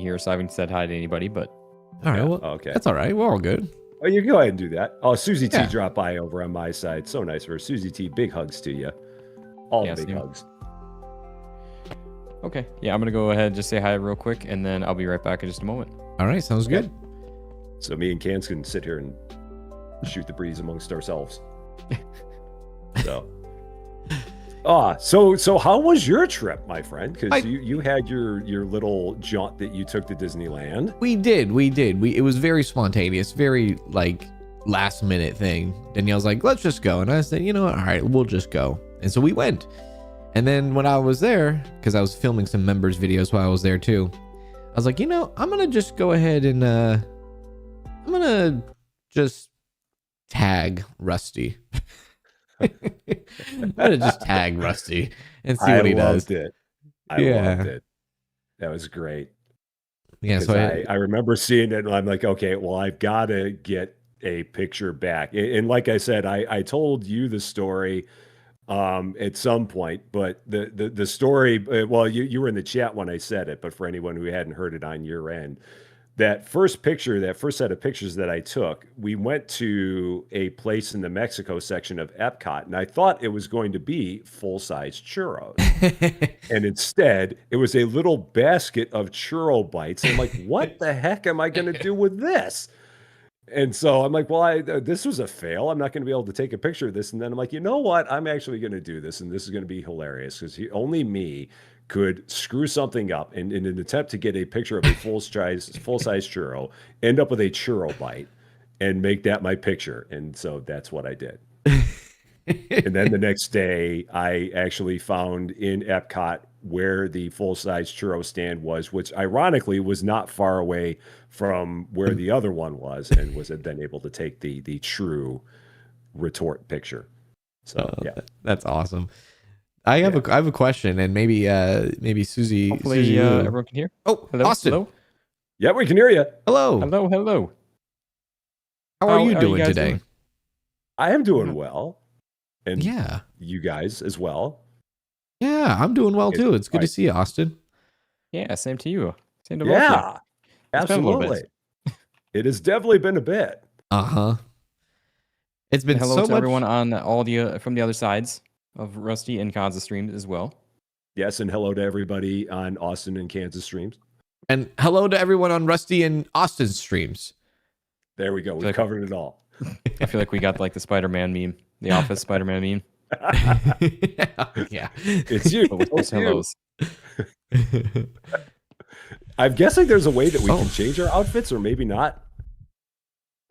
here, so I haven't said hi to anybody. But All right, well, Okay. that's all right. We're all good. Oh, you go ahead and do that. Oh, Susie T Yeah. dropped by over on my side. So nice of her. Susie T, big hugs to you. All Yeah, big same. hugs. okay, yeah, I'm gonna go ahead and just say hi real quick, and then I'll be right back in just a moment. All right, sounds good. So me and Cans can sit here and shoot the breeze amongst ourselves. So. So how was your trip, my friend? Because you had your little jaunt that you took to Disneyland. We did. It was very spontaneous, very like last minute thing. Danielle's like, let's just go. And I said, you know what? All right, we'll just go. And so we went. And then when I was there, because I was filming some members videos while I was there too, I was like, you know, I'm going to just go ahead and I'm going to just tag Rusty. I'm going to just tag Rusty and see what he does. I loved it. That was great. Yeah, so I remember seeing it and I'm like, okay, well, I've got to get a picture back. And like I said, I told you the story at some point, but the story, well, you were in the chat when I said it, but for anyone who hadn't heard it on your end, that first set of pictures that I took, we went to a place in the Mexico section of Epcot, and I thought it was going to be full-size churros. And instead, it was a little basket of churro bites. And I'm like, what the heck am I going to do with this? And so I'm like, well, this was a fail. I'm not going to be able to take a picture of this. And then I'm like, you know what? I'm actually going to do this, and this is going to be hilarious because only me could screw something up and in an attempt to get a picture of a full-size churro, end up with a churro bite and make that my picture. And so that's what I did. And then the next day, I actually found in Epcot where the full-size churro stand was, which ironically was not far away from where the other one was, and was then able to take the true retort picture. So yeah, that's awesome. I have a question, and maybe Susie. Hopefully, Susie, everyone can hear. Oh, hello, Austin. hello, yeah, we can hear you. Hello. hello. How are you doing guys today? doing? I am doing well, and Yeah, you guys as well. yeah, I'm doing well too. It's good to see you, Austin. Yeah, same to you. Same to both of you. Yeah, It's been a little absolutely. bit. It has definitely been a bit. It's been Hello so to much. everyone on all the from the other sides of Rusty and Kanza streams as well. Yes, and hello to everybody on Austin and Kansas streams. And hello to everyone on Rusty and Austin's streams. There we go. We covered it all. I feel like we got like the Spider-Man meme, the Office Spider-Man meme. Yeah, It's you. But with It's those you. hellos. I'm guessing there's a way that we can change our outfits, or maybe not.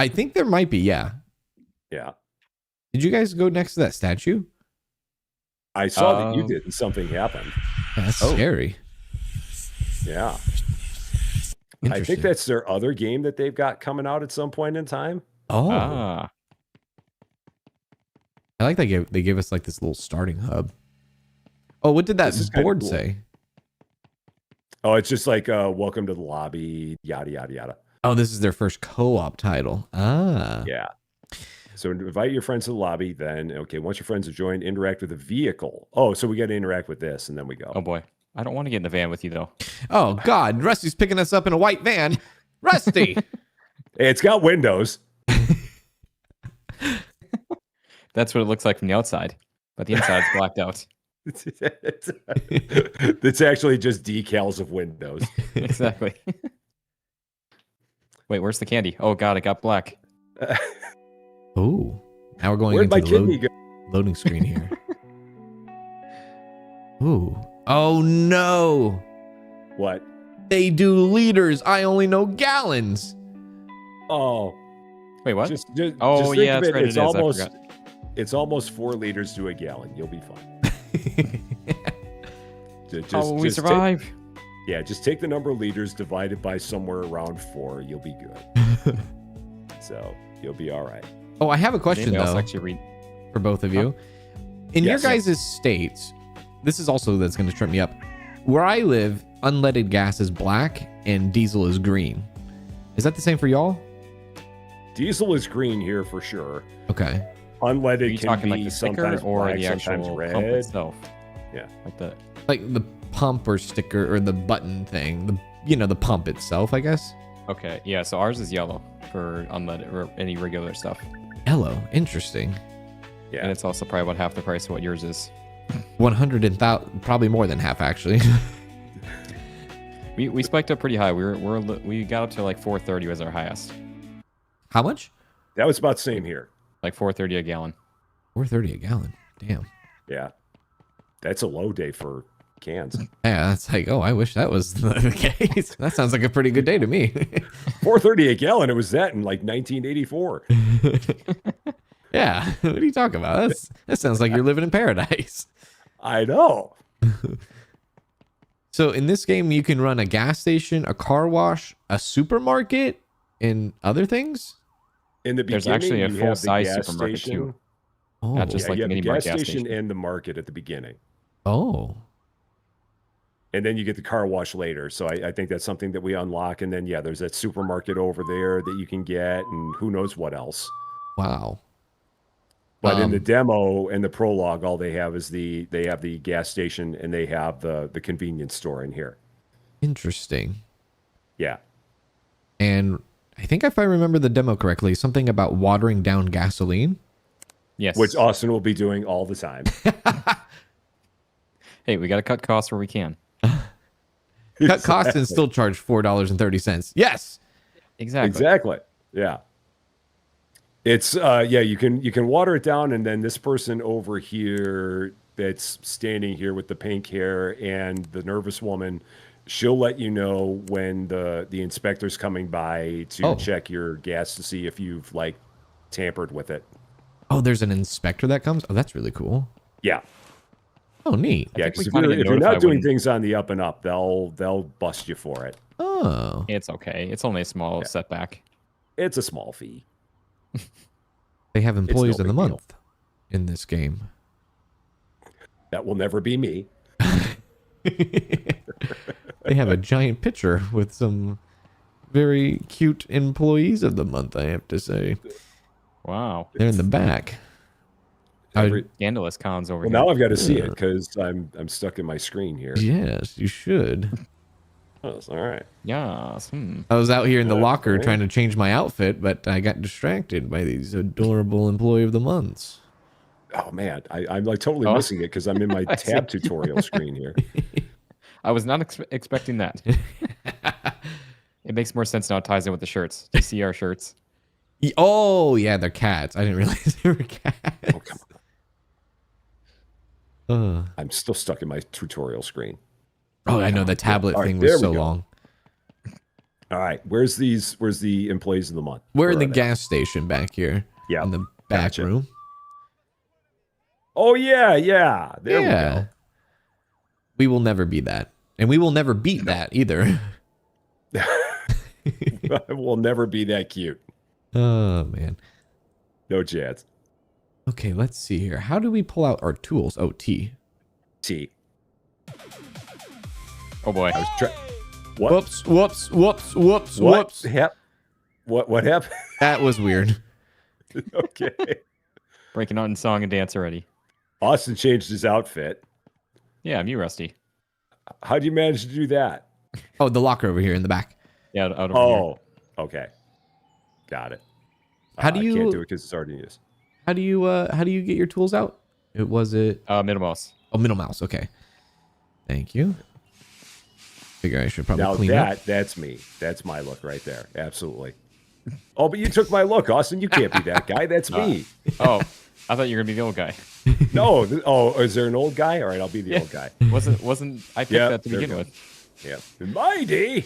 I think there might be. Yeah. Yeah. Did you guys go next to that statue? I saw that you did, and something happened. That's scary. Yeah. I think that's their other game that they've got coming out at some point in time. Oh. Ah. I like that they gave us like this little starting hub. Oh, what did that board cool. say? Oh, it's just like welcome to the lobby, yada yada yada. Oh, this is their first co-op title. Ah. Yeah. So invite your friends to the lobby, then okay, once your friends have joined, interact with a vehicle. Oh, so we got to interact with this, and then we go. Oh boy. I don't want to get in the van with you though. Oh God, Rusty's picking us up in a white van. Rusty. Hey, it's got windows. That's what it looks like from the outside, but the inside's blacked out. It's actually just decals of windows. Exactly. Wait, where's the candy? Oh God, it got black. Oh, now we're going Where'd into my the kidney go? loading screen here. Ooh. Oh no. What? They do liters. I only know gallons. Oh. Wait, what? Just oh think yeah, of that's right. It's It is. almost I forgot. it's almost 4 liters to a gallon. You'll be fine. How will we survive? Just take the number of liters, divide it by somewhere around 4. You'll be good. So you'll be all right. Oh, I have a question though Actually for both of you. In Yes. your guys' states, this is also that's going to trip me up. Where I live, unleaded gas is black and diesel is green. Is that the same for y'all? Diesel is green here for sure. Okay. Unleaded Are you can talking be like the sticker sometimes or black, the sometimes actual red. pump itself? Yeah. Like the Like the pump or sticker or the button thing. the pump itself, I guess. Okay, yeah. So ours is yellow for unleaded or any regular stuff, Yellow. Interesting. Yeah. and it's also probably about half the price of what yours is. 100,000, probably more than half, actually. We spiked up pretty high. We got up to like 4.30 was our highest, How much? That was about the same here. like 4.30 a gallon. 4.30 a gallon. Damn. Yeah. That's a low day for cans. Yeah, that's like, oh, I wish that was the case. That sounds like a pretty good day to me. 4.30 a gallon. It was that in like 1984. Yeah, what are you talking about? That sounds like you're living in paradise. I know. So in this game, you can run a gas station, a car wash, a supermarket, and other things. In the beginning, There's actually a you have the full-size gas supermarket, station. too. Oh, Not just Yeah, like you have the mini mart gas gas station station. and the market at the beginning. oh, And then you get the car wash later. So I think that's something that we unlock. And then, yeah, there's that supermarket over there that you can get and who knows what else. wow. But in the demo and the prologue, all they have is they have the gas station and they have the convenience store in here. Interesting. Yeah. And I think if I remember the demo correctly, something about watering down gasoline. Yes. Which Austin will be doing all the time. Hey, we got to cut costs where we can. Cut costs and still charge $4.30. Yes. Exactly. Exactly. Yeah. It's you can water it down, and then this person over here that's standing here with the pink hair and the nervous woman, she'll let you know when the inspector's coming by to check your gas to see if you've like tampered with it. Oh, there's an inspector that comes. Oh, that's really cool. Yeah. Oh, neat. Yeah, think we because kinda get if you're not notified doing when- things on the up and up, they'll bust you for it. Oh, It's okay. It's only a small setback. It's a small fee. they have employees no of the big deal. month in this game. That will never be me. They have a giant picture with some very cute employees of the month, I have to say. Wow. They're in the back. Scandalous cons over Well, here. now I've got to see it because I'm stuck in my screen here. Yes, you should. Oh, all right. Yes. I was out here in the locker right. trying to change my outfit, but I got distracted by these adorable employee of the months. Oh man, I'm like totally missing it because I'm in my tab tutorial screen here. I was not expecting that. It makes more sense now. It ties in with the shirts. Do you see our shirts? Oh, yeah, they're cats. I didn't realize they were cats. Oh, come on. I'm still stuck in my tutorial screen. Oh, I know the tablet All right, thing there was we so go. long. All right, where's the employees of the month? We're in Where the are they? gas station back here. Yeah, In the back gotcha. room. Oh yeah. There we go. We will never be that. And we will never beat that either. We'll never be that cute. Oh, man. No chance. Okay, let's see here. How do we pull out our tools? Oh, T. T. Oh boy. What? Whoops. What? What happened? That was weird. Okay. Breaking out in song and dance already. Austin changed his outfit. Yeah, I'm you, Rusty. How'd you manage to do that? Oh, the locker over here in the back. Yeah, out over here. Oh, okay. Got it. How do I you- can't do it because it's already used. How do you get your tools out? Middle mouse. Oh, middle mouse. Okay. Thank you. Figure I should probably Now clean up. that's me. That's my look right there. Absolutely. Oh, but you took my look, Austin. You can't be that guy. That's me. Oh, I thought you were gonna be the old guy. No. Is there an old guy? All right, I'll be the old guy. Wasn't I picked Yeah, that to there begin we go. with? Yeah. In my day.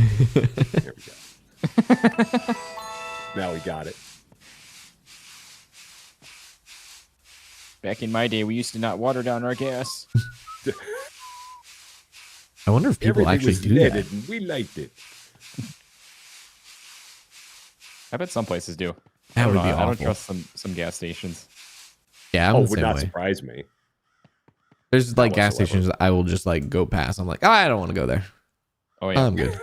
There we go. Now we got it. Back in my day, we used to not water down our gas. I wonder if people Everything actually was do netted that. and we liked it. I bet some places do. That I don't would be know. I don't awful. trust some gas stations. Yeah, I'm Oh, the would same not way. surprise me. There's like gas whatsoever. stations that I will just like go past. I'm like, I don't want to go there. Oh yeah, I'm good.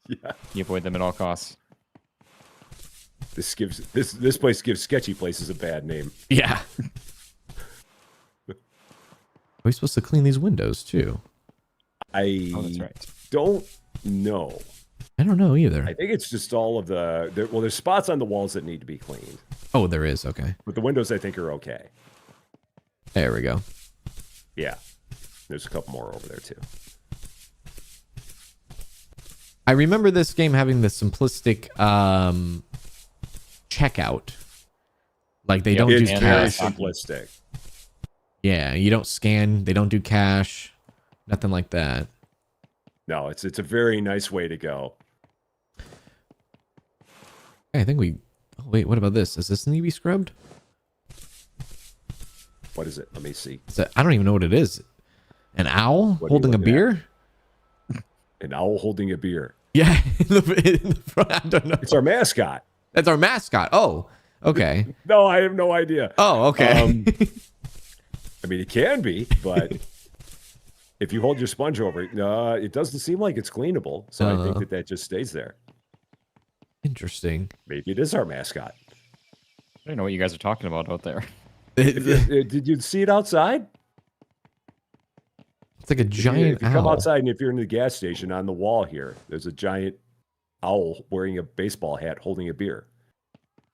Yeah. you avoid them at all costs. This place gives sketchy places a bad name. Yeah. Are we supposed to clean these windows too? I Oh, that's right. don't know. I don't know either. I think it's just all of there's spots on the walls that need to be cleaned. Oh, there is. Okay. But the windows, I think, are okay. There we go. Yeah. There's a couple more over there, too. I remember this game having the simplistic checkout. Like they don't do It's very cash. simplistic. Yeah, you don't scan. They don't do cash. Nothing like that. No, it's a very nice way to go. I think we... Oh, wait, what about this? Is this need to be scrubbed? What is it? Let me see. I don't even know what it is. An owl What are you holding a looking beer? An owl holding a beer. Yeah, in the front. I don't know. It's our mascot. That's our mascot. Oh, okay. No, I have no idea. Oh, okay. I mean, it can be, but if you hold your sponge over it, it doesn't seem like it's cleanable. So I think that just stays there. Interesting. Maybe it is our mascot. I don't know what you guys are talking about out there. Did you see it outside? It's like a giant If you come owl. outside and if you're in the gas station on the wall here, there's a giant owl wearing a baseball hat holding a beer.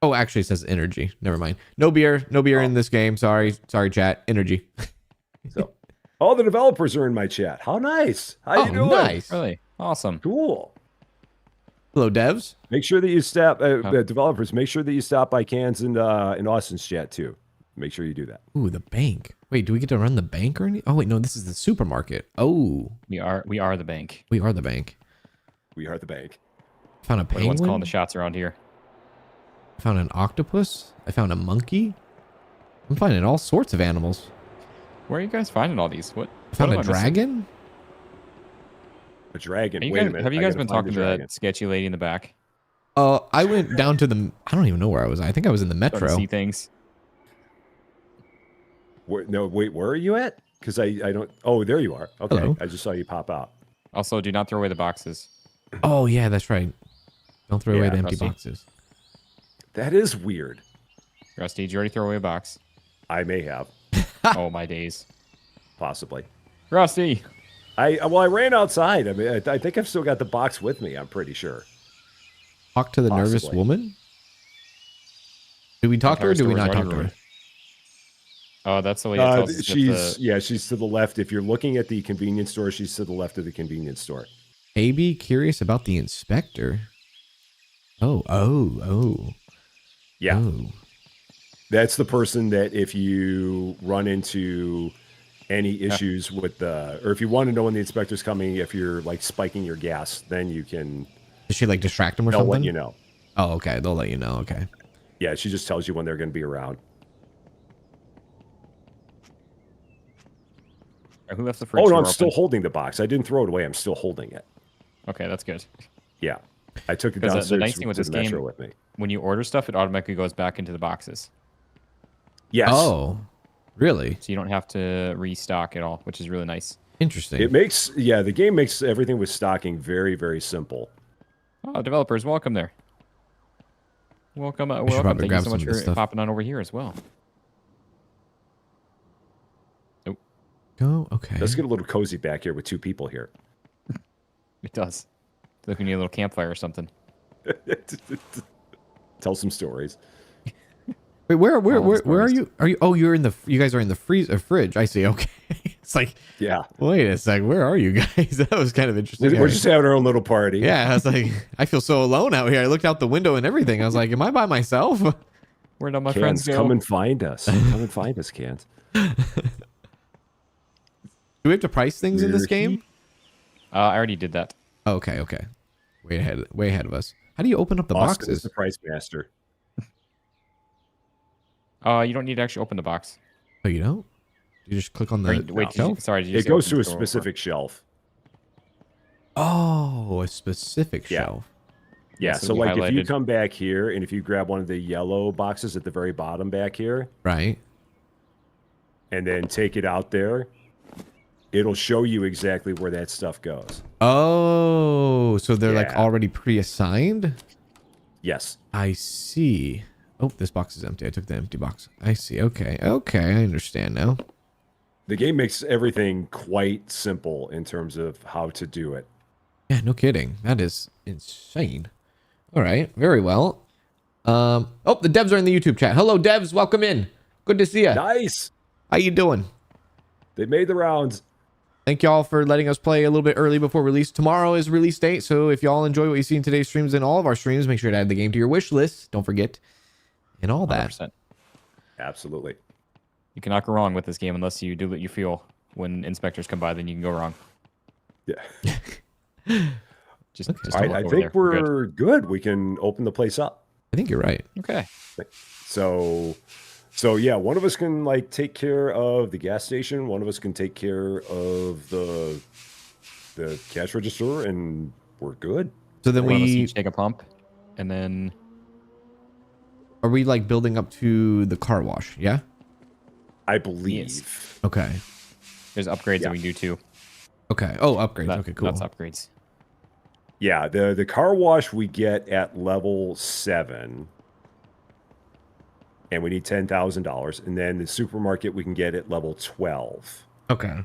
Oh, actually it says energy. Never mind. No beer in this game. Sorry, chat. Energy. So all the developers are in my chat. How nice. How you doing? Nice. Really awesome. Cool. Hello, devs. Make sure that you stop, developers, make sure that you stop by Cans and Austin's chat too. Make sure you do that. Ooh, the bank. Wait, do we get to run the bank or anything? Oh, wait, no, this is the supermarket. Oh, We are the bank. we are the bank. We are the bank. Found a Everyone's calling penguin. the shots around here. I found an octopus. I found a monkey. I'm finding all sorts of animals. Where are you guys finding all these? What? I found what a am I missing? dragon. A dragon. Are you Wait a guys- minute. have you I guys gotta been find talking the to dragon. that sketchy lady in the back? I went down to the... I don't even know where I was. I think I was in the Starting to metro. see things. Wait, where are you at? Because I don't. Oh, there you are. Okay, Hello. I just saw you pop out. Also, do not throw away the boxes. Oh, yeah, that's right. Don't throw away Yeah, the empty Rusty. boxes. That is weird. Rusty, did you already throw away a box? I may have, Oh my days. possibly. Rusty! I ran outside. I mean, I think I've still got the box with me. I'm pretty sure. Talk to the nervous Possibly. woman? Do we talk to her or do we not talk to her? Oh, that's the way it tells us if She's to the left. If you're looking at the convenience store, she's to the left of the convenience store. AB curious about the inspector. Oh. Yeah, Oh. that's the person that if you run into any issues with or if you want to know when the inspector's coming, if you're like spiking your gas, then you can. Does she like distract him or They'll something? let you know. Oh, okay. They'll let you know. Okay. Yeah, she just tells you when they're going to be around. Who left the fridge Oh no, door I'm still open? holding the box. I didn't throw it away. I'm still holding it. Okay, that's good. Yeah, I took it Because downstairs the nice thing with to this the metro game, with me. when you order stuff, it automatically goes back into the boxes. Yes. Oh, really? So you don't have to restock at all, which is really nice. Interesting. It makes the game makes everything with stocking very, very simple. Oh, developers, welcome there. Welcome. should Welcome. probably Thank you grab so some much of this for stuff. popping on over here as well. Oh, okay. Let's get a little cozy back here with two people here. It does. Look, we need a little campfire or something. Tell some stories. Wait, where All the are stories. you? Are you? Oh, you're in the. You guys are in the fridge. I see. Okay. It's like, Yeah, wait a sec. Where are you guys? That was kind of interesting. we're just having our own little party. Yeah, I was like, I feel so alone out here. I looked out the window and everything. I was like, am I by myself? Where'd all my Cans, friends go? come and find us. Come and find us, Cans. Do we have to price things in this We're game? I already did that. Oh, okay. Way ahead of us. How do you open up the Austin is boxes? the price master. You don't need to actually open the box. Oh, you don't? You just click on the Wait, shelf? sorry. Did you It say goes open to a the door? specific shelf. Oh, a specific Yeah. shelf. Yeah, This so will be like if you highlighted. come back here and if you grab one of the yellow boxes at the very bottom back here Right. and then take it out there, it'll show you exactly where that stuff goes. Oh, so they're like Yeah. already pre-assigned? Yes. I see. Oh, this box is empty. I took the empty box. I see. Okay. I understand now. The game makes everything quite simple in terms of how to do it. Yeah, no kidding. That is insane. All right, very well. Oh, the devs are in the YouTube chat. Hello, devs. Welcome in. Good to see you. Nice. How you doing? They made the rounds. Thank y'all for letting us play a little bit early before release. Tomorrow is release date, so if y'all enjoy what you see in today's streams and all of our streams, make sure to add the game to your wish list. Don't forget, and all that. 100%. Absolutely. You cannot go wrong with this game unless you do what you feel. When inspectors come by, then you can go wrong. Yeah. Just All don't right, look I over think there. we're good. We can open the place up. I think you're right. Okay. So yeah, one of us can like take care of the gas station. One of us can take care of the cash register, and we're good. So then One of us we each take a pump, and then are we like building up to the car wash? Yeah. I believe. Yes. Okay. there's upgrades Yeah. that we do too. Okay. Oh, upgrades. Okay, cool. That's upgrades. Yeah, the car wash we get at level 7, and we need $10,000, and then the supermarket we can get at level 12. Okay.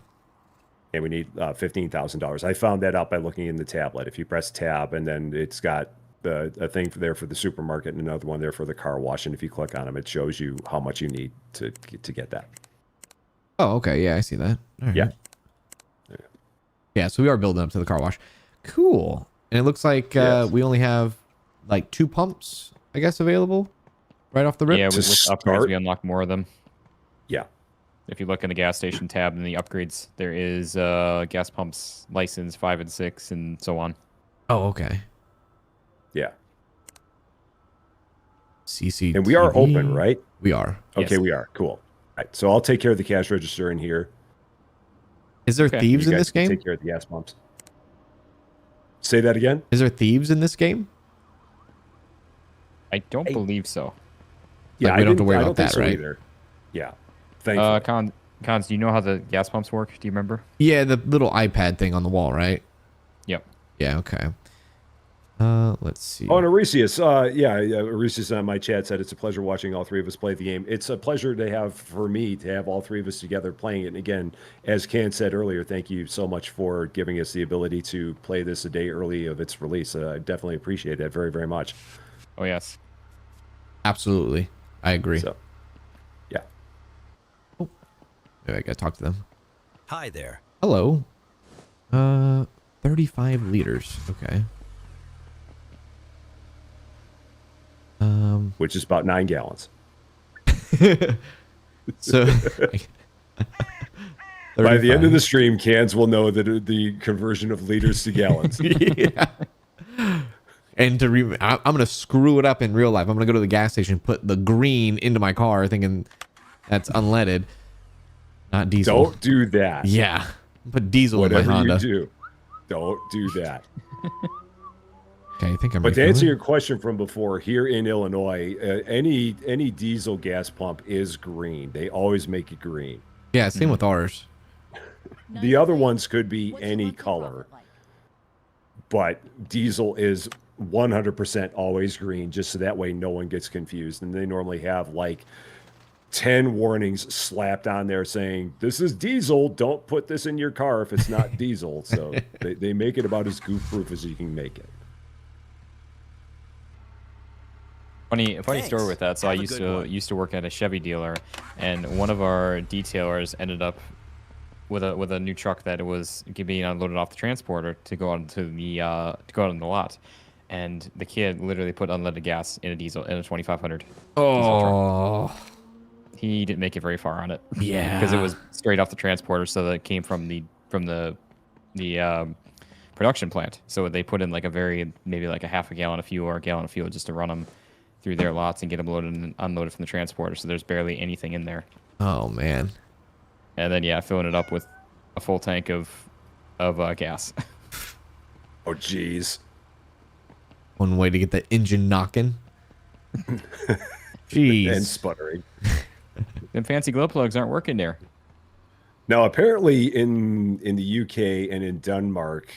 And we need $15,000. I found that out by looking in the tablet. If you press tab, and then it's got a thing there for the supermarket and another one there for the car wash. And if you click on them, it shows you how much you need to get that. Oh, okay. Yeah, I see that. All right. Yeah. Yeah, so we are building up to the car wash. Cool. And it looks like Yes. we only have like 2 pumps, I guess, available right off the rip. Yeah, To with upgrades start- we unlock more of them. Yeah. If you look in the gas station tab in the upgrades, there is gas pumps license 5 and 6 and so on. Oh, okay. Yeah. CCTV. And we are open, right? We are. Okay, Yes. we are. Cool. All right. So I'll take care of the cash register in here. Is there Okay. thieves You in guys this can game? Take care of the gas pumps. Say that again? Is there thieves in this game? I don't believe so. Yeah, Like, we don't have to didn't- worry I about don't think that, so right? Either. Yeah. Thankfully. Cons, do you know how the gas pumps work? Do you remember? Yeah, the little iPad thing on the wall, right? Yep. Yeah, okay. Let's see. Oh, and Arisius, Arisius on my chat said it's a pleasure watching all 3 of us play the game. It's a pleasure to have, for me, to have all 3 of us together playing it. And again, as Can said earlier, thank you so much for giving us the ability to play this a day early of its release. I definitely appreciate that very, very much. Oh, yes. Absolutely. I agree. So, yeah. Maybe I gotta talk to them. Hi there. Hello. 35 liters. Okay. Which is about 9 gallons. So By the end of 35. the stream, Cans will know that the conversion of liters to gallons. Yeah. And I'm gonna screw it up in real life. I'm gonna go to the gas station, put the green into my car, thinking that's unleaded, not diesel. Don't do that. Yeah, put diesel in my Whatever Honda. you do, don't do that. Okay, I think I'm. But to refilling. answer your question from before, here in Illinois, any diesel gas pump is green. They always make it green. Yeah, same with ours. The other ones could be any color, but diesel is 100% always green, just so that way no one gets confused. And they normally have like 10 warnings slapped on there saying, this is diesel, don't put this in your car if it's not diesel. So they make it about as goof proof as you can make it. Funny Thanks. story with that. So I Have a used good to one. used to work at a Chevy dealer, and one of our detailers ended up with a new truck that was being unloaded off the transporter to go out on the lot, and the kid literally put unleaded gas in a 2500. Oh, He didn't make it very far on it. yeah. Because it was straight off the transporter, so that it came from the production plant. So they put in maybe like a half a gallon of fuel or a gallon of fuel just to run them through their lots and get them loaded and unloaded from the transporter. So there's barely anything in there. Oh man. And then filling it up with a full tank of gas. Oh, geez. One way to get the engine knocking. Jeez. And sputtering. Them fancy glow plugs aren't working there. Now, apparently in the UK and in Denmark,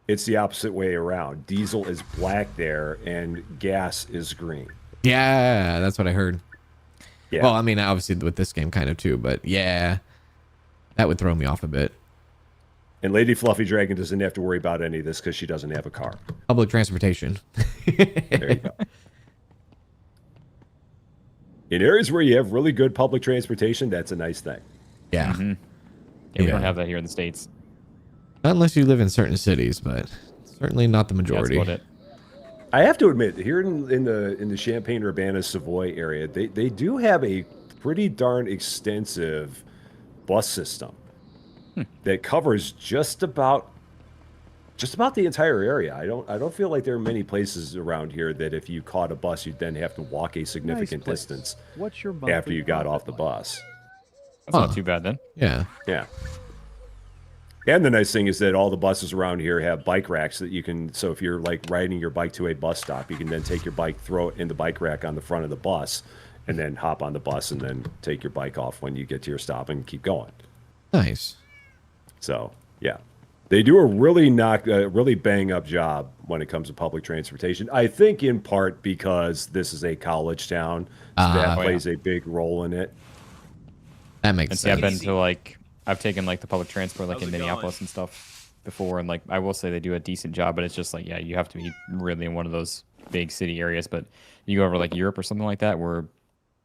it's the opposite way around. Diesel is black there and gas is green. Yeah, that's what I heard. Yeah. Well, I mean, obviously with this game kind of too, but yeah, that would throw me off a bit. And Lady Fluffy Dragon doesn't have to worry about any of this because she doesn't have a car. Public transportation. There you go. In areas where you have really good public transportation, that's a nice thing. Yeah. Yeah, we don't have that here in the States. Not unless you live in certain cities, but certainly not the majority. That's about it. I have to admit, here in the Champaign-Urbana Savoy area, they do have a pretty darn extensive bus system that covers just about the entire area. I don't feel like there are many places around here that if you caught a bus, you'd then have to walk a significant distance What's your after you got off the bus. That's not too bad then. Yeah. Yeah. And the nice thing is that all the buses around here have bike racks that you can, so if you're like riding your bike to a bus stop, you can then take your bike, throw it in the bike rack on the front of the bus, and then hop on the bus and then take your bike off when you get to your stop and keep going. Nice. So, yeah. They do a really bang up job when it comes to public transportation. I think in part because this is a college town, so that plays a big role in it. That makes And see, sense. I've been to I've taken the public transport in Minneapolis and stuff before, and I will say they do a decent job, but it's just you have to be really in one of those big city areas. But you go over Europe or something like that, where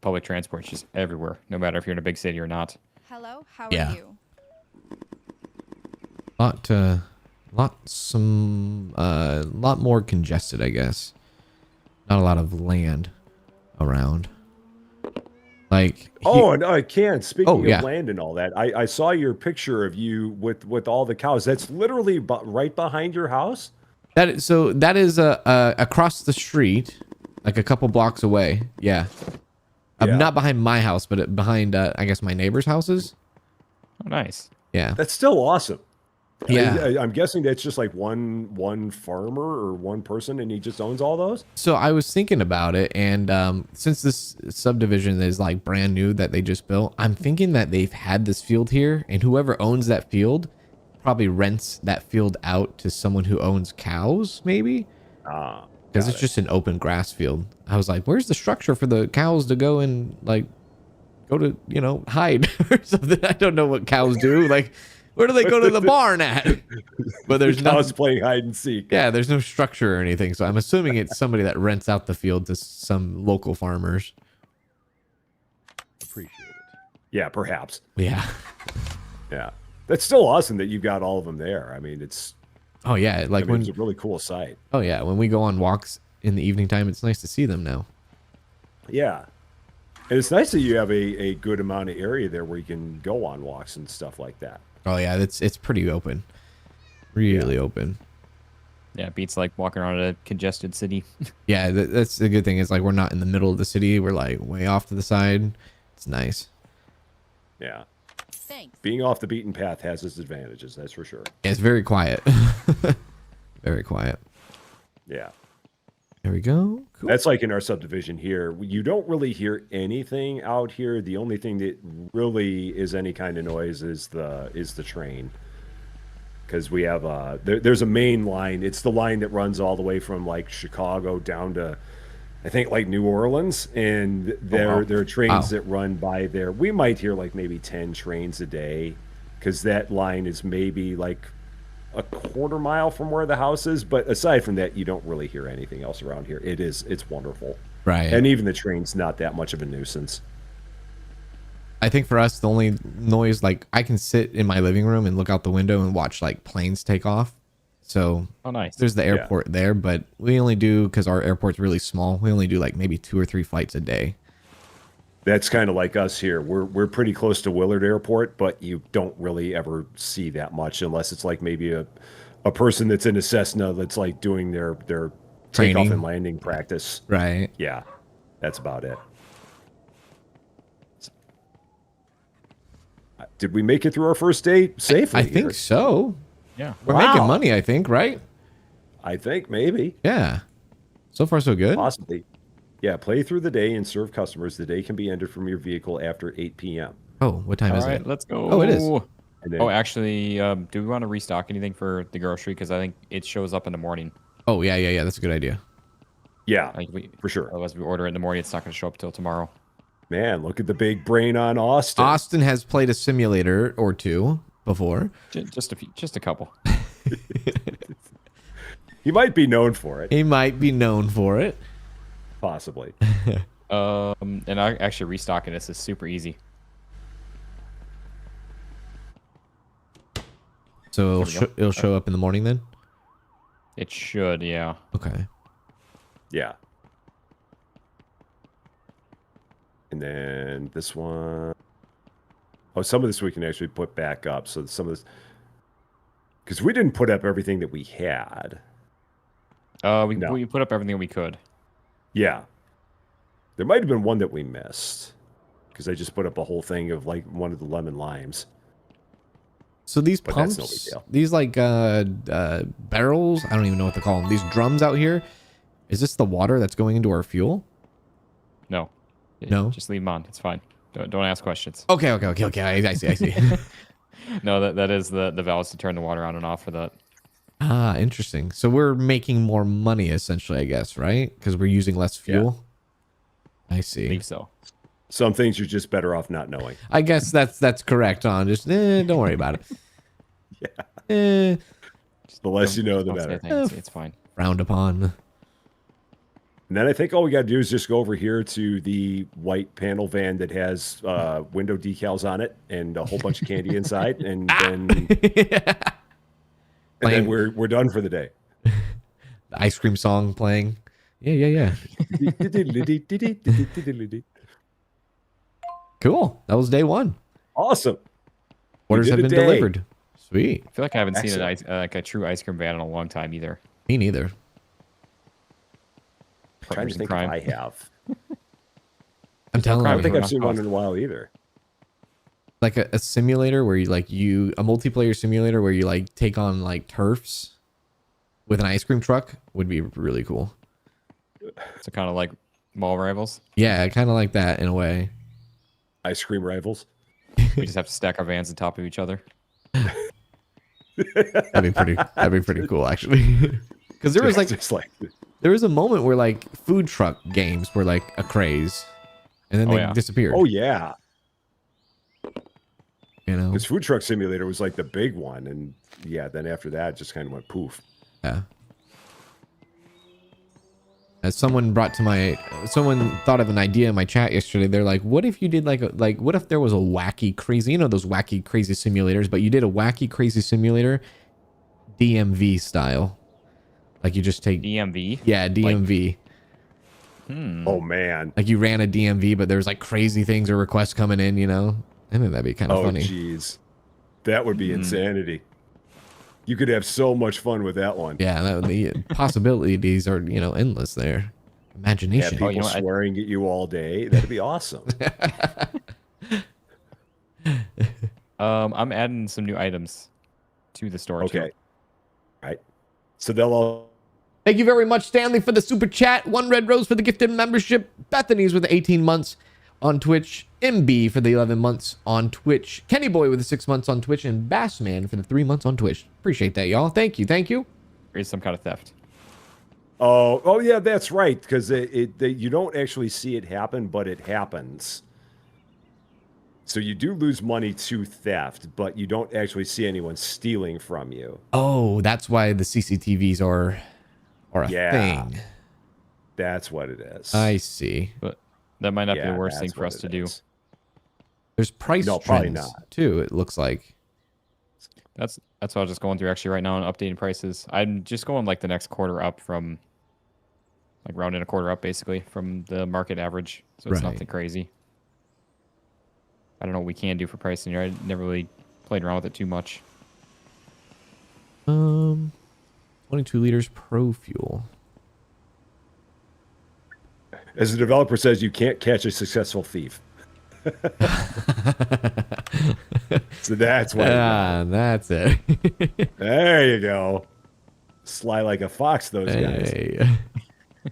public transport's just everywhere, no matter if you're in a big city or not. Hello, how Yeah. are you? Lot more congested, I guess. Not a lot of land around. And I can. Speaking yeah. of land and all that, I saw your picture of you with all the cows. That's literally right behind your house? That is across the street, like a couple blocks away. Yeah. Yeah. Not behind my house, but behind I guess my neighbors' houses. Oh, nice. Yeah. That's still awesome. Yeah. I'm guessing that's just like one farmer or one person, and he just owns all those? So I was thinking about it, and since this subdivision is brand new that they just built, I'm thinking that they've had this field here, and whoever owns that field probably rents that field out to someone who owns cows, maybe? Because it's just an open grass field. I was like, where's the structure for the cows to go and go to, hide or something? I don't know what cows do. Where do they go to the barn at? But there's no cows playing hide and seek. Yeah, there's no structure or anything. So I'm assuming it's somebody that rents out the field to some local farmers. Appreciate it. Yeah, perhaps. Yeah. Yeah. That's still awesome that you've got all of them there. I mean, it's Oh yeah, it's a really cool sight. Oh yeah, when we go on walks in the evening time, it's nice to see them now. Yeah. And it's nice that you have a good amount of area there where you can go on walks and stuff like that. Oh yeah, it's pretty open. Really open. Yeah, it beats walking around a congested city. Yeah, that's the good thing is we're not in the middle of the city. We're way off to the side. It's nice. Yeah. Thanks. Being off the beaten path has its advantages, that's for sure. Yeah, it's very quiet. Very quiet. Yeah. There we go. Cool. That's like in our subdivision here. You don't really hear anything out here. The only thing that really is any kind of noise is the train. Because we have there's a main line. It's the line that runs all the way from Chicago down to I think New Orleans, and there are trains that run by there. We might hear maybe 10 trains a day, because that line is maybe a quarter mile from where the house is. But aside from that, you don't really hear anything else around here. It's wonderful, Right. and even the train's not that much of a nuisance. I think for us, the only noise, I can sit in my living room and look out the window and watch planes take off. So Oh, nice. there's the airport there, but we only do, because our airport's really small, we only do maybe 2 or 3 flights a day. That's kind of like us here. We're pretty close to Willard Airport, but you don't really ever see that much unless it's maybe a person that's in a Cessna that's doing their Training. takeoff and landing practice. Right. Yeah, that's about it. Did we make it through our first day safely? I think so. Yeah. We're Wow. making money, I think, right? I think maybe. Yeah. So far, so good. Possibly. Yeah, play through the day and serve customers. The day can be ended from your vehicle after 8 p.m. Oh, what time All is right, it? let's go. Oh, it is. And then, Oh, actually, do we want to restock anything for the grocery? Because I think it shows up in the morning. Oh, yeah. That's a good idea. yeah, We, for sure. Otherwise, we order it in the morning. It's not going to show up till tomorrow. Man, look at the big brain on Austin. Austin has played a simulator or two. before. Just a couple. He might be known for it. He might be known for it. Possibly. And actually restocking this is super easy. So it'll show up in the morning then? It should, yeah. Okay. Yeah. And then this one. Oh, some of this we can actually put back up. So some of this, because we didn't put up everything that we had. We put up everything we could. Yeah. There might have been one that we missed, because I just put up a whole thing of like one of the lemon limes. So these But that's no pumps, big deal. these like barrels, I don't even know what to call them. These drums out here, is this the water that's going into our fuel? No. No? Just leave them on. It's fine. Don't ask questions. Okay. I see. No, that is the valves to turn the water on and off for that. Ah, interesting. So we're making more money essentially, I guess, right? Because we're using less fuel. I I see. think so. Some things you're just better off not knowing. I guess that's correct. On just don't worry about it. Yeah. The less you know, the Don't say better. anything. It's fine. Frowned upon. And then I think all we got to do is just go over here to the white panel van that has window decals on it and a whole bunch of candy inside, and then we're done for the day. The ice cream song playing. Yeah. Cool. That was day one. Awesome. Orders did have a been day. delivered. Sweet. I feel like I haven't seen Excellent. like a true ice cream van in a long time either. Me neither. Trying Partners to in think crime. if I have. I'm telling I you. don't think We're I've not seen one off. in a while either. Like a simulator where you a multiplayer simulator where you like take on like turfs with an ice cream truck would be really cool. So kind of like mall rivals. Yeah, kind of like that in a way. Ice cream rivals. We just have to stack our vans on top of each other. That'd be pretty cool actually. Because there was like Just like there was a moment where like food truck games were like a craze, and then Oh, they yeah. disappeared. oh yeah, You know. because Food Truck Simulator was like the big one, and yeah, then after that, it just kind of went poof. Yeah. As someone thought of an idea in my chat yesterday. They're like, "What if you did what if there was a wacky crazy, those wacky crazy simulators, but you did a wacky crazy simulator, DMV style, like you just take DMV. yeah DMV, Oh man. like you ran a DMV, but there's like crazy things or requests coming in. I think that'd be kind of Oh funny. jeez, that would be insanity. You could have so much fun with that one. Yeah, the possibilities are endless there. Have Imagination. people you know what? swearing at you all day. That'd be awesome. I'm adding some new items to the store. Okay. Too. Right. So they'll all. Thank you very much, Stanley, for the super chat. One red rose for the gifted membership. Bethany's with the 18 months on Twitch. MB for the 11 months on Twitch. Kenny Boy with the 6 months on Twitch. And Bassman for the 3 months on Twitch. Appreciate that, y'all. Thank you. There is some kind of theft. Oh yeah, that's right. Because you don't actually see it happen, but it happens. So you do lose money to theft, but you don't actually see anyone stealing from you. Oh, that's why the CCTVs are a Yeah. thing. That's what it is. I see. But that might not be Yeah, the worst thing that's for what us to it do. is. There's price No, probably trends not. too, it looks like. That's what I was just going through actually right now and updating prices. I'm just going like the next quarter up from like rounding a quarter up basically from the market average. So it's Right. nothing crazy. I don't know what we can do for pricing here. I never really played around with it too much. 22 liters pro fuel. As the developer says, you can't catch a successful thief. So that's what. That's it. There you go. Sly like a fox, those guys. Hey.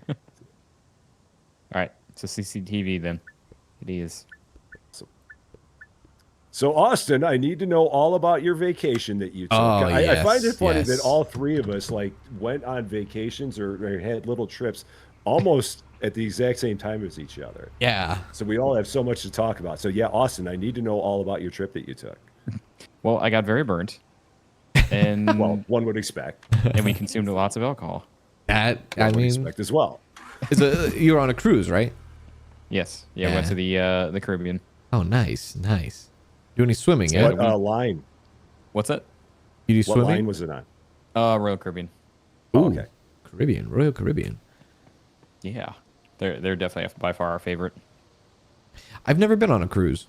All right, so CCTV then. It is. So Austin, I need to know all about your vacation that you took. Oh, I find it yes, funny yes. that all three of us like went on vacations or had little trips almost at the exact same time as each other. Yeah. So we all have so much to talk about. So yeah, Austin, I need to know all about your trip that you took. Well, I got very burnt, and Well, one would expect. and we consumed lots of alcohol. That One I would mean, expect as well. you were on a cruise, right? Yes, yeah, we went to the Caribbean. Oh, nice, nice. Do any swimming? Yeah, Yeah. What line? What's that? You do What line swimming? was it on? Royal Caribbean. Oh, Ooh, okay. Caribbean, Royal Caribbean. Yeah, they're definitely by far our favorite. I've never been on a cruise.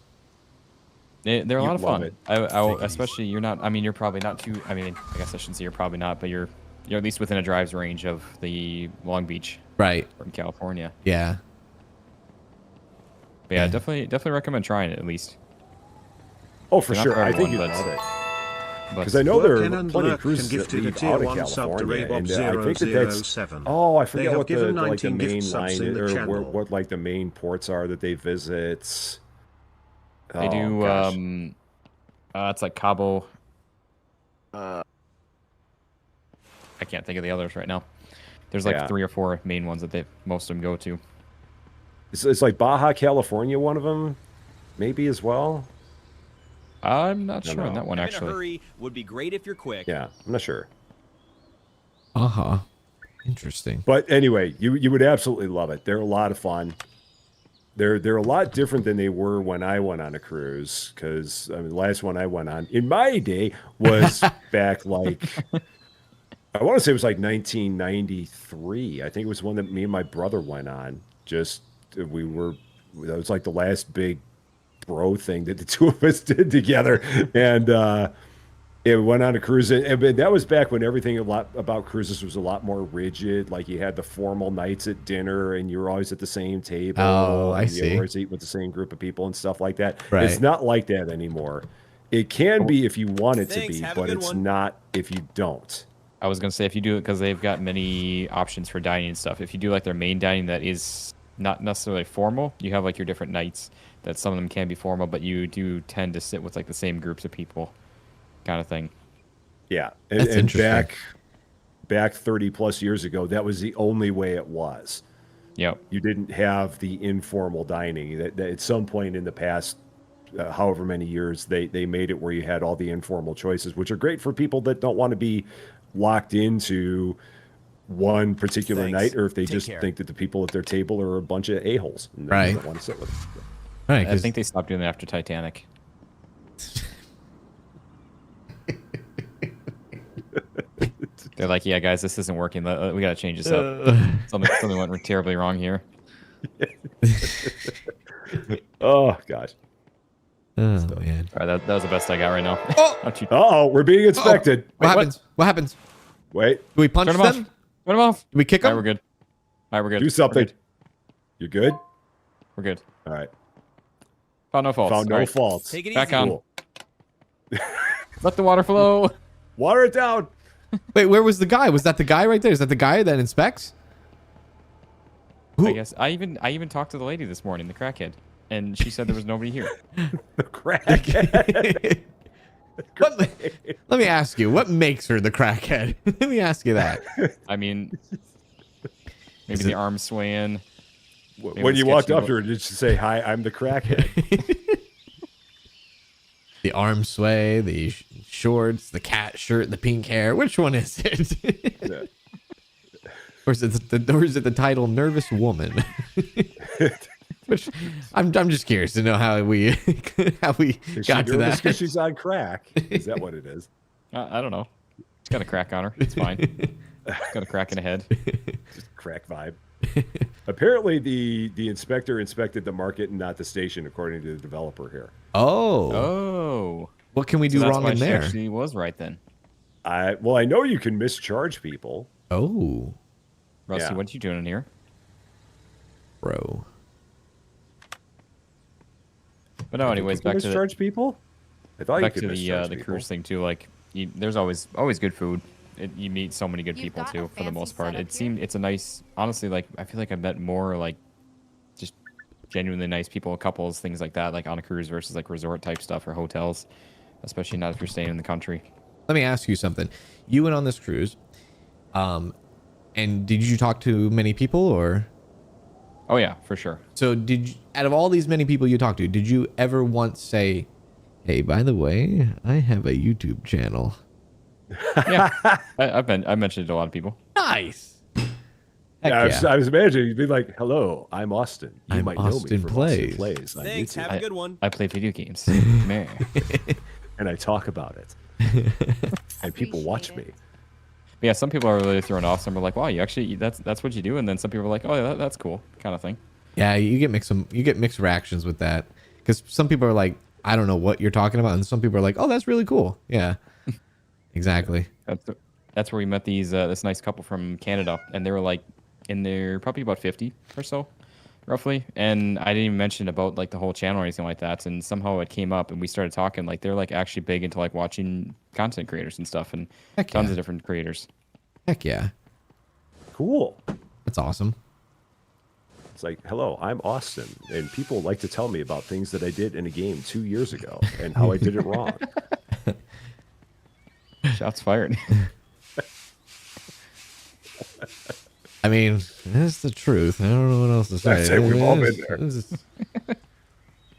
They're a lot of love fun. it. Especially you're not. I mean, you're probably not too. I mean, I guess I shouldn't say you're probably not, but you're at least within a drive's range of the Long Beach Right. from California. Yeah. But yeah, Yeah. definitely recommend trying it at least. Oh, for Not sure. for I think everyone, you'd but- love it. But Because I know there Workin are and plenty of Lurk cruises can that gifted a leave tier out of 1 sub to California, and I think that's 007. oh, I They forget have what the given like the 19 main gift subs line in the or channel. what like the main ports are that they visit. they Oh, do. gosh. It's like Cabo. I can't think of the others right now. There's like Yeah. 3 or 4 main ones that most of them go to. It's like Baja California, one of them, maybe as well. I'm not sure on know. that one I'm in a actually. hurry. Would be great if you're quick. Yeah, I'm not sure. Uh-huh. Interesting. But anyway, you would absolutely love it. They're a lot of fun. They're a lot different than they were when I went on a cruise. Because I mean, the last one I went on in my day was back like I want to say it was like 1993. I think it was one that me and my brother went on. Just that was like the last big bro thing that the two of us did together, and it went on a cruise. But that was back when everything about cruises was a lot more rigid. Like you had the formal nights at dinner, and you were always at the same table. Oh, I and see. You always eat with the same group of people and stuff like that. Right. It's not like that anymore. It can be if you want it Thanks, to be, have a but good it's one. not if you don't. I was gonna say if you do it because they've got many options for dining and stuff. If you do like their main dining that is not necessarily formal, you have like your different nights that some of them can be formal, but you do tend to sit with like the same groups of people, kind of thing. Yeah, That's and interesting. back 30 plus years ago, that was the only way it was. Yep. You didn't have the informal dining. That at some point in the past, however many years, they made it where you had all the informal choices, which are great for people that don't want to be locked into one particular Thanks. night, or if they Take just care. think that the people at their table are a bunch of a-holes and they Right. don't want to sit with them. Right. I 'Cause think they stopped doing that after Titanic. They're like, yeah, guys, this isn't working. We gotta change this up. Something went terribly wrong here. Oh gosh. oh man. All right, that was the best I got right now. Don't you Oh, we're being inspected. What happens? What happens? Wait, Do we punch turn them? them off? Turn them off. Do we kick All them? right, we're good. All right, we're good. do something. We're good. You good? We're good. All right. Found no faults. Found no All right. faults. Take it Back easy. on. Cool. Let the water flow. Water it down. Wait, where was the guy? Was that the guy right there? Is that the guy that inspects? I guess I even talked to the lady this morning, the crackhead, and she said there was nobody here. The crack. Let me ask you, what makes her the crackhead? Let me ask you that. I mean, maybe the arm swaying. Maybe When the you walked sketchy up to her, did she say, "Hi, I'm the crackhead"? The arm sway, the shorts, the cat shirt, the pink hair. Which one is it? Yeah. Or is it the title "Nervous Woman"? Which I'm just curious to know how we Is she got to nervous that. because she's on crack? Is that what it is? I don't know. It's got a crack on her. It's fine. It's got a crack in the head. Just crack vibe. Apparently, the inspector inspected the market and not the station, according to the developer here. Oh, Oh. what can we So do that's wrong why in she there? actually was right then. I know you can mischarge people. Oh, Rusty, Yeah. what you doing in here? bro. But no, anyways, You can back to the mischarge people. I thought back you to could the mischarge the people. cruise thing too. Like, there's always good food. You meet so many good You've people got a too, for the fancy most part. setup It seemed it's a nice. Honestly, like I feel like I met more like just genuinely nice people, couples, things like that, like on a cruise versus like resort type stuff or hotels, especially not if you're staying in the country. Let me ask you something. You went on this cruise, and did you talk to many people, or? Oh yeah, for sure. So out of all these many people you talked to, did you ever once say, Hey, by the way, I have a YouTube channel. Yeah, I mentioned it to a lot of people. Nice. Heck Yeah, yeah. I was imagining you'd be like, "Hello, I'm Austin. You I'm might know me Austin from Plays." Austin Plays on Thanks. YouTube, Have a good one. I play video games. Man. and I talk about it, and people watch me." But yeah, some people are really thrown off. Some are like, "Wow, you actually that's what you do," and then some people are like, "Oh, yeah, that's cool," kind of thing. Yeah, you get mixed reactions with that, because some people are like, I don't know what you're talking about, and some people are like, oh, that's really cool. Yeah, exactly. That's where we met this nice couple from Canada, and they were like in their probably about 50 or so, roughly. And I didn't even mention about like the whole channel or anything like that. And somehow it came up, and we started talking. Like they're like actually big into like watching content creators and stuff, and Heck tons yeah. of different creators. Heck yeah, Cool. that's awesome. It's like, "Hello, I'm Austin, and people like to tell me about things that I did in a game 2 years ago and how I did it wrong." Shots fired. I mean, that's the truth. I don't know what else to say. That's it. We've all been there.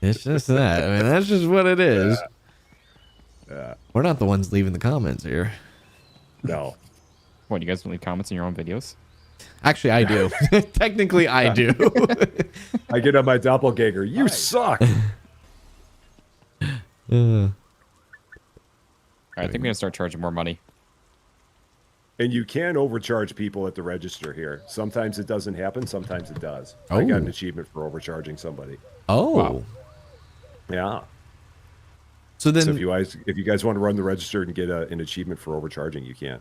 It's just that. I mean, that's just what it is. Yeah. We're not the ones leaving the comments here. No. What, you guys don't leave comments in your own videos? Actually, I do. Technically, I do. I get on my doppelganger. You suck. All right, I think we're gonna start charging more money. And you can overcharge people at the register here. Sometimes it doesn't happen. Sometimes it does. I got an Oh. achievement for overcharging somebody. Oh. Wow. Yeah. So then, So if you guys want to run the register and get an achievement for overcharging, you can.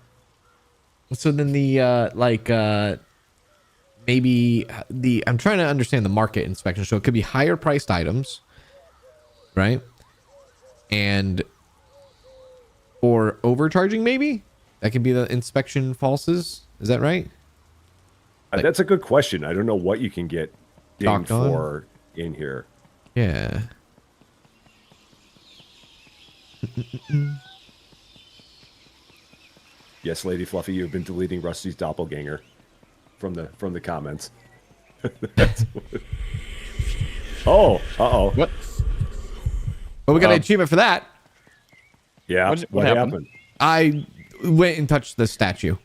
maybe I'm trying to understand the market inspection. So it could be higher priced items, right? Or overcharging, maybe that could be the inspection falses. Is that right? That's a good question. I don't know what you can get Talked dinged on? for in here. Yeah. Yes, Lady Fluffy, you've been deleting Rusty's doppelganger from the comments. Oh, uh-oh. What? But we got an achievement for that. Yeah, What what happened? happened? I went and touched the statue.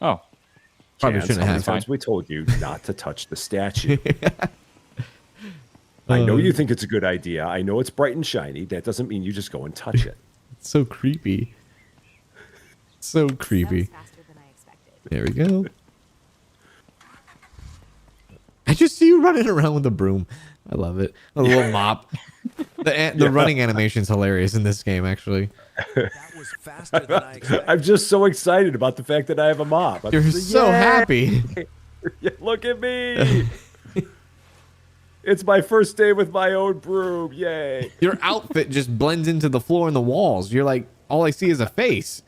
Oh, Probably Chance, shouldn't how many have. times we told you not to touch the statue? I know you think it's a good idea. I know it's bright and shiny. That doesn't mean you just go and touch it. It's so creepy. So creepy. Faster than I expected. There we go. I just see you running around with a broom. I love it. A little mop. The running animation is hilarious in this game, actually. That was faster than I expected. I'm just so excited about the fact that I have a mop. I'm You're just so like, happy. "Yay, look at me. It's my first day with my own broom. Yay. Your outfit just blends into the floor and the walls. You're like, all I see is a face.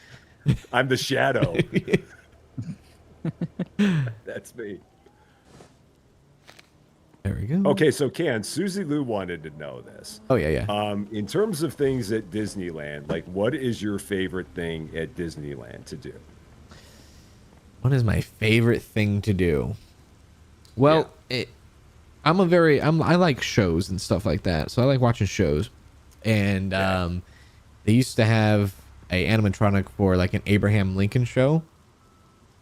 I'm the shadow. That's me. There we go. Okay, so Susie Lou wanted to know this. Oh, yeah, yeah. In terms of things at Disneyland, like what is your favorite thing at Disneyland to do? What is my favorite thing to do? Well, I like shows and stuff like that. So I like watching shows. And they used to have a animatronic for like an Abraham Lincoln show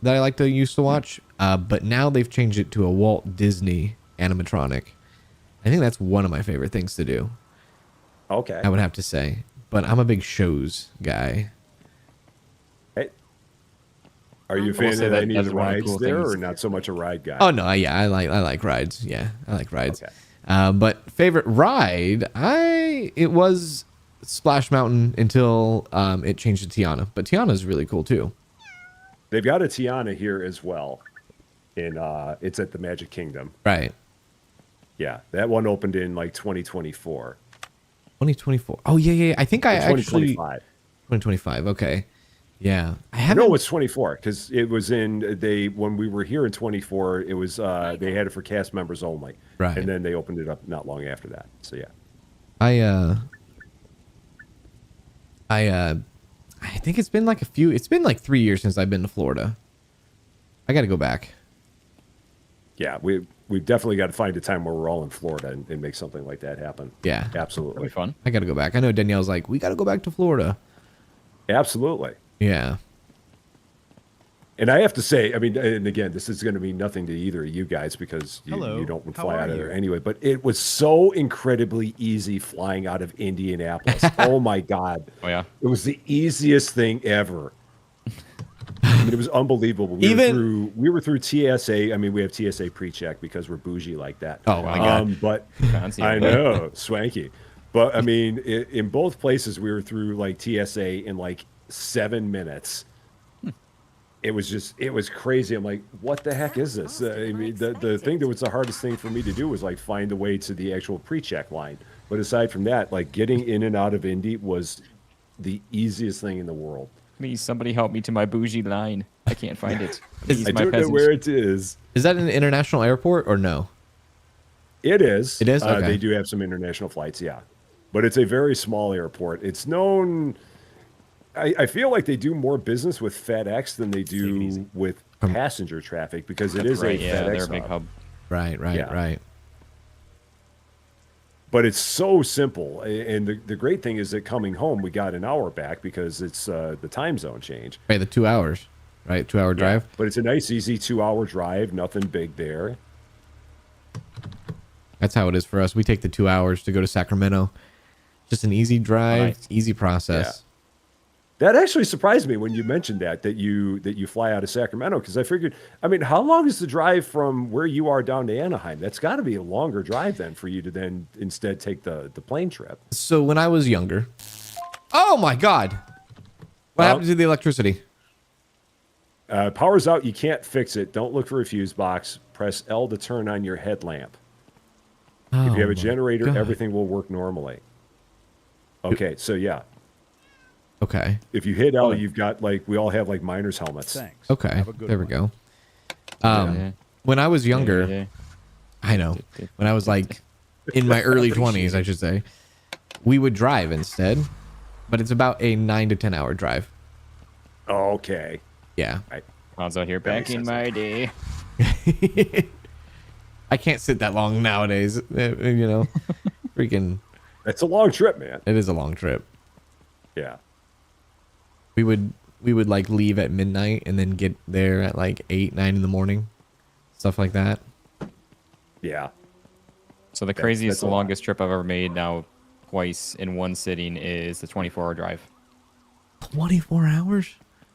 that I like to used to watch. But now they've changed it to a Walt Disney animatronic. I think that's one of my favorite things to do. Okay. I would have to say. But I'm a big shows guy. Hey, are you a will fan say of that any that's of the one of the rides cool there, things. or not so much a ride guy? Oh no, yeah, I like rides. Yeah, I like rides. Okay. But favorite ride, it was Splash Mountain until it changed to Tiana. But Tiana's really cool too. They've got a Tiana here as well. It's at the Magic Kingdom. Right. Yeah, that one opened in like 2024. 2024. Oh yeah. I think I actually 2025. 2025. Okay. Yeah, I I haven't. know it's 24 because it was when we were here in 24. It was they had it for cast members only, Right. And then they opened it up not long after that. So yeah, I think it's been like 3 years since I've been to Florida. I got to go back. Yeah, we've definitely got to find a time where we're all in Florida and make something like that happen. Yeah. That'd Absolutely. be fun. I got to go back. I know Danielle's like, we got to go back to Florida. Absolutely. Yeah. And I have to say, I mean, and again, this is going to mean nothing to either of you guys because you don't how fly are out of you? there anyway, but it was so incredibly easy flying out of Indianapolis. Oh my God. Oh yeah. It was the easiest thing ever. I mean, it was unbelievable. We were through TSA. I mean, we have TSA pre-check because we're bougie like that. Oh my God. But Fancy. I know, swanky. But I mean, in both places, we were through like TSA in like 7 minutes. It was crazy. I'm like, what the heck is this? I mean, the thing that was the hardest thing for me to do was like find a way to the actual pre-check line. But aside from that, like getting in and out of Indy was the easiest thing in the world. Please, somebody help me to my bougie line. I can't find it. Please, I my don't know peasant. where it is. Is that an international airport or no? It is. It is? Okay. They do have some international flights, yeah. But it's a very small airport. It's known... I feel like they do more business with FedEx than they do with passenger traffic because it is Right, a yeah, FedEx they're a big hub. hub. Right. Yeah. But it's so simple. And the great thing is that coming home, we got an hour back because it's the time zone change. Right. The 2 hours, right? 2 hour drive. But it's a nice, easy 2-hour drive. Nothing big there. That's how it is for us. We take the 2 hours to go to Sacramento. Just an easy drive, Nice. easy process. That actually surprised me when you mentioned that you fly out of Sacramento because I figured, I mean, how long is the drive from where you are down to Anaheim? That's got to be a longer drive then for you to then instead take the plane trip. So when I was younger, oh my God, what happened to the electricity? Power's out. You can't fix it. Don't look for a fuse box. Press L to turn on your headlamp. If you have a generator, God. everything will work normally. Okay, so yeah. Okay. If you hit L, you've got like we all have like miner's helmets. Thanks. Okay. Have a good There we one. go. Yeah. When I was younger, Yeah. I know. When I was like in my early 20s, I should say, we would drive instead, but it's about a 9 to 10 hour drive. Okay. Yeah. Hanzo here, back makes in sense. my day. I can't sit that long nowadays. You know, freaking, That's a long trip, man. it is a long trip. Yeah. We would like leave at midnight and then get there at like 8, 9 in the morning, stuff like that. Yeah. So the that's craziest, a lot. longest trip I've ever made now, twice in one sitting, is the 24-hour drive. 24 hours?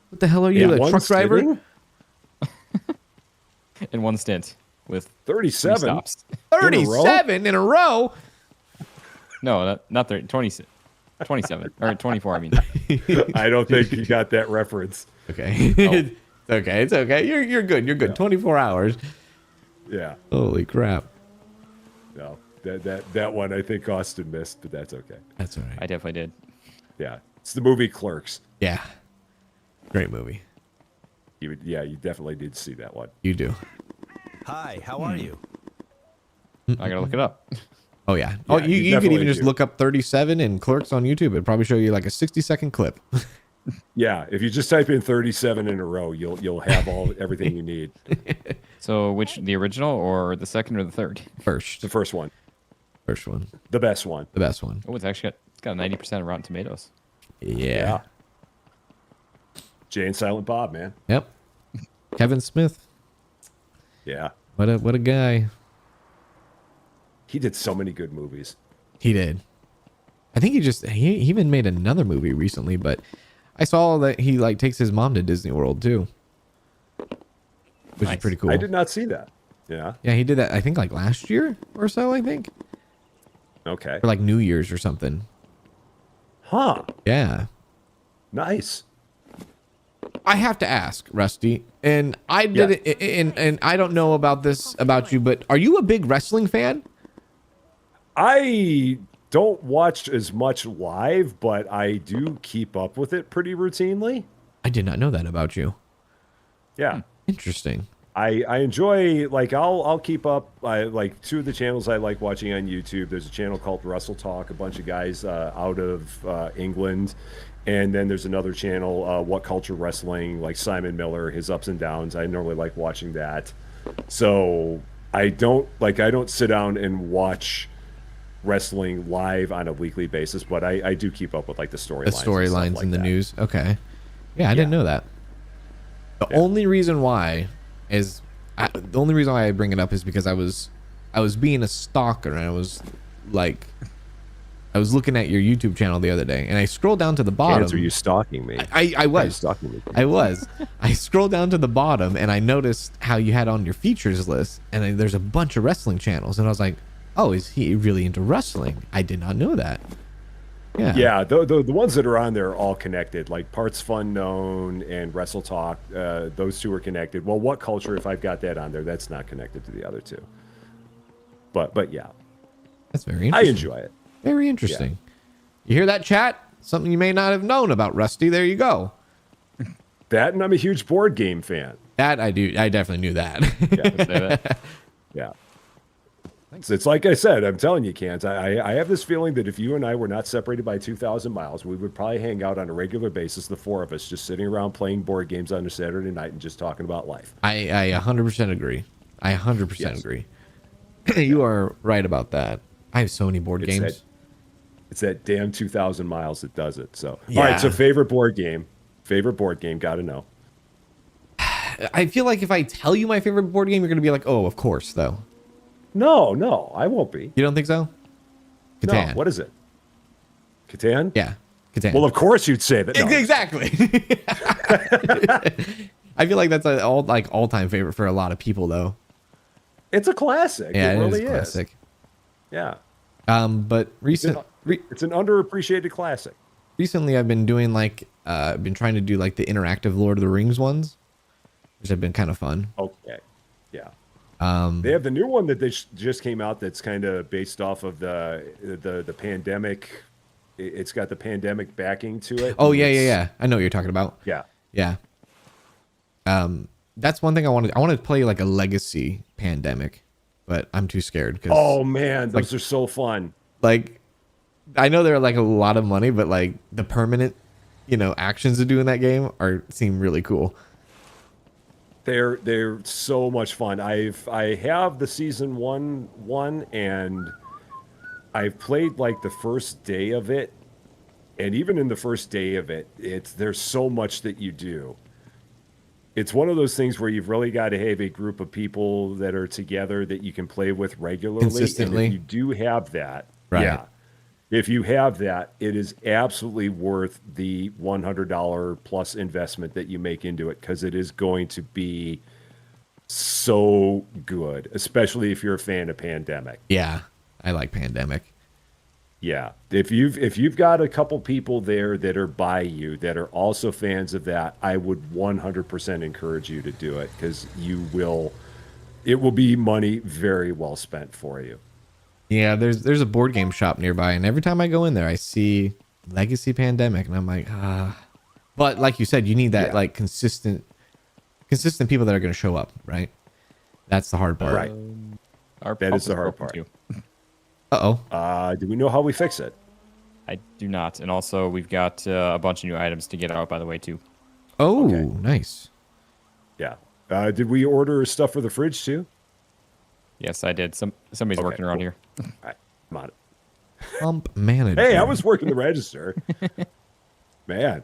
What the hell are you, a One truck driver? sitting? In one stint with 3 37. stops. 37 in a row? No, not 30, 20, 27 or 24. I mean, I don't think you got that reference. Okay. It's okay. It's okay. You're good. You're good. 24 hours. Yeah. Holy crap. No. That one I think Austin missed, but that's okay. That's all right. I definitely did. Yeah. It's the movie Clerks. Yeah. Great movie. You definitely did see that one. You do. Hi, how are you? I gotta look it up. Oh, yeah. Oh, Yeah, you you could definitely even just do. look up 37 and Clerks on YouTube. It'd probably show you like a 60-second clip. Yeah, if you just type in 37 in a row, you'll have everything you need. So, the original or the second or the third? First. The first one, First one. the best one. The best one. Oh, it's got a 90% of Rotten Tomatoes. Yeah. Jay and Silent Bob, man. Yep. Kevin Smith. Yeah, What a guy. he did so many good movies. He did. I think he even made another movie recently, but I saw that he like takes his mom to Disney World too. Which is Nice. pretty cool. I did not see that. Yeah. Yeah, he did that I think like last year or so, I think. Okay. Or like New Year's or something. Huh. Yeah. Nice. I have to ask, Rusty, and I did it, and I don't know about this about you, but are you a big wrestling fan? I don't watch as much live, but I do keep up with it pretty routinely. I did not know that about you. Yeah. Interesting. I enjoy, like, I'll keep up. I like 2 of the channels I like watching on YouTube. There's a channel called Wrestle Talk, a bunch of guys out of England. And then there's another channel, What Culture Wrestling, like Simon Miller, his ups and downs. I normally like watching that. So I don't sit down and watch wrestling live on a weekly basis, but I do keep up with like the storylines. The storylines like in the that. news. Okay. Yeah, I didn't know that. The only reason why I bring it up is because I was being a stalker, and I was looking at your YouTube channel the other day, and I scrolled down to the bottom. Are you stalking me? I was stalking me. I was. I scrolled down to the bottom, and I noticed how you had on your features list, and there's a bunch of wrestling channels, and I was like, oh, is he really into wrestling? I did not know that. Yeah, the ones that are on there are all connected, like Parts Fun Known and Wrestle Talk. Those two are connected. Well, What Culture, if I've got that on there, that's not connected to the other two. But yeah, that's very interesting. I enjoy it. Very interesting. You hear that, chat? Something you may not have known about Rusty. There you go. That, and I'm a huge board game fan. That I do. I definitely knew that. Yeah. So it's like I said, I'm telling you, Kans, I have this feeling that if you and I were not separated by 2,000 miles, we would probably hang out on a regular basis, the four of us, just sitting around playing board games on a Saturday night and just talking about life. I 100% agree. I 100% agree. You are right about that. I have so many board games. It's that damn 2,000 miles that does it. So, all right. So favorite board game, got to know. I feel like if I tell you my favorite board game, you're going to be like, oh, of course, though. No, I won't be. You don't think so? Catan. No, what is it? Catan? Yeah, Catan. Well, of course you'd say that. No. Exactly. I feel like that's an all-time favorite for a lot of people, though. It's a classic. Yeah, it really is a classic. Yeah. But it's an underappreciated classic. Recently, I've been doing been trying to do like the interactive Lord of the Rings ones, which have been kind of fun. Okay. Yeah. They have the new one that they just came out that's kind of based off of the pandemic. It's got the pandemic backing to it. Oh yeah. I know what you're talking about. Yeah. That's one thing I wanted. I wanted to play like a legacy pandemic, but I'm too scared. Oh man, those are so fun. Like, I know they're like a lot of money, but like the permanent, actions to do in that game seem really cool. They're so much fun. I have the season one, and I've played like the first day of it, and even in the first day of it, there's so much that you do. It's one of those things where you've really got to have a group of people that are together that you can play with regularly. Consistently. And if you do have that, right. Yeah. If you have that, it is absolutely worth the $100 plus investment that you make into it, because it is going to be so good, especially if you're a fan of Pandemic. Yeah, I like Pandemic. Yeah, if you've got a couple people there that are by you that are also fans of that, I would 100% encourage you to do it, because it will be money very well spent for you. Yeah, there's a board game shop nearby, and every time I go in there, I see Legacy Pandemic, and I'm like, ah. But like you said, you need that like consistent people that are going to show up, right? That's the hard part. Right. That is the hard part. Uh-oh. Do we know how we fix it? I do not. And also, we've got a bunch of new items to get out, by the way, too. Oh, nice. Yeah. Did we order stuff for the fridge, too? Yes, I did. Somebody's working around here. All right, I'm on it. Pump manager. Hey, I was working the register. Man, I'm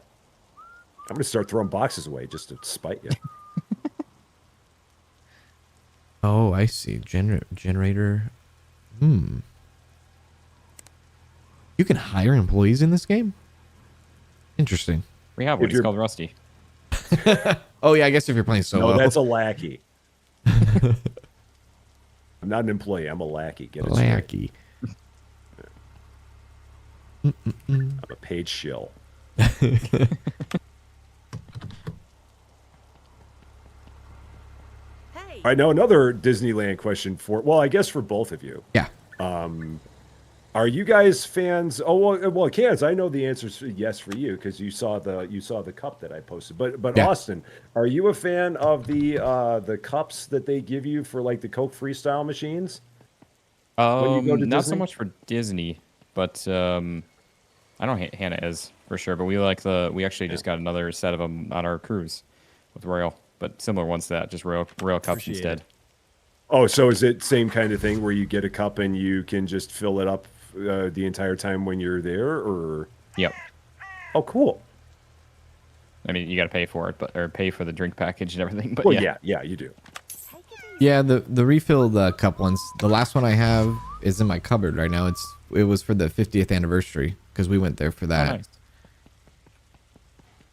going to start throwing boxes away just to spite you. Oh, I see. Generator. You can hire employees in this game? Interesting. We have one. It's called Rusty. Oh, yeah, I guess if you're playing solo. No, that's a lackey. I'm not an employee. I'm a lackey. Get it lackey. I'm a paid shill. Hey. All right, now another Disneyland question I guess for both of you. Yeah. Are you guys fans? Oh well, Kaz, I know the answer is yes for you, because you saw the cup that I posted. But yeah. Austin, are you a fan of the cups that they give you for like the Coke Freestyle machines? Not Disney? so much for Disney, but I know Hannah is for sure. But we actually just got another set of them on our cruise with Royal, but similar ones to that, just Royal cups instead. Oh, so is it same kind of thing where you get a cup and you can just fill it up the entire time when you're there, or? Yep. Oh, cool. I mean, you got to pay for it, or pay for the drink package and everything. But Well, yeah. yeah, you do. Yeah, the refilled cup ones. The last one I have is in my cupboard right now. It was for the 50th anniversary because we went there for Oh, that. nice.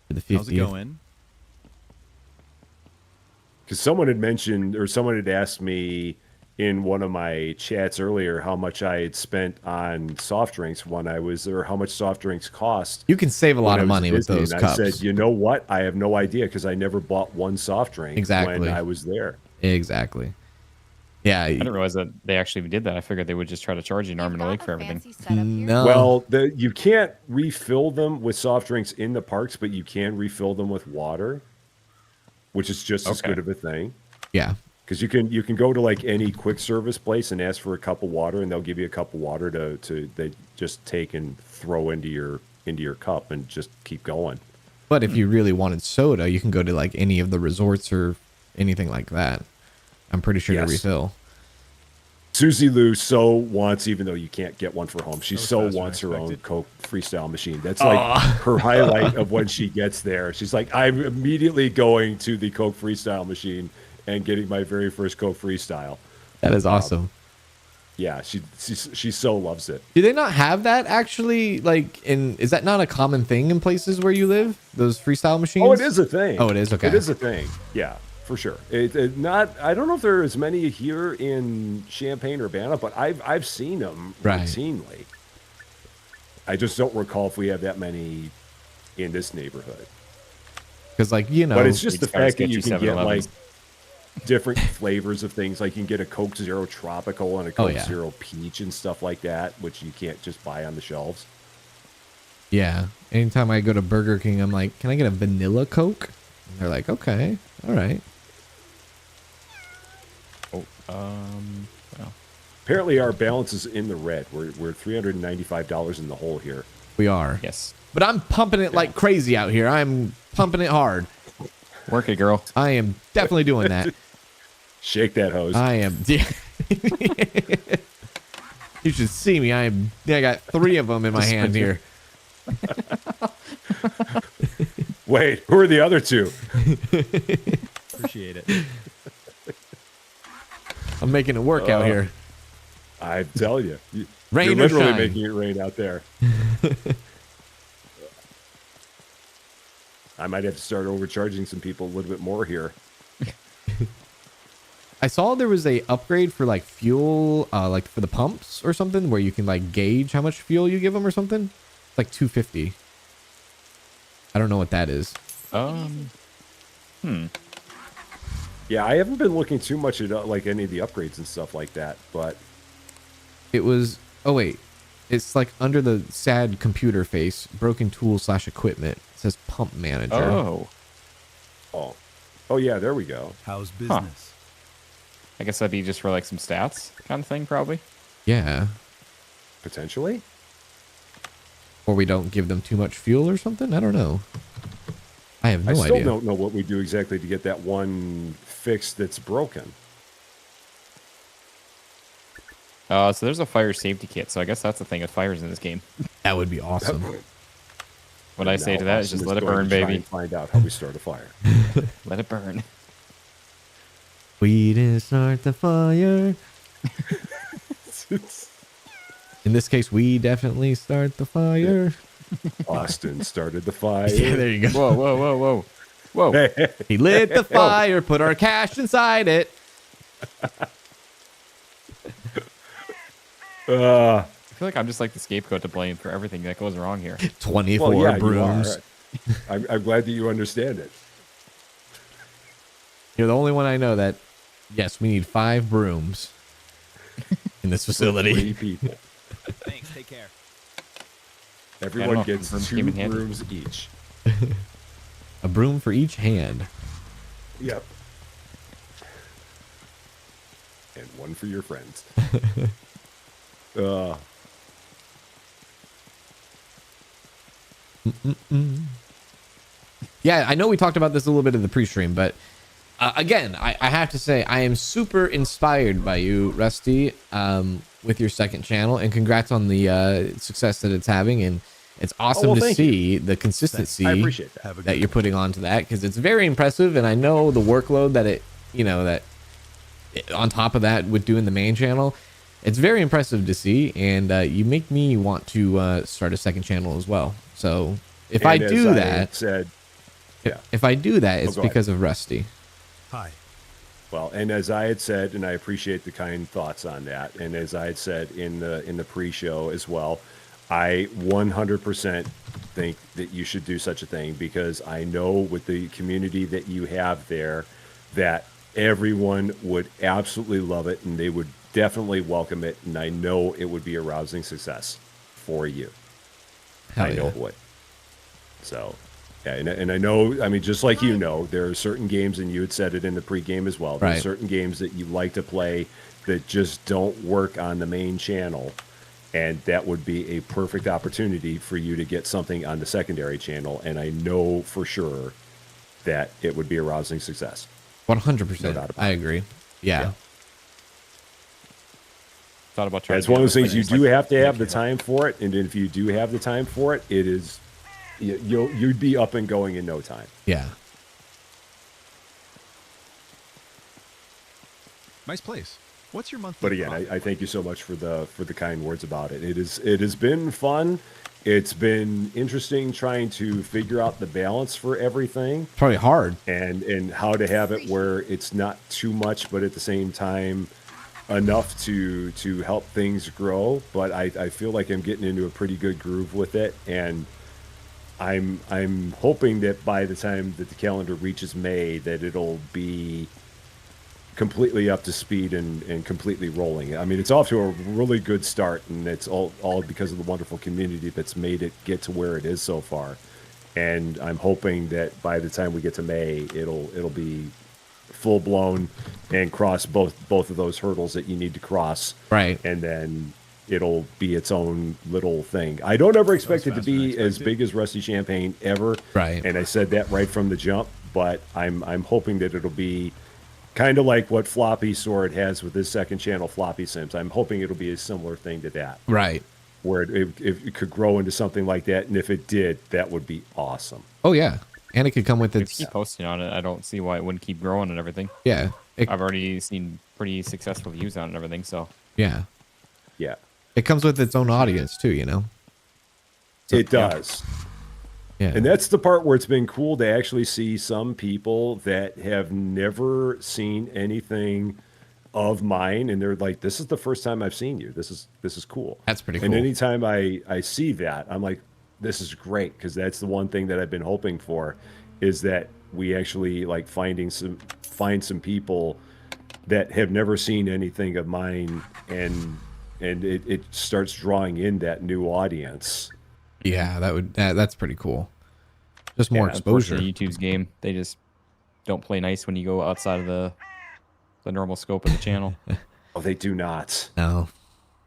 For the 50th. How's it going? Because someone had mentioned, or someone had asked me in one of my chats earlier how much I had spent on soft drinks when I was there, how much soft drinks cost. You can save a lot of money with those and cups. I said, you know what? I have no idea because I never bought one soft drink when I was there. Exactly. Yeah. I didn't realize that they actually did that. I figured they would just try to charge you an arm and a leg for everything. No. Well, you can't refill them with soft drinks in the parks, but you can refill them with water, which is just as good of a thing. Yeah. Because you can go to like any quick service place and ask for a cup of water, and they'll give you a cup of water to they just take and throw into your cup and just keep going. But if you really wanted soda, you can go to like any of the resorts or anything like that. I'm pretty sure to refill. Susie Lou so wants, even though you can't get one for home, she so faster than wants her own expected. Coke Freestyle machine. That's like her highlight of when she gets there. She's like, I'm immediately going to the Coke Freestyle machine and getting my very first Coke Freestyle. That is awesome. Yeah, she so loves it. Do they not have that actually? Like, is that not a common thing in places where you live? Those freestyle machines? Oh, it is a thing. Oh, it is? Okay. It is a thing. Yeah, for sure. It not. I don't know if there are as many here in Champaign-Urbana, but I've seen them routinely. I just don't recall if we have that many in this neighborhood. Because, like, you know, but it's just the fact that you can get 7-Elevens. like different flavors of things. Like you can get a Coke Zero Tropical and a Coke Zero Peach and stuff like that, which you can't just buy on the shelves. Yeah. Anytime I go to Burger King, I'm like, can I get a vanilla Coke? And they're like, okay, all right. Oh, well. Apparently our balance is in the red. We're $395 in the hole here. We are. Yes. But I'm pumping it like crazy out here. I'm pumping it hard. Work it, girl. I am definitely doing that. Shake that hose. I am. You should see me. I got 3 of them in my hand here. Wait, who are the other 2? Appreciate it. I'm making it work out here. I tell you. Rain You're or literally shine. making it rain out there. I might have to start overcharging some people a little bit more here. I saw there was a upgrade for like fuel, like for the pumps or something, where you can like gauge how much fuel you give them or something. It's like $250. I don't know what that is. Yeah, I haven't been looking too much at like any of the upgrades and stuff like that, but It was. Oh wait, it's like under the sad computer face, broken tool / equipment. It says pump manager. Oh yeah, there we go. How's business? I guess that'd be just for like some stats kind of thing, probably. Yeah. Potentially. Or we don't give them too much fuel or something. I don't know. I have no I still idea. don't know what we do exactly to get that one fixed that's broken. So there's a fire safety kit. So I guess that's the thing with fires in this game. That would be awesome. What I say Now to that is Austin just let it going burn, to try baby. and find out how we start a fire. Let it burn. We didn't start the fire. In this case, we definitely start the fire. Austin started the fire. Yeah, there you go. Whoa, whoa, whoa, whoa. Whoa. He lit the fire, put our cash inside it. I feel like I'm just like the scapegoat to blame for everything that goes wrong here. 24 Well, yeah, brooms. you are. I'm glad that you understand it. You're the only one I know that, yes, we need 5 brooms in this 3 facility. people. Thanks. Take care. Everyone know. gets Brooms 2 came in handy. brooms each. A broom for each hand. Yep. And 1 for your friends. Yeah, I know we talked about this a little bit in the pre-stream, but again, I have to say I am super inspired by you, Rusty, with your second channel, and congrats on the success that it's having. And it's awesome to see the consistency I appreciate that. that you're putting onto that, because it's very impressive. And I know the workload that it, on top of that with doing the main channel, it's very impressive to see. And you make me want to start a second channel as well. So if I do that, if I do that, it's because of Rusty. Hi. Well, and as I had said, and I appreciate the kind thoughts on that, and as I had said in the pre-show as well, I 100% think that you should do such a thing, because I know with the community that you have there that everyone would absolutely love it, and they would definitely welcome it, and I know it would be a rousing success for you. Hell I know yeah. it would. So, yeah, and I know, I mean, just like you know, there are certain games, and you had said it in the pregame as well, there's Right. certain games that you like to play that just don't work on the main channel, and that would be a perfect opportunity for you to get something on the secondary channel, and I know for sure that it would be a rousing success. 100%. No doubt about I agree. Yeah. Thought about trying. It's to one do of those it, things but you it's do like, have to have the time for it, and if you do have the time for it, it is you'd be up and going in no time. Yeah. Nice place. What's your monthly? But again, profit? I thank you so much for the kind words about it. It has been fun. It's been interesting trying to figure out the balance for everything, Probably hard. and how to have it where it's not too much, but at the same time enough to help things grow. But I feel like I'm getting into a pretty good groove with it, and I'm hoping that by the time that the calendar reaches May, that it'll be completely up to speed and completely rolling. I mean, it's off to a really good start, and it's all because of the wonderful community that's made it get to where it is so far. And I'm hoping that by the time we get to May, it'll be full blown and cross both of those hurdles that you need to cross. Right. And then it'll be its own little thing. I don't ever expect it to faster than be as expected. big as Rusty Champagne ever. Right. And I said that right from the jump, but I'm hoping that it'll be kind of like what Floppy Sword has with his second channel, Floppy Sims. I'm hoping it'll be a similar thing to that, Right. where it could grow into something like that. And if it did, that would be awesome. Oh, yeah. And it could come with If its... you keep posting on it, I don't see why it wouldn't keep growing and everything. Yeah. I've already seen pretty successful views on it and everything, so Yeah. Yeah, It comes with its own audience, too, you know? it does. Yeah. And that's the part where it's been cool to actually see some people that have never seen anything of mine, and they're like, "This is the first time I've seen you. This is cool." That's pretty And cool. anytime I see that, I'm like, "This is great," because that's the one thing that I've been hoping for, is that we actually like find some people that have never seen anything of mine, and it starts drawing in that new audience. Yeah, that's pretty cool. Just more yeah, exposure. unfortunately, YouTube's game, they just don't play nice when you go outside of the normal scope of the channel. Oh, they do not. No.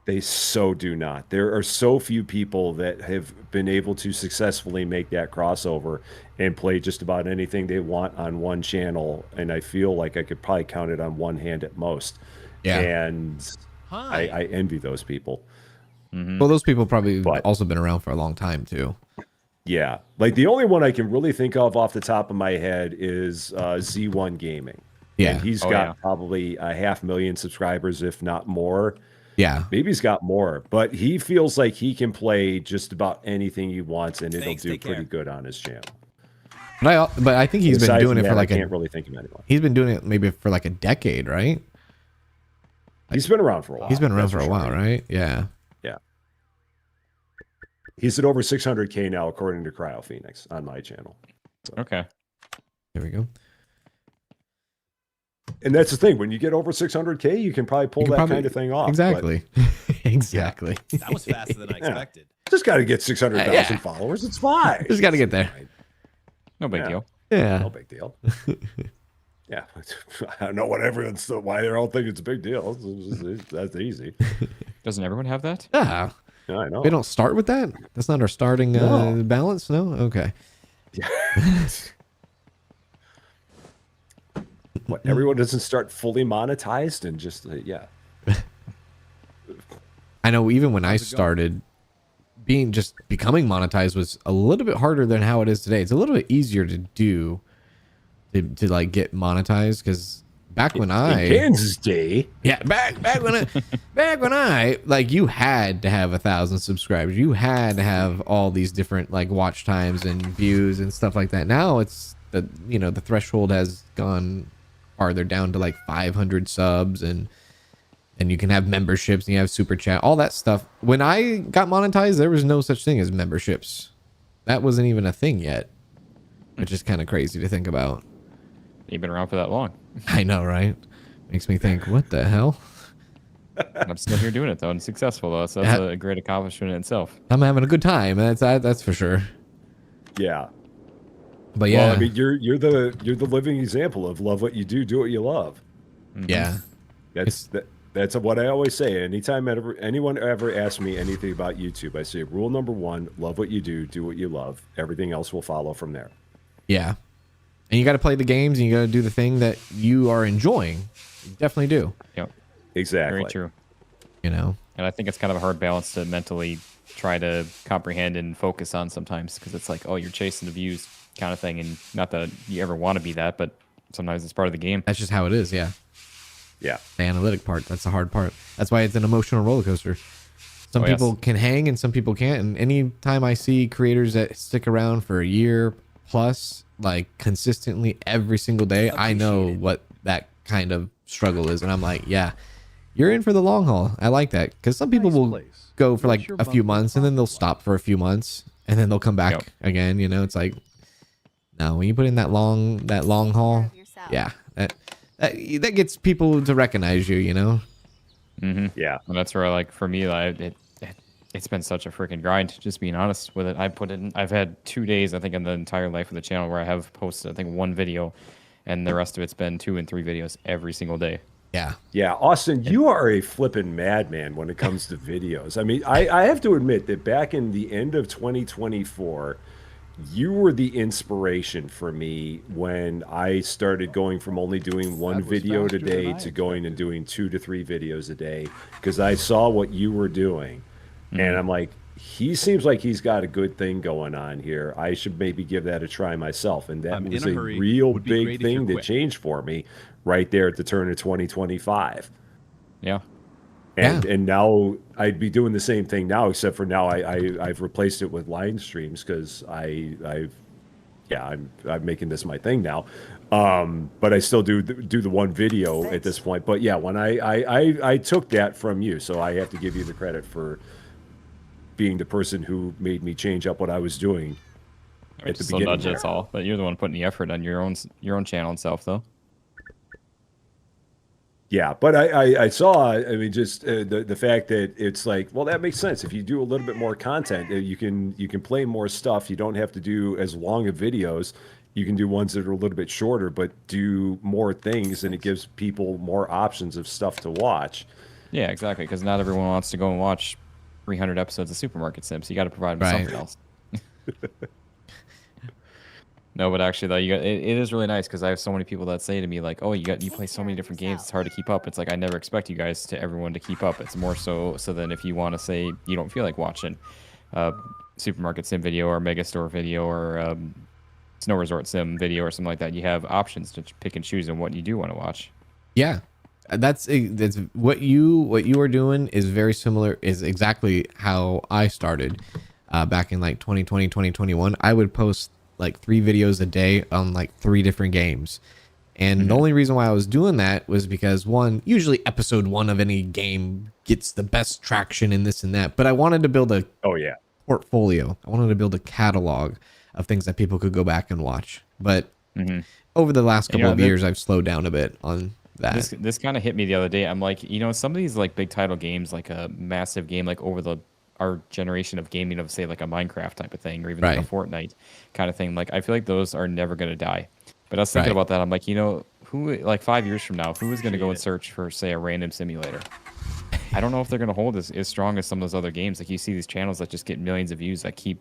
They so do not. There are so few people that have been able to successfully make that crossover and play just about anything they want on one channel. And I feel like I could probably count it on one hand at most. Yeah. And I envy those people. Well, those people probably But- also been around for a long time, too. Yeah. Like the only one I can really think of off the top of my head is Z1 Gaming. Yeah. And he's Oh, got yeah. probably 500,000 subscribers, if not more. Yeah. Maybe he's got more, but he feels like he can play just about anything he wants, and it'll Thanks, do take care. pretty good on his channel. But I think he's been Aside doing from it that, for like I can't really think of anyone. he's been doing it maybe for like a decade, right? He's been around for a while. He's been around that's for a sure. while, right? Yeah. Yeah. He's at over 600K now, according to Cryo Phoenix on my channel. Okay. There we go. And that's the thing. When you get over 600K, you can probably pull You can that probably- kind of thing off. but Exactly. Exactly. That was faster than I expected. Just got to get 600,000 Yeah. followers. It's fine. Just got to get there. No big Yeah. deal. Yeah. No big deal. Yeah. I don't know why they're all thinking it's a big deal. That's easy. Doesn't everyone have that? Yeah. Yeah, I know. We don't start with that? That's not our starting No. balance? No? Okay. what, everyone doesn't start fully monetized and just yeah. I know even when I started, becoming monetized was a little bit harder than how it is today. It's a little bit easier to do to like get monetized, because back when In Kansas Day. yeah, back when I like, you had to have 1,000 subscribers. You had to have all these different like watch times and views and stuff like that. Now it's the the threshold has gone farther down to like 500 subs, and you can have memberships and you have super chat, all that stuff. When I got monetized, there was no such thing as memberships. That wasn't even a thing yet, which is kind of crazy to think about. You've been around for that long. I know, right? Makes me think, what the hell? I'm still here doing it though, and successful though. So that's a great accomplishment in itself. I'm having a good time. That's for sure. Yeah. But yeah, Well, I mean, you're the living example of love what you do what you love. yeah. That's what I always say. Anytime anyone ever asks me anything about YouTube, I say rule number 1: love what you do what you love. Everything else will follow from there. Yeah. And you got to play the games, and you got to do the thing that you are enjoying. You definitely do. Yep. Exactly. Very true. And I think it's kind of a hard balance to mentally try to comprehend and focus on sometimes, because it's like, oh, you're chasing the views kind of thing, and not that you ever want to be that, but sometimes it's part of the game. that's just how it is. Yeah. Yeah. The analytic part. That's the hard part. That's why it's an emotional roller coaster. Some people can hang and some people can't. And anytime I see creators that stick around for a year plus, like consistently every single day, I know what that kind of struggle is. And I'm like, yeah, you're in for the long haul. I like that. Because some people will go for like a few months and then they'll stop for a few months and then they'll come back again. It's like, no, when you put in that long haul, yeah, that gets people to recognize you, Mm-hmm. Yeah. And that's where, like, for me, it's been such a freaking grind, just being honest with it. I've had 2 days, I think, in the entire life of the channel where I have posted, I think, 1 video, and the rest of it's been 2 and 3 videos every single day. Yeah. Yeah, Austin, you are a flipping madman when it comes to videos. I mean, I have to admit that back in the end of 2024, you were the inspiration for me when I started going from only doing 1 video a day to going and doing 2 to 3 videos a day, because I saw what you were doing. And I'm like, he seems like he's got a good thing going on here. I should maybe give that a try myself. And that was a real big thing that changed for me right there at the turn of 2025. Yeah. And now I'd be doing the same thing now, except for now I've replaced it with line streams, because I'm making this my thing now. But I still do the 1 video at this point. But yeah, when I took that from you, so I have to give you the credit for being the person who made me change up what I was doing at the beginning. Nudge, that's all. But you're the one putting the effort on your own channel itself, though. Yeah, but I saw, I mean, just the fact that it's like, well, that makes sense. If you do a little bit more content, you can play more stuff. You don't have to do as long of videos. You can do ones that are a little bit shorter, but do more things, and it gives people more options of stuff to watch. Yeah, exactly, because not everyone wants to go and watch 300 episodes of Supermarket Sim, so you got to provide them something else. No, but actually though, it is really nice, because I have so many people that say to me like, "Oh, you play so many different games, it's hard to keep up." It's like, I never expect you guys everyone to keep up. It's more so then if you want to say you don't feel like watching Supermarket Sim video or Megastore video or Snow Resort Sim video or something like that, you have options to pick and choose on what you do want to watch. Yeah. That's what you are doing is very similar, is exactly how I started back in like 2020, 2021. I would post like 3 videos a day on like 3 different games. And the only reason why I was doing that was because, one, usually episode 1 of any game gets the best traction in this and that. But I wanted to build a portfolio. I wanted to build a catalog of things that people could go back and watch. But over the last couple of years, I've slowed down a bit on that. This kind of hit me the other day. I'm like, some of these like big title games, like a massive game, like over our generation of gaming, of say like a Minecraft type of thing, or even like a Fortnite kind of thing. Like, I feel like those are never going to die. But I was thinking about that. I'm like, who, like 5 years from now, who is going to go and search for, say, a random simulator? I don't know if they're going to hold as strong as some of those other games. Like, you see these channels that just get millions of views that keep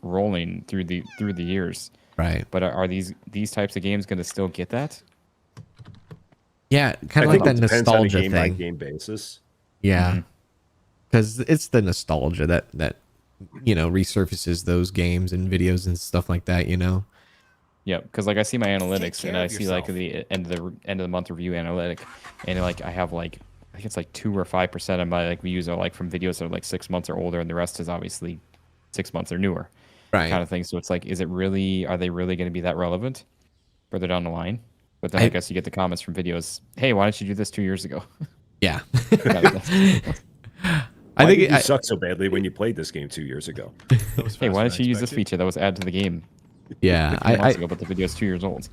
rolling through the years. Right. But are these types of games going to still get that? Yeah, kind I of like think that it depends on a nostalgia game by thing. game basis. Yeah, because it's the nostalgia that resurfaces those games and videos and stuff like that. Yeah, because like I see my analytics care and I of see like yourself. the end of the month review analytic, and like I have like I think it's like 2 or 5% of my like views are like from videos that are like 6 months or older, and the rest is obviously 6 months or newer, kind Right. of thing. So it's like, are they really going to be that relevant further down the line? But then I I guess you get the comments from videos. Hey, why didn't you do this 2 years ago? yeah. Kind of thing. I Why think did you I, suck so badly when you played this game 2 years ago? That was Hey, why faster didn't than you use this expected. feature that was added to the game yeah. 3 months ago, but the video's 2 years old?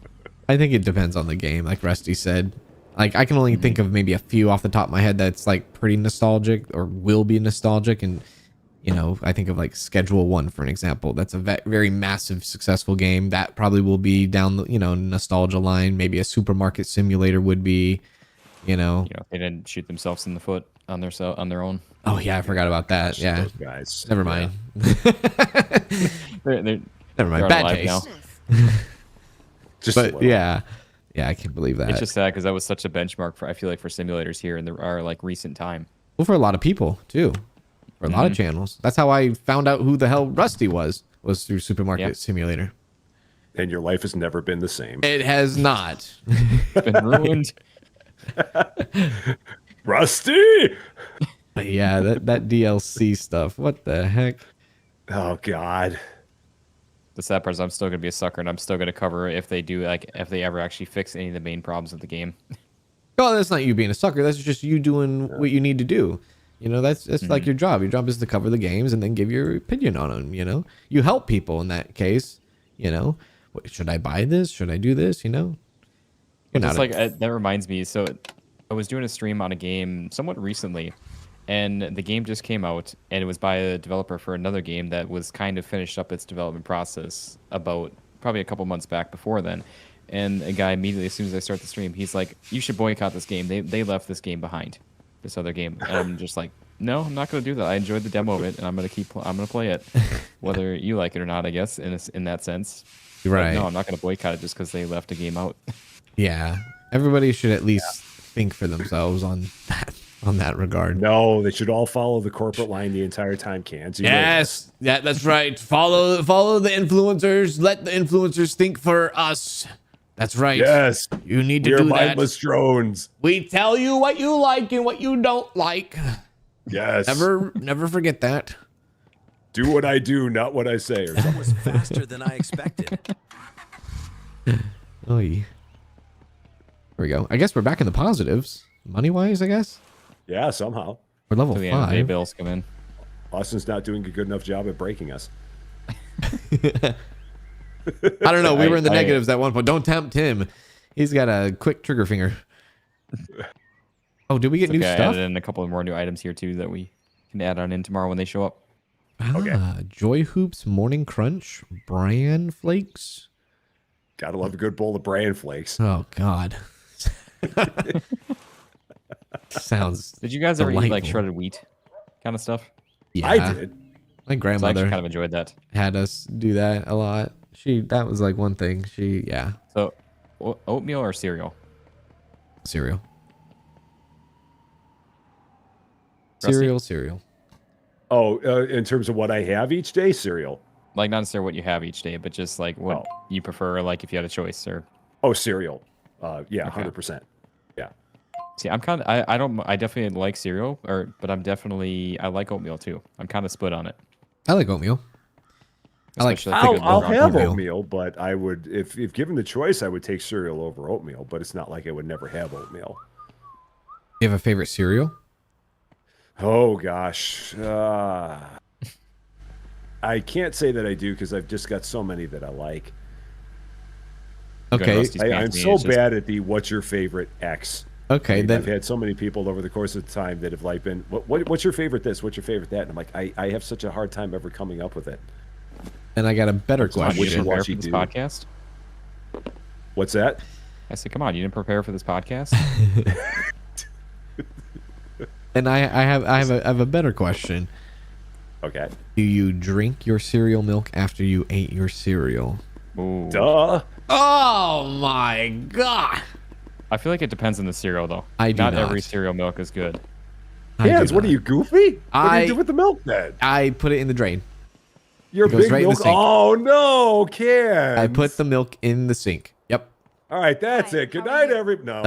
I think it depends on the game, like Rusty said. Like I can only think of maybe a few off the top of my head that's like pretty nostalgic or will be nostalgic, and I think of like Schedule One for an example. That's a very massive, successful game that probably will be down the nostalgia line. Maybe a supermarket simulator would be. They didn't shoot themselves in the foot on their own. Oh yeah, I forgot about that. Gosh, Yeah, those guys. never Yeah. mind. They're Never they're mind. Bad alive taste. Just a But little. yeah, I can't believe that. It's just sad because that was such a benchmark for, I feel like, for simulators here in our like recent time. Well, for a lot of people too, for a lot of channels. That's how I found out who the hell Rusty was through Supermarket Yeah. Simulator. And your life has never been the same. It has not. It's been ruined. Rusty! But yeah, that DLC stuff. What the heck? Oh, God. The sad part is I'm still gonna be a sucker, and I'm still gonna cover if they ever actually fix any of the main problems of the game. Oh, that's not you being a sucker. That's just you doing what you need to do. That's like your job. Your job is to cover the games and then give your opinion on them. You help people in that case. Should I buy this? Should I do this? You're It's not like that reminds me. So I was doing a stream on a game somewhat recently, and the game just came out, and it was by a developer for another game that was kind of finished up its development process about probably a couple months back before then. And a guy immediately, as soon as I start the stream, he's like, "You should boycott this game. They left this game behind, this other game." And I'm just like, "No, I'm not going to do that. I enjoyed the demo of it, and I'm going to play it, whether you like it or not. I guess in that sense, But right. no, I'm not going to boycott it just because they left a game out." Yeah, everybody should at least think for themselves on that regard. No, they should all follow the corporate line the entire time, Cans. You know Yes, yeah, that's right. Follow the influencers. Let the influencers think for us. That's right. this. Yes. You need to We're do that. mindless drones. We tell you what you like and what you don't like. Yes. Never forget that. Do what I do, not what I say. Or That something. was faster than I expected. Oh, yeah. Here we go. I guess we're back in the positives, money wise. I guess Yeah, somehow. we're level So the end of the day 5. bills come in. Austin's not doing a good enough job at breaking us. I don't know. We were in the I- negatives at one point. Don't tempt him. He's got a quick trigger finger. Oh, did we get It's new okay, I stuff? added in a couple of more new items here too that we can add on in tomorrow when they show up. Okay. Joy Hoops Morning Crunch Bran Flakes. Gotta love a good bowl of bran flakes. Oh God. Sounds. Did you guys ever eat like Delightful. shredded wheat kind of stuff? Yeah. I did. My So I grandmother actually kind of enjoyed that. had us do that a lot. That was like one thing. Yeah. So oatmeal or cereal? Cereal. Rusty? Cereal. Oh, in terms of what I have each day, cereal. Like not necessarily what you have each day, but just like what you prefer, like if you had a choice or. Oh, cereal. Yeah, Okay. 100%. Yeah. See, I'm kind of I definitely like cereal, but I like oatmeal too. I'm kind of split on it. I like oatmeal. I like. Especially if I'll it's have oatmeal. oatmeal, but I would, if given the choice, I would take cereal over oatmeal. But it's not like I would never have oatmeal. You have a favorite cereal? Oh gosh, I can't say that I do because I've just got so many that I like. Okay. Rusty's I'm pants me, so it's just- bad at the "What's your favorite X?" Okay. I've Then had so many people over the course of time that have like been, what's your favorite this? What's your favorite that? And I'm like, I have such a hard time ever coming up with it. I got a better Come on, you question. didn't prepare wishy-washy for this dude. podcast? What's that? I said, come on, you didn't prepare for this podcast? And I have a better question. Okay. Do you drink your cereal milk after you ate your cereal? Ooh. Duh. Oh my God. I feel like it depends on the cereal, though. I do not not. every cereal milk is good. Cans, what are you, goofy? What do you do with the milk then? I put it in the drain. You're It goes big right in the milk. sink. Oh no, Cans. I put the milk in the sink. Yep. All right, that's it. Good night, No.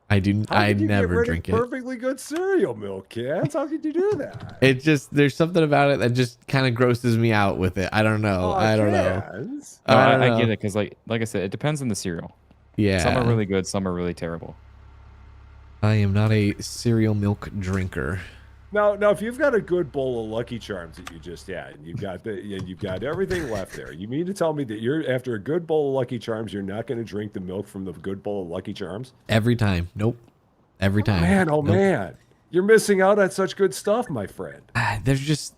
I do. How I could you get never rid of drink it. perfectly good cereal milk, Cans. How could you do that? It just there's something about it that just kind of grosses me out with it. I don't know. I don't know. Cans. No, I don't I know. get it because, like I said, it depends on the cereal. Yeah. Some are really good, some are really terrible. I am not a cereal milk drinker. Now, if you've got a good bowl of Lucky Charms that you just had, and you've got everything left there, you mean to tell me that you're after a good bowl of Lucky Charms, you're not going to drink the milk from the good bowl of Lucky Charms? Every time. Nope. Every time. Man, oh Nope. man, you're missing out on such good stuff, my friend. There's just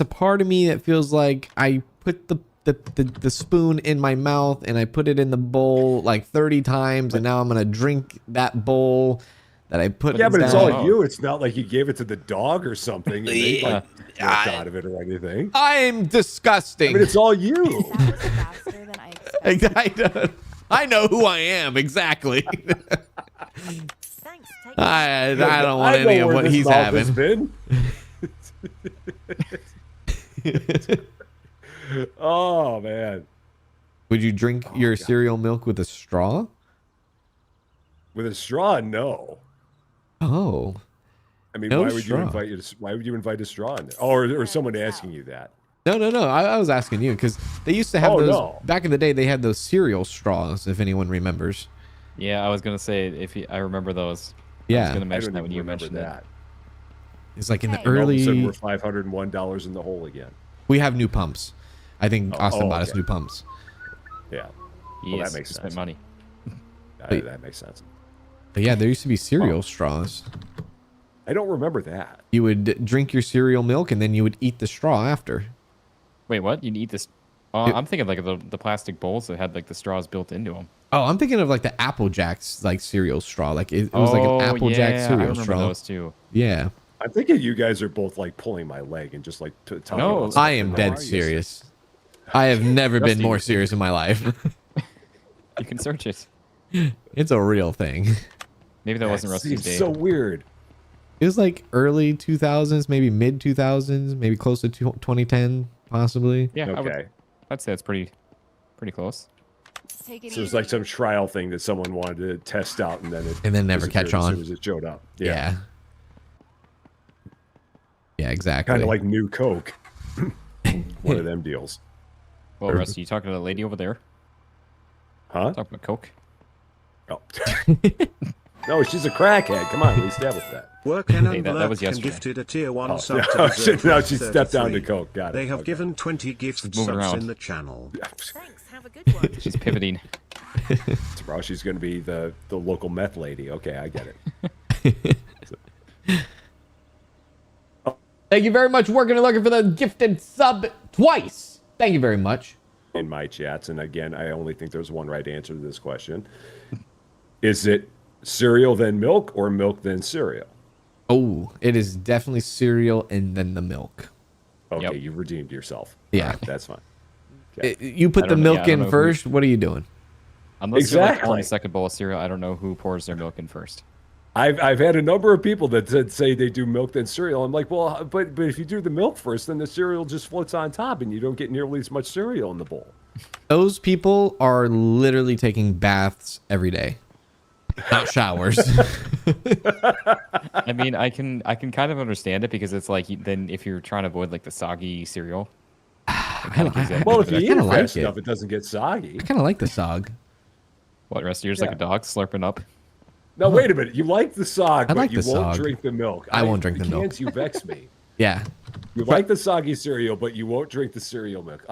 a part of me that feels like I put the spoon in my mouth and I put it in the bowl like 30 times, and now I'm gonna drink that bowl that I put. Yeah, but it's down. all you. It's not like you gave it to the dog or something and they like worked out of it or anything. I'm disgusting. I mean, it's all you. That was faster than I expected. I know who I am exactly. Thanks. Take I don't want I know any of where what this he's mouth having. has been. Oh man, Would you drink your cereal milk with a straw? with a straw, no. Oh, I mean, No why would straw. you invite a straw in there? Oh, or someone asking you that? no. I was asking you because they used to have Oh, those no. back in the day. They had those cereal straws, if anyone remembers. Yeah, I was gonna say I remember those. I was Yeah, gonna I mention don't that when even you remember mentioned that. it's like in the Hey. And all of a sudden, early. we're $501 in the hole again. We have new pumps. I think Austin bought us okay. new pumps. Yeah, Yes, that makes spent sense. money. that makes sense. But yeah, there used to be cereal straws. I don't remember that. You would drink your cereal milk and then you would eat the straw after. Wait, what? You eat this? Oh, I'm thinking like the plastic bowls that had like the straws built into them. Oh, I'm thinking of like the Apple Jacks like cereal straw. Like it was like an Apple Jack I cereal remember straw. those too. Yeah, I'm thinking you guys are both like pulling my leg and just like talking No, about stuff I am that dead are you serious. I have never been Rusty. more serious in my life. You can search it. It's a real thing. Maybe that wasn't Rusty's Seems day. so weird. It was like early 2000s, maybe mid 2000s, maybe close to 2010, possibly. Yeah, Okay. I'd say it's pretty close. Take it So it's easy. like some trial thing that someone wanted to test out, and then never disappeared catch as on. soon as it showed up. Yeah. Yeah, exactly. Kind of like new Coke. One of them deals, Well, Rusty, you talking to the lady over there? huh? Talking about Coke? Oh. No, she's a crackhead. Come on, we established that. Work and Hey, that was yesterday. gifted a tier 1 Oh, sub now to she Reserve stepped down to 33. Coke. Got it. They have Okay. given 20 gift She's moving subs around. in the channel. Thanks. Have a good one. She's pivoting. Tomorrow she's going to be the local meth lady. Okay, I get it. Thank you very much, working and looking for the gifted sub twice. Thank you very much. In my chats, and again, I only think there's one right answer to this question. Is it cereal then milk or milk then cereal? Oh, it is definitely cereal and then the milk. Okay, Yep. you redeemed yourself. Yeah. All right, that's fine. Okay. You put I the don't know- milk yeah, I don't in know who- first. What are you doing? Unless you're like Exactly. pouring a second bowl of cereal, I don't know who pours their milk in first. I've had a number of people that say they do milk then cereal. I'm like, well, but if you do the milk first, then the cereal just floats on top, and you don't get nearly as much cereal in the bowl. Those people are literally taking baths every day, not showers. I mean, I can kind of understand it because it's like then if you're trying to avoid like the soggy cereal. Well, if you eat kinda it like fast it. enough, it doesn't get soggy. I kind of like the sog. What, Rusty? You're just like a dog slurping up. No, wait a minute. You like the sog, I but like you the won't sog. drink the milk. I won't drink the milk. Cans, you vex me. Yeah. You like the soggy cereal, but you won't drink the cereal milk.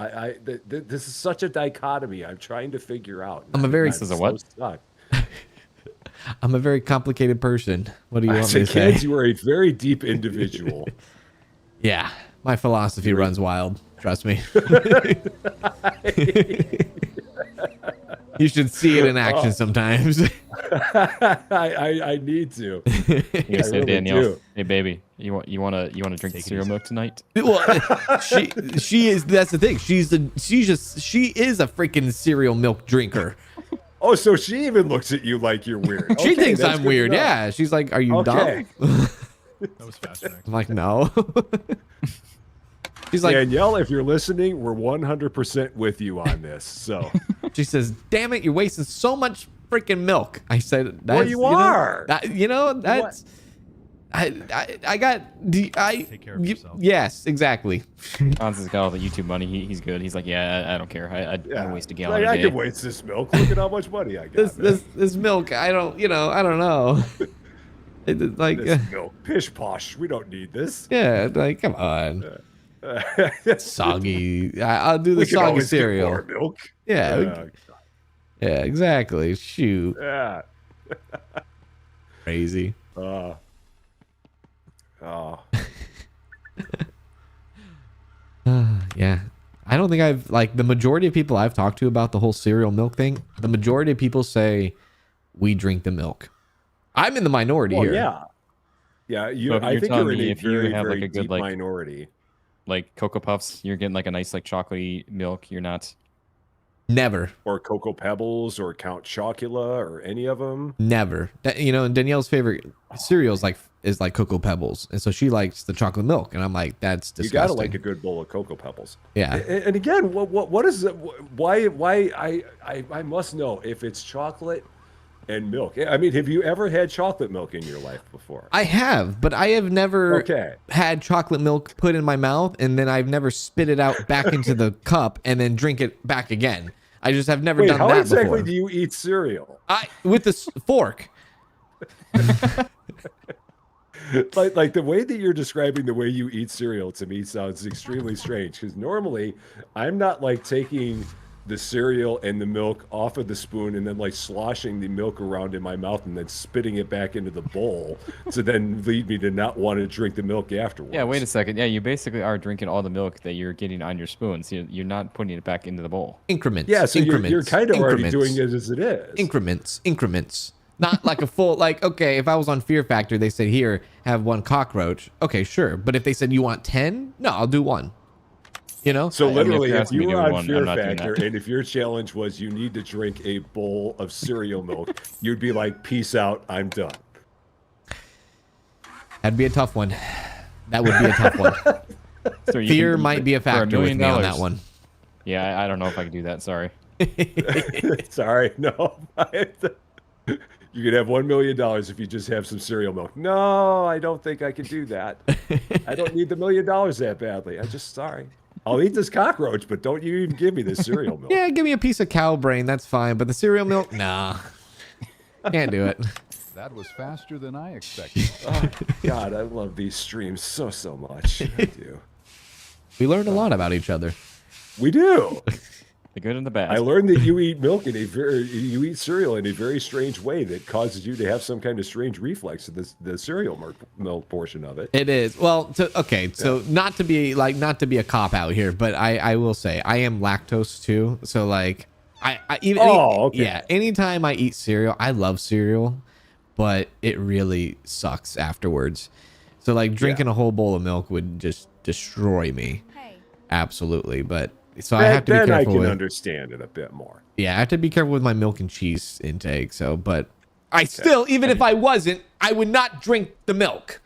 This is such a dichotomy. I'm trying to figure out. I'm a very- This is a what? Stuck. I'm a very complicated person. What do you I want me said, to say? Cans, you are a very deep individual. Yeah. My philosophy runs wild. Trust me. You should see it in action sometimes. I need to. You gonna I say, really Danielle, do. hey baby, you wanna drink the cereal milk tonight? Well, she is. That's the thing. She is a freaking cereal milk drinker. Oh, so she even looks at you like you're weird. She Okay, thinks that's I'm good weird. to know. Yeah. She's like, "Are you Okay. dumb?" That was faster. I'm like, "No." She's like, Danielle, if you're listening, we're 100% with you on this. So, she says, "Damn it, you're wasting so much freaking milk." I said, Well, "That's you know, are. that's." I got Take care of yourself. yes, exactly. Hans has got all the YouTube money. He's good. He's like, yeah, I don't care. I waste a gallon Like, a I day. can waste this milk. Look at how much money I got. This milk, I don't know. Like, This milk, pish posh. We don't need this. yeah, like, come on. Soggy. I'll do the We can soggy always get cereal. more milk. Yeah, yeah, exactly. Shoot, Yeah. crazy. Oh. Yeah. I don't think I've like the majority of people I've talked to about the whole cereal milk thing. The majority of people say we drink the milk. I'm in the minority Well, here. yeah. Yeah, So if I you're think telling you're in me a if you very, have, like, very a good, deep like- minority. Like Cocoa Puffs, you're getting like a nice like chocolatey milk. You're not. Never. Or Cocoa Pebbles or Count Chocula or any of them. Never. Danielle's favorite cereal is like Cocoa Pebbles, and so she likes the chocolate milk, and I'm like, that's You disgusting. gotta like a good bowl of Cocoa Pebbles. Yeah. And again, what is it? Why I must know if it's chocolate and milk. I mean, have you ever had chocolate milk in your life before? I have, but I have never Okay. had chocolate milk put in my mouth, and then I've never spit it out back into the cup and then drink it back again. I just have never Wait, done how that exactly before. do you eat cereal? With a fork. Like the way that you're describing the way you eat cereal to me sounds extremely strange, because normally I'm not like taking the cereal and the milk off of the spoon and then like sloshing the milk around in my mouth and then spitting it back into the bowl to then lead me to not want to drink the milk afterwards. Yeah, wait a second. Yeah, you basically are drinking all the milk that you're getting on your spoon. So you're not putting it back into the bowl. Increments. Yeah, so you're increments, kind of already increments, doing it as it is. Increments. Not like a full, like, okay, if I was on Fear Factor, they said, here, have one cockroach. Okay, sure. But if they said, you want 10? No, I'll do one. You know? So I mean, if literally, you're if asking me you to were do on one, Fear I'm not doing Factor that. and if your challenge was you need to drink a bowl of cereal milk, you'd be like, peace out, I'm done. That'd be a tough one. That would be a tough one. So you Fear can- might be a for $1 factor with million. me on that one. Yeah, I don't know if I can do that. Sorry. Sorry, no. You could have $1 million if you just have some cereal milk. No, I don't think I can do that. I don't need the $1 million that badly. Sorry. I'll eat this cockroach, but don't you even give me this cereal milk. Yeah, give me a piece of cow brain. That's fine. But the cereal milk? Nah. Can't do it. That was faster than I expected. Oh, God, I love these streams so much. I do. We learned a lot about each other. We do. The good and the bad. I learned that you eat you eat cereal in a very strange way that causes you to have some kind of strange reflex to the cereal milk portion of it. It is. Well, so not to be a cop out here, but I will say I am lactose too. So like Okay. anytime I eat cereal, I love cereal, but it really sucks afterwards. So like drinking a whole bowl of milk would just destroy me. Hey. Absolutely. But so I have to be Then I careful can with understand it a bit more. Yeah, I have to be careful with my milk and cheese intake. So, but I still, even if I wasn't, I would not drink the milk.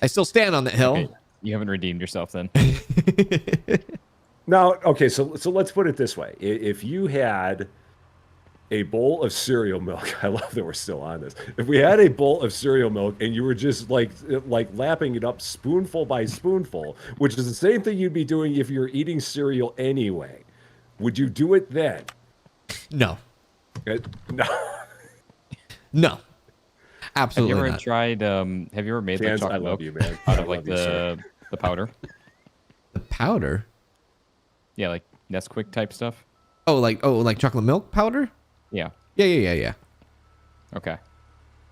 I still stand on that hill. Okay, you haven't redeemed yourself then. Now, okay, so let's put it this way: if you had a bowl of cereal milk, I love that we're still on this. If we had a bowl of cereal milk and you were just like lapping it up spoonful by spoonful, which is the same thing you'd be doing if you're eating cereal anyway, would you do it then? No, No. no, Have absolutely you ever not. tried? Have you ever made like Fans, I chocolate love milk you, man. out I of like love you, sir. the powder? The powder? Yeah, like Nesquik type stuff. Oh, like chocolate milk powder? Yeah. Yeah. Okay.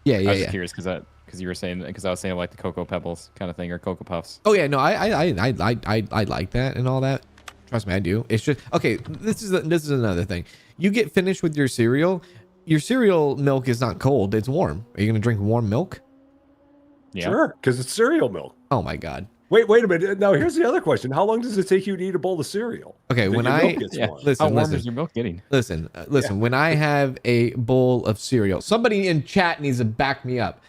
Yeah, I yeah, was yeah. just curious because you were saying because I was saying like the Cocoa Pebbles kind of thing or Cocoa Puffs. Oh yeah, no, I like that and all that. Trust me, I do. It's just okay. This is another thing. You get finished with your cereal. Your cereal milk is not cold; it's warm. Are you gonna drink warm milk? Yeah. Sure, because it's cereal milk. Oh my god. Wait a minute. Now here's the other question: how long does it take you to eat a bowl of cereal? Okay, That when your I milk gets warm? How listen, warm is your milk getting? listen. When I have a bowl of cereal, somebody in chat needs to back me up.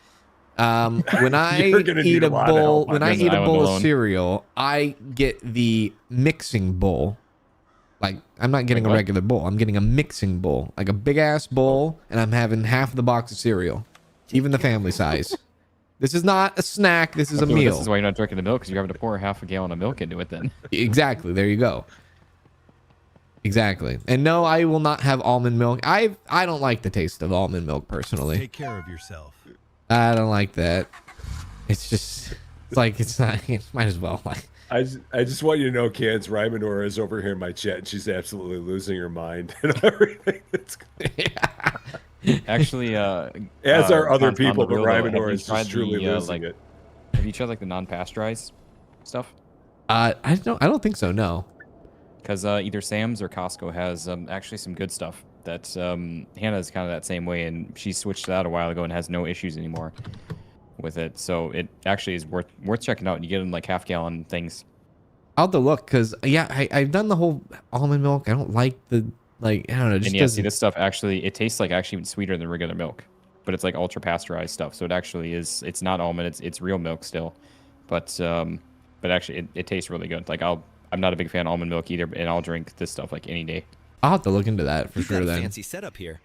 When I You're gonna eat need a a lot of bowl, help on when I this eat a island bowl of alone. cereal, I get the mixing bowl. Like I'm not getting Wait, a what? regular bowl. I'm getting a mixing bowl, like a big ass bowl, and I'm having half the box of cereal, even the family size. This is not a snack. This is a Okay, well, meal. this is why you're not drinking the milk, because you're having to pour half a gallon of milk into it then. Exactly. There you go. Exactly. And no, I will not have almond milk. I don't like the taste of almond milk personally. Take care of yourself. I don't like that. It's just it's like it's not. It might as well. Like I just want you to know, Kans Rymanor is over here in my chat, and she's absolutely losing her mind and everything. That's Actually, as are other on people, the but real though, have Rymanor you is tried just truly the, losing like, it. Have you tried like the non-pasteurized stuff? I don't think so. No. Because either Sam's or Costco has actually some good stuff. That Hannah's kind of that same way, and she switched it out a while ago and has no issues anymore with it. So it actually is worth checking out. You get them like half-gallon things. I'll have to look because I've done the whole almond milk. I don't like the I don't know. It just And yeah, see, doesn't. this stuff actually, it tastes like actually even sweeter than regular milk, but it's like ultra pasteurized stuff. So it actually is. It's not almond. It's real milk still, but actually it tastes really good. Like I'm not a big fan of almond milk either, and I'll drink this stuff like any day. I'll have to look into that for You've sure. got a Then fancy setup here.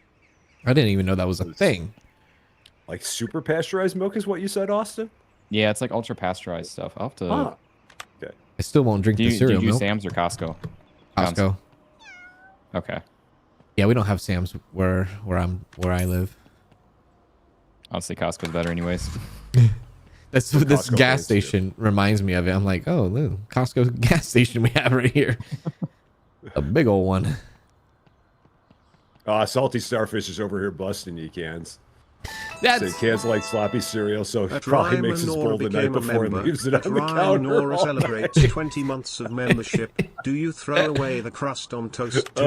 I didn't even know that was a thing. Like super pasteurized milk is what you said, Austin? Yeah, it's like ultra pasteurized stuff. I'll have to. Ah, okay. I still won't drink Do the you cereal use milk. Sam's or Costco? Costco. Okay. Yeah, we don't have Sam's where I live. Honestly, Costco's better anyways. That's what this Costco gas is, too. station reminds me of it. I'm like, oh, look, Costco gas station we have right here. A big old one. Salty Starfish is over here busting you, Cans. That's So Cans like sloppy cereal, so he At probably makes his Rymanor bowl the night became a before and member. leaves it on At the counter. Rymanor all celebrates night. 20 months of membership. Do you throw away the crust on toast too?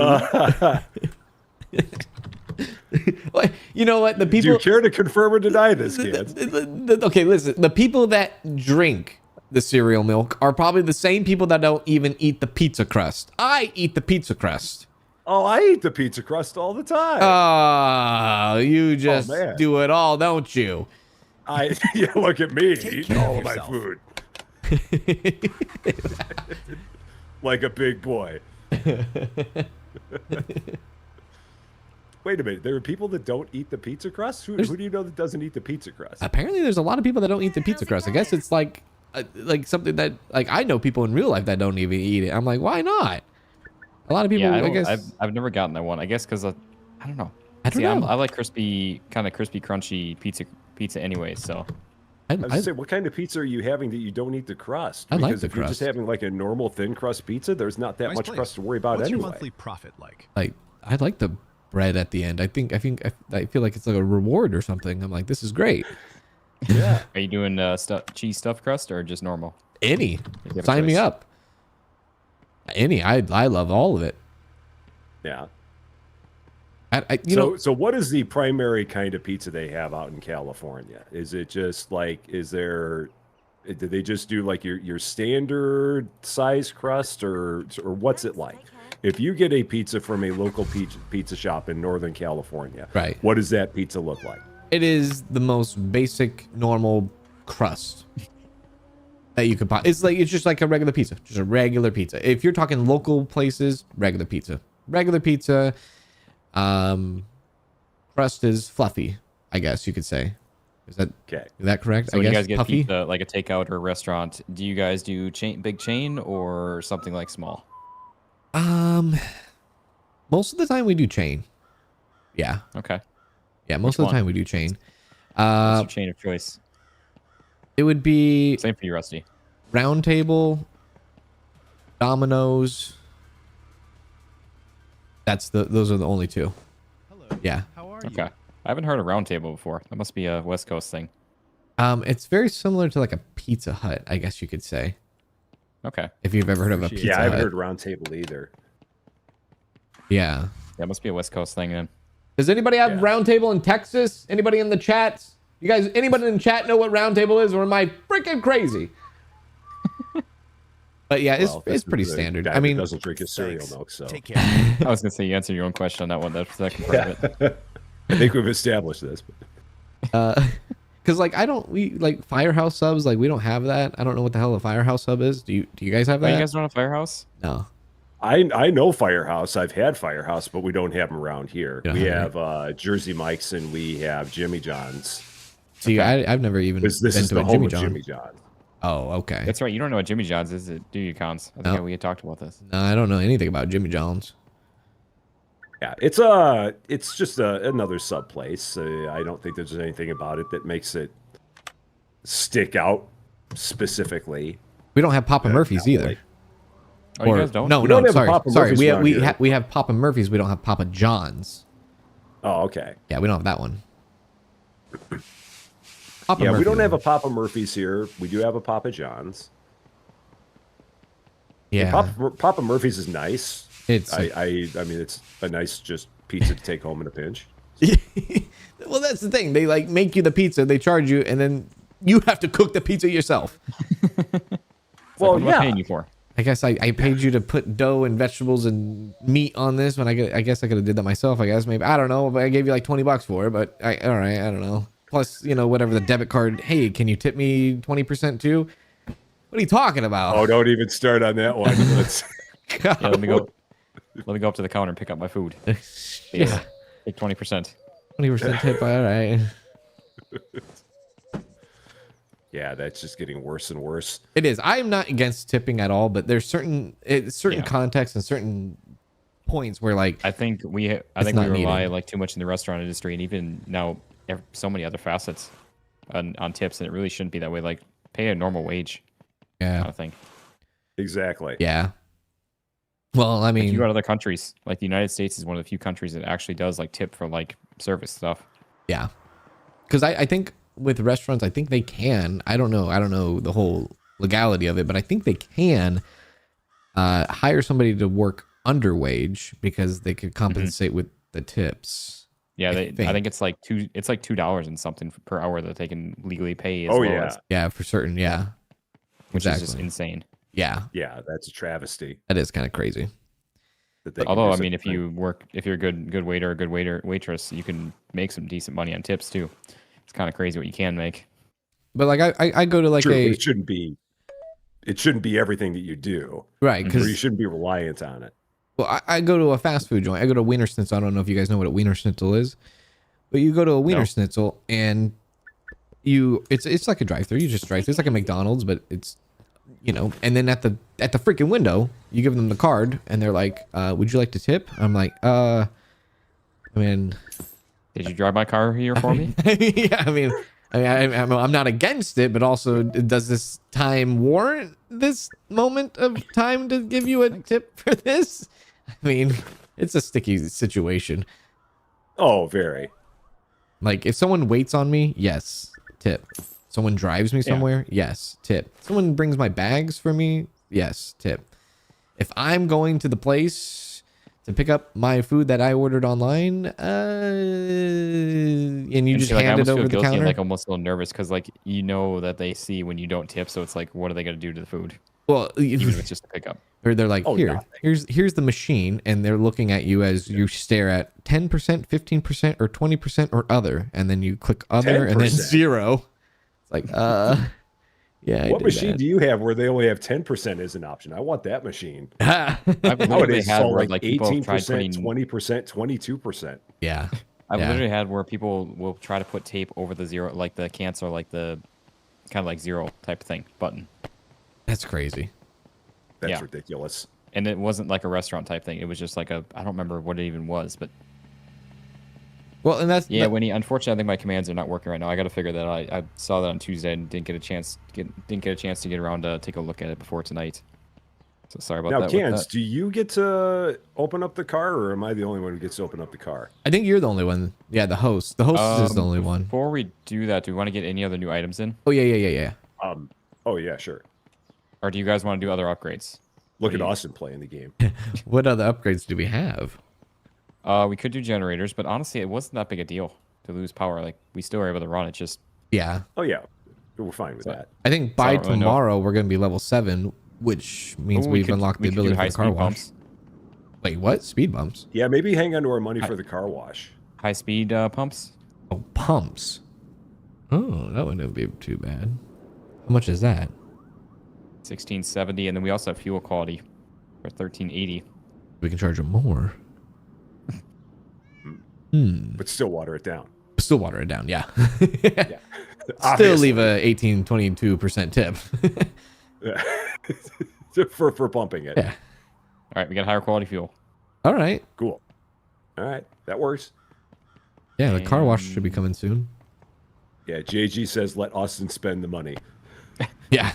you know what the Do people. you care to confirm or deny this, Cans? Okay, listen. The people that drink the cereal milk are probably the same people that don't even eat the pizza crust. I eat the pizza crust. Oh, I eat the pizza crust all the time. Oh, you just man. do it all, don't you? Yeah, look at me Take eating care all of of my yourself. food. Like a big boy. Wait a minute. There are people that don't eat the pizza crust? Who do you know that doesn't eat the pizza crust? Apparently, there's a lot of people that don't eat the pizza crust. I guess it's like something that I know people in real life that don't even eat it. I'm like, why not? A lot of people, Yeah, I guess. I've never gotten that one. I guess because I don't know. I don't See, know. I like crispy, crunchy pizza anyway. So I was gonna say, what kind of pizza are you having that you don't eat the crust? I like Because the if you're just crust. having like a normal thin crust pizza, there's not that Nice much place. crust to worry about What's anyway. your monthly profit like? I like the bread at the end. I feel like it's like a reward or something. I'm like, this is great. Yeah. are you doing cheese stuffed crust or just normal? Any, have a sign me choice. up. Any, I love all of it. Yeah. You So what is the primary kind of pizza they have out in California? Is it just like, do they just do like your standard size crust or what's it like? If you get a pizza from a local pizza shop in Northern California, Right. what does that pizza look like? it is the most basic, normal crust that you could buy. It's just like a regular pizza, just a regular pizza. If you're talking local places, regular pizza. Crust is fluffy, I guess you could say. Is that correct? So I when you guess guys get puffy. pizza, like a takeout or a restaurant, do you guys do big chain or something like small? Most of the time we do chain. Yeah, Okay. yeah. Most Which of the one? time we do chain. What's your chain of choice? It would be Same for you, Rusty. Round Table, Domino's. Those are the only two. Hello. Yeah. How are you? Okay. I haven't heard of Round Table before. That must be a West Coast thing. It's very similar to like a Pizza Hut, I guess you could say. Okay. If you've ever heard of a Appreciate Pizza Yeah, I Hut. haven't heard Round Table either. Yeah. That must be a West Coast thing then. Does anybody have Yeah. Round Table in Texas? Anybody in the chat? You guys, anybody in the chat know what Round Table is, or am I freaking crazy? But yeah, Well, it's this pretty is a standard. guy I that mean, doesn't drink his cereal Thanks. milk, so Take care. I was gonna say you answered your own question on that one. That's the second part of it. I think we've established this. because like we like Firehouse subs, like we don't have that. I don't know what the hell a Firehouse sub is. Do you guys have Oh, that? you guys don't have Firehouse? No. I know Firehouse. I've had Firehouse, but we don't have them around here. You don't We have have Jersey Mike's and we have Jimmy John's. See, I've never even This been is to the a home Jimmy of John. Jimmy John's. Oh, okay. That's right. You don't know what Jimmy John's is, do you, Cons? I think No. we had talked about this. No, I don't know anything about Jimmy John's. Yeah, it's just another sub place. I don't think there's anything about it that makes it stick out specifically. We don't have Papa Murphy's either. like- Oh, you guys don't? No, We don't have a sorry, Papa sorry. Murphy's around here. We have Papa Murphy's. We don't have Papa John's. Oh, okay. Yeah, we don't have that one. Papa Yeah, we Murphy, don't have though. a Papa Murphy's here. We do have a Papa John's. Yeah, Papa Murphy's is nice. it's I mean, it's a nice just pizza to take home in a pinch. well, that's the thing. They like make you the pizza, they charge you, and then you have to cook the pizza yourself. Well, What am I paying you for? I guess I paid you to put dough and vegetables and meat on this when I guess I could have did that myself. I guess maybe I don't know, but I gave you like $20 for it. But all right, I don't know. Plus, whatever the debit card. Hey, can you tip me 20% too? What are you talking about? Oh, don't even start on that one. Let's- Yeah, let me go. Let me go up to the counter and pick up my food. Yeah, Take 20%. 20% tip. All right. yeah, that's just getting worse and worse. It is. I am not against tipping at all, but there's certain Yeah. contexts and certain points where like I think we not rely needed. like too much in the restaurant industry, and even now so many other facets on tips, and it really shouldn't be that way. Like pay a normal wage, kind yeah, of thing. Exactly. yeah. Well, I Like, mean, you go to other countries, like the United States is one of the few countries that actually does like tip for like service stuff. yeah, because I think with restaurants, I think they can. I don't know the whole legality of it, but I think they can hire somebody to work under wage because they could compensate with the tips. Yeah, I I think. think it's like $2 and something per hour that they can legally pay. As Oh, well yeah. as, Yeah, for certain. Yeah, which is just Exactly. insane. yeah, Yeah, that's a travesty. that is kind of crazy. That they can Although do I mean, such if a thing. you're a good waiter, or a good waitress, you can make some decent money on tips too. It's kind of crazy what you can make. But like I go to like True, but a it shouldn't be. It shouldn't be everything that you do. right Or you because shouldn't be reliant on it. well, I go to a fast food joint. I go to Wiener Schnitzel. I don't know if you guys know what a Wiener Schnitzel is, but you go to a Wiener No. Schnitzel and it's like a drive-through. You just drive through. It's like a McDonald's, but it's and then at the freaking window, you give them the card and they're like, "Would you like to tip?" I'm like, I mean, Did you drive my car here for me? yeah, I'm not against it, but also, does this time warrant this moment of time to give you a tip for this? I mean, it's a sticky situation. Oh, very. Like, if someone waits on me, yes, tip. Someone drives me somewhere, yes, tip. Someone brings my bags for me, yes, tip. If I'm going to the place to pick up my food that I ordered online, and you just see, like, I hand it almost over feel the guilty and counter. like almost a little nervous because like that they see when you don't tip, so it's like, what are they gonna do to the food? Well, Even if it's just a pickup. or they're like, Oh, here, nothing. here's the machine, and they're looking at you as you stare at 10%, 15%, or 20% or other, and then you click other, and then 10%? 0. It's like, yeah. What machine do you have where they only have 10% as an option? I want that machine. I've literally Nowadays, it's had all where like like people have tried 18%, putting. 20%, 22%. Yeah. I've yeah. literally had where people will try to put tape over the zero, like the cancel, like the kind of like zero type thing button, That's crazy. That's Yeah. ridiculous. and it wasn't like a restaurant type thing. It was just like I don't remember what it even was, but Well, and that's yeah. Unfortunately, I think my commands are not working right now. I got to figure that out. I saw that on Tuesday and didn't get a chance to get around to take a look at it before tonight. So sorry about Now, that. with Cans, that. do you get to open up the car, or am I the only one who gets to open up the car? I think you're the only one. Yeah, the host. The host is the only one. Before we do that, do we want to get any other new items in, Oh yeah. Oh yeah, sure. or do you guys want to do other upgrades? Look at do you- Austin playing the game. What other upgrades do we have? We could do generators, but honestly, it wasn't that big a deal to lose power. Like we still were able to run it. Just Yeah, Oh yeah, we're fine with that. I think by I don't really know. tomorrow we're gonna be level 7 which means Ooh, we've unlocked the we could do ability for the car high-speed wash. bumps. Wait, what? Speed bumps? Yeah, maybe hang on to our money for the car wash. High-speed pumps. Oh, pumps. Oh, that wouldn't be too bad. How much is that? 1670, and then we also have fuel quality for 1380. We can charge them more. But still water it down. Still water it down, yeah. Yeah. Still leave a 22% tip. for pumping it. Yeah. All right, we got higher quality fuel. All right. Cool. All right. That works. Yeah, the car wash should be coming soon. Yeah, JG says let Austin spend the money. Yeah.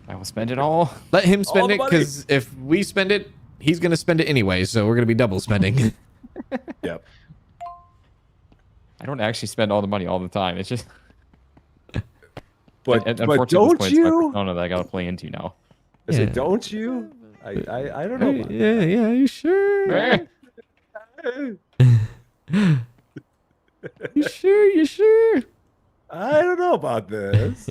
I will spend it all. Let him spend the it, money. because if we spend it, he's going to spend it anyway, so we're going to be double spending. Yep. I don't actually spend all the money all the time. It's just... But, and but unfortunately, don't it's my you? persona that I got to play into now. I said, Yeah. don't you? I don't know. About Yeah, you sure? You sure? I don't know about this.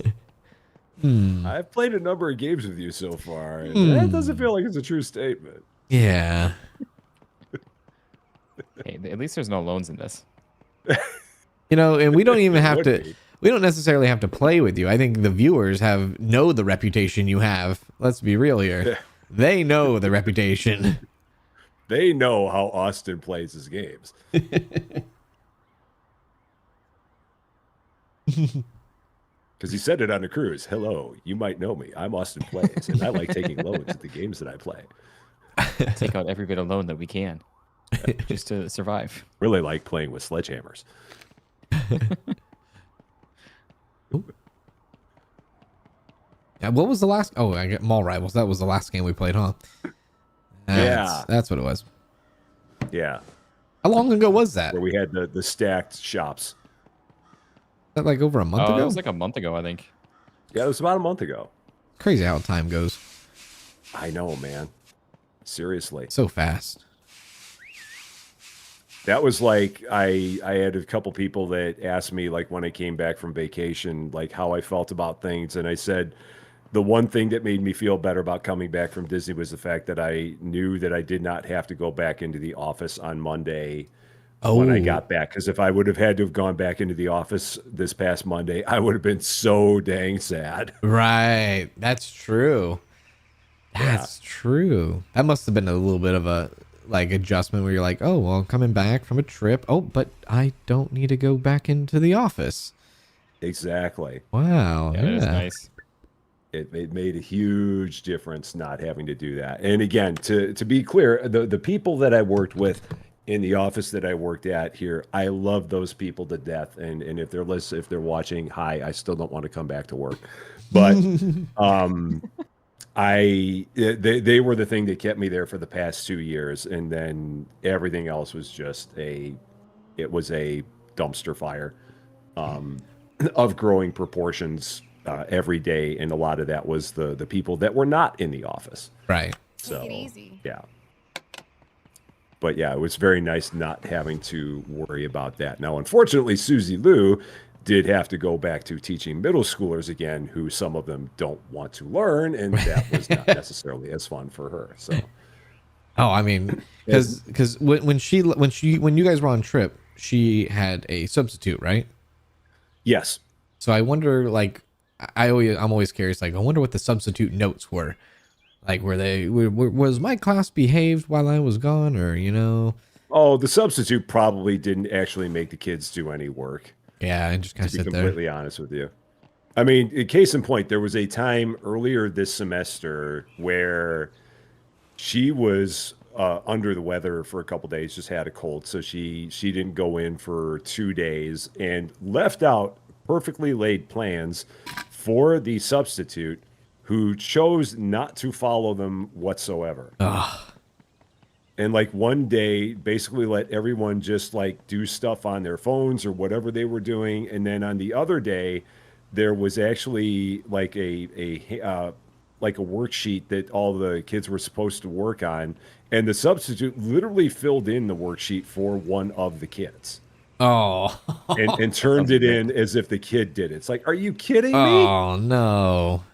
I've played a number of games with you so far, and that doesn't feel like it's a true statement. Yeah. Hey, at least there's no loans in this. You know, and we don't even have Would to... be. We don't necessarily have to play with you. I think the viewers know the reputation you have. Let's be real here. They know the reputation. They know how Austin plays his games. Because he said it on a cruise. Hello, you might know me. I'm Austin Plays, and I like taking loans at the games that I play. Take out every bit of loan that we can just to survive. Really like playing with sledgehammers. Yeah, what was the last? Oh, I get Mall Rivals. That was the last game we played, huh? That's what it was. Yeah, How long ago was that? where we had the stacked shops. That like over a month Oh, ago? it was like a month ago, I think. Yeah, it was about a month ago. Crazy how time goes I know, man. Seriously. so fast. That was like I had a couple people that asked me like when I came back from vacation, like how I felt about things, and I said the one thing that made me feel better about coming back from Disney was the fact that I knew that I did not have to go back into the office on Monday when I got back. Because if I would have had to have gone back into the office this past Monday, I would have been so dang sad. Right. That's true. That's true. That must have been a little bit of a like adjustment where you're like, oh, well, I'm coming back from a trip. Oh, but I don't need to go back into the office. Exactly. Wow. Yeah, that is nice. It made a huge difference not having to do that. And again, to be clear, the people that I worked with in the office that I worked at here, I love those people to death. And if they're watching, hi, I still don't want to come back to work. But they were the thing that kept me there for the past 2 years, and then everything else was just a dumpster fire of growing proportions every day, and a lot of that was the people that were not in the office. Right. So Take it easy. yeah. But yeah, it was very nice not having to worry about that. Now, unfortunately, Susie Lou did have to go back to teaching middle schoolers again, who some of them don't want to learn, and that was not necessarily as fun for her. So, Oh, I mean, because when you guys were on trip, she had a substitute, right? yes, So I wonder, like, I'm always curious, like, I wonder what the substitute notes were. Like, was my class behaved while I was gone, or, you know? oh, the substitute probably didn't actually make the kids do any work. Yeah, and just kind of To be sit there. completely honest with you. I mean, case in point, there was a time earlier this semester where she was under the weather for a couple days, just had a cold, so she didn't go in for 2 days and left out perfectly laid plans for the substitute, who chose not to follow them whatsoever. And like one day, basically let everyone just like do stuff on their phones or whatever they were doing. And then on the other day, there was actually like a worksheet that all the kids were supposed to work on. And the substitute literally filled in the worksheet for one of the kids Oh. and turned it in as if the kid did it. It's like, are you kidding me? Oh, no.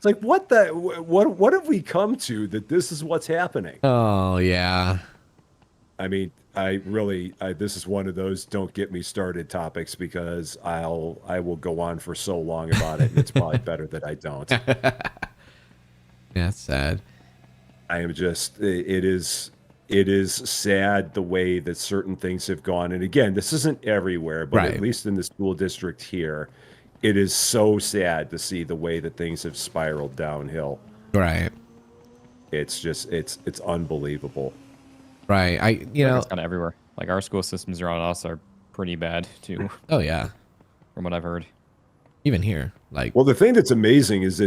It's like, what have we come to that this is what's happening? Oh yeah. I mean, this is one of those don't get me started topics because I will go on for so long about it. And it's probably better that I don't. Yeah, it's sad. I am just, it is sad the way that certain things have gone. And again, this isn't everywhere, but Right. at least in the school district here, it is so sad to see the way that things have spiraled downhill. Right. It's just, it's unbelievable. Right. You know. It's kind of everywhere. Like our school systems around us are pretty bad too, Oh yeah. from what I've heard. Even here, like. Well, the thing that's amazing is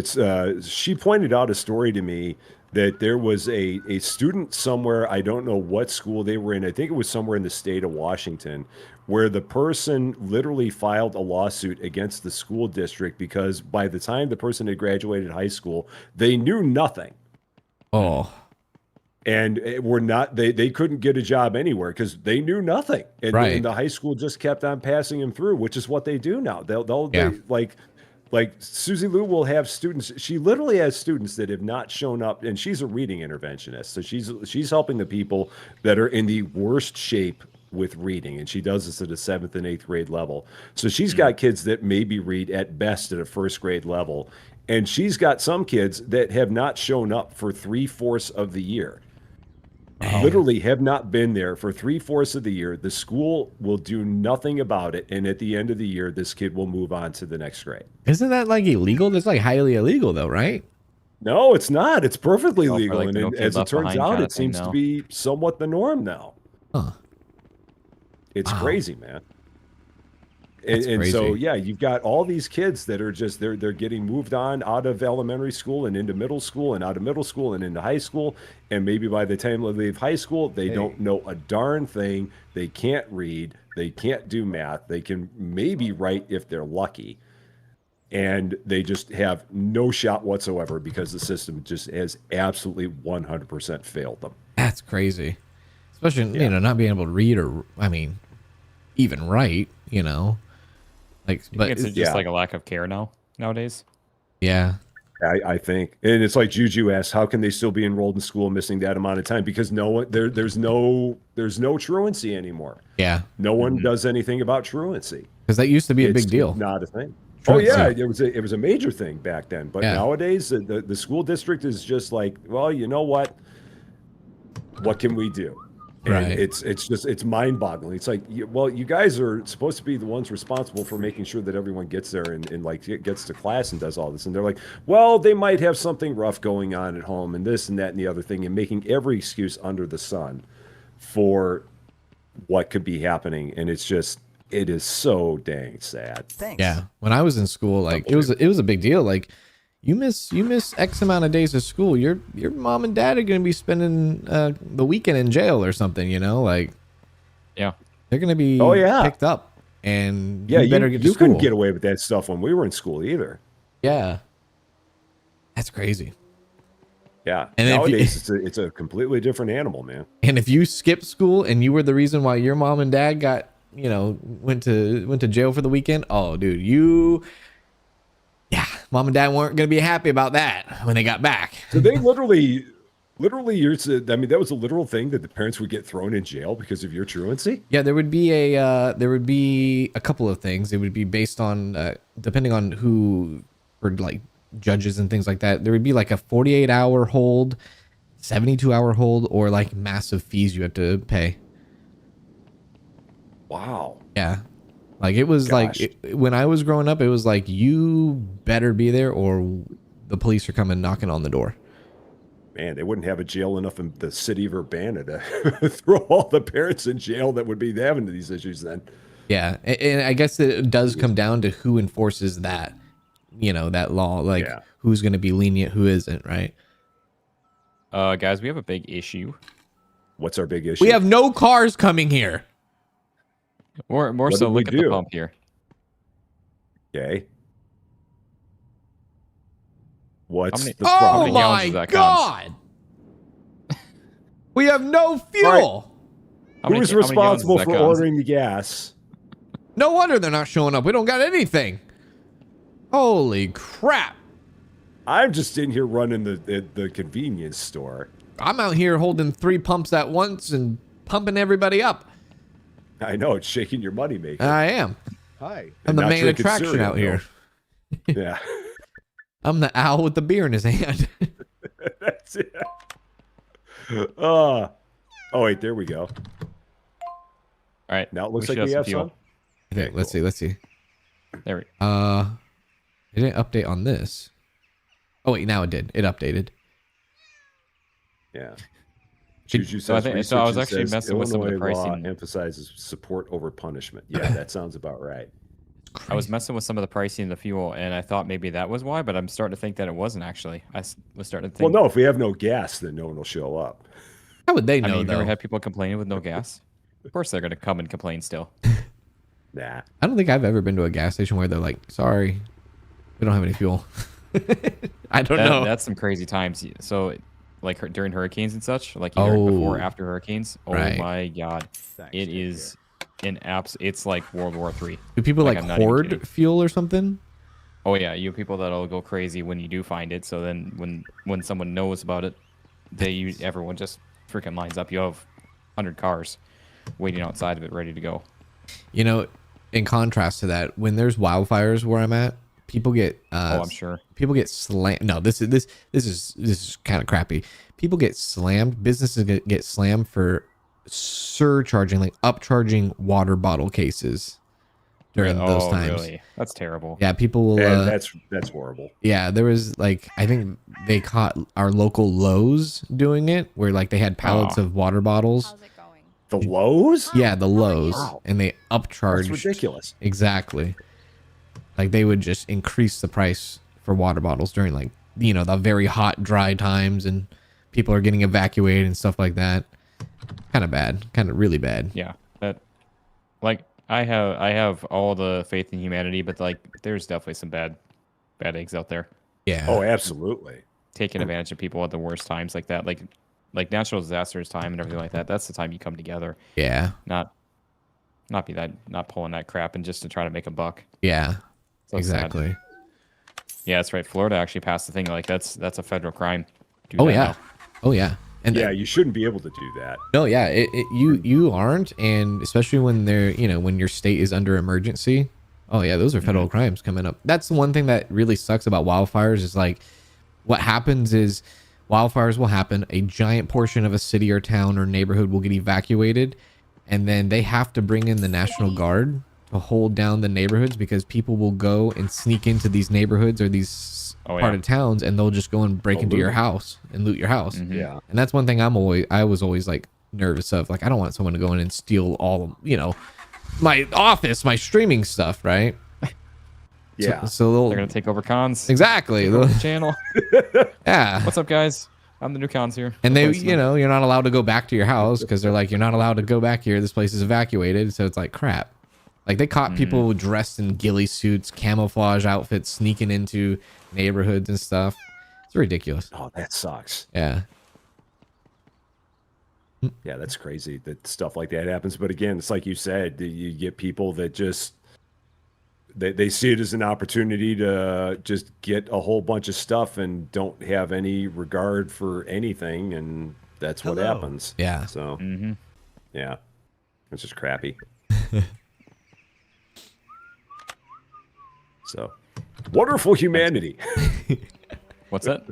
she pointed out a story to me that there was a student somewhere, I don't know what school they were in, I think it was somewhere in the state of Washington, where the person literally filed a lawsuit against the school district because by the time the person had graduated high school, they knew nothing. Oh. And they couldn't get a job anywhere because they knew nothing. And, Right. and the high school just kept on passing them through, which is what they do now. Yeah. Like Susie Lou will have students. She literally has students that have not shown up, and she's a reading interventionist. So she's helping the people that are in the worst shape with reading, and she does this at a 7th and 8th grade level. So she's got kids that maybe read at best at a 1st grade level, and she's got some kids that have not shown up for 3/4 of the year. Literally have not been there for 3/4 of the year. The school will do nothing about it, and at the end of the year, this kid will move on to the next grade. Isn't that like illegal? That's like highly illegal though, right? No, it's not. It's perfectly Oh, for, legal, like, and no kid as it left turns behind out, kinda it thing seems to now. be somewhat the norm now. Huh. It's Wow. crazy, man. That's And so, crazy. yeah, you've got all these kids that are just they're getting moved on out of elementary school and into middle school and out of middle school and into high school, and maybe by the time they leave high school, they don't know a darn thing. They can't read, they can't do math, they can maybe write if they're lucky, and they just have no shot whatsoever because the system just has absolutely 100% failed them. That's crazy. Especially, Yeah. not being able to read or, I mean, even write, Like, You but think it's just like a lack of care nowadays? yeah. I think, and it's like Juju asked, how can they still be enrolled in school missing that amount of time? Because there's no truancy anymore. Yeah. No one does anything about truancy. Because that used to be a It's big deal. not a thing. Truancy. Oh yeah, it was a major thing back then. But Yeah. nowadays, the school district is just like, well, you know what? What can we do? And Right. it's mind-boggling. It's like, well, you guys are supposed to be the ones responsible for making sure that everyone gets there and like gets to class and does all this. And they're like, well, they might have something rough going on at home and this and that and the other thing, and making every excuse under the sun for what could be happening. And it is so dang sad. Thanks. Yeah. When I was in school, like it was a big deal. Like you miss X amount of days of school, your mom and dad are going to be spending the weekend in jail or something, like Yeah. they're going to be Oh, yeah. picked up, and Yeah, you better get to you school. couldn't get away with that stuff when we were in school either. Yeah. That's crazy. Yeah. And if you- nowadays it's a completely different animal, man. And if you skipped school and you were the reason why your mom and dad got, went to jail for the weekend, oh dude, mom and dad weren't going to be happy about that when they got back. So they literally that was a literal thing that the parents would get thrown in jail because of your truancy. Yeah, there would be a couple of things. It would be based on depending on who, for like judges and things like that. There would be like a 48-hour hold, 72-hour hold, or like massive fees you have to pay. Wow. Yeah, like it was Gosh. when I was growing up, it was like you better be there or the police are coming knocking on the door. Man, they wouldn't have a jail enough in the city of Urbana to throw all the parents in jail that would be having these issues then. Yeah, and I guess it does come down to who enforces that, that law. Like Yeah. who's going to be lenient, who isn't, right? Guys, we have a big issue. What's our big issue? We have no cars coming here. More What so, did we look at the do? pump here. Okay. What's many- the Oh problem? many gallons my does that god! We have no fuel. How Who many- is how many gallons responsible does that for cost? ordering the gas? No wonder they're not showing up. We don't got anything. Holy crap! I'm just in here running the convenience store. I'm out here holding 3 pumps at once and pumping everybody up. I know it's shaking your money maker. I am. Hi. I'm the not main drinking attraction cereal, out here. Yeah, I'm the owl with the beer in his hand. that's it. Oh wait, there we go. All right. Now it looks we like should we have fuel. some. Okay, let's see. Let's see. There we It didn't update on this. Oh wait, now it did. It updated. Yeah. Did- Juju so I says think- so I was research actually says messing with some of the Illinois law pricing. emphasizes support over punishment. Yeah, that sounds about right. I was messing with some of the pricing of the fuel, and I thought maybe that was why, but I'm starting to think that it wasn't actually. Was starting to Well, think. no, if we have no gas, then no one will show up. How would they I know mean, you've though? never had people complaining with no gas. Of course, they're gonna come and complain still. Nah. I don't think I've ever been to a gas station where they're like, "Sorry, we don't have any fuel." I don't know. That's some crazy times. So, like during hurricanes and such, like either before or after hurricanes. Oh right. my god, Thanks, it take is an apps. It's like World War III. Do people like I'm not even hoard kidding. fuel or something? Oh yeah, you have people that'll go crazy when you do find it. So then when someone knows about it, everyone just freaking lines up. You have 100 cars waiting outside of it, ready to go. You know, in contrast to that, when there's wildfires where I'm at, people get Oh, I'm sure. people get slammed. No, this is kind of crappy. People get slammed. Businesses get slammed for surcharging, like upcharging water bottle cases during those Oh, times. really? That's terrible. Yeah, people will. And that's horrible. Yeah, there was like I think they caught our local Lowe's doing it, where like they had pallets Aw. of water bottles. How's it going? The Lowe's? Yeah, the Lowe's, Wow. and they upcharged. That's ridiculous. Exactly. Like they would just increase the price for water bottles during like the very hot, dry times, and people are getting evacuated and stuff like that. Kind of bad. Kind of really bad. Yeah. That, like, I have all the faith in humanity, but like, there's definitely some bad eggs out there Yeah. Oh, absolutely. taking advantage of people at the worst times like that. Like natural disasters time and everything like that. That's the time you come together. Yeah. Not pulling that crap and just to try to make a buck. Yeah. So sad. Exactly. Yeah, that's right. Florida actually passed the thing like that's a federal crime. Do Oh that yeah. now. Oh yeah. And Yeah, you shouldn't be able to do that. no, yeah. You aren't, and especially when they're when your state is under emergency. Oh yeah, those are federal crimes coming up. That's the one thing that really sucks about wildfires is like, what happens is wildfires will happen. A giant portion of a city or town or neighborhood will get evacuated, and then they have to bring in the National Guard to hold down the neighborhoods because people will go and sneak into these neighborhoods or these Oh, part yeah. of towns, and they'll just go and break They'll into your loot. house and loot your house. Yeah. And that's one thing I was always like nervous of. Like, I don't want someone to go in and steal all, my office, my streaming stuff, right? Yeah. So they'll They're gonna take over cons. exactly. Take over they'll- the channel. yeah. What's up, guys? I'm the new cons here. And they, Replacement. you're not allowed to go back to your house because they're like, you're not allowed to go back here. This place is evacuated. So it's like crap. Like they caught people dressed in ghillie suits, camouflage outfits, sneaking into neighborhoods and stuff. It's ridiculous. Oh, that sucks. Yeah. Yeah, that's crazy that stuff like that happens. But again, it's like you said, you get people that just they see it as an opportunity to just get a whole bunch of stuff and don't have any regard for anything, and that's what Hello. happens. Yeah. So yeah, it's just crappy. So wonderful humanity. What's that?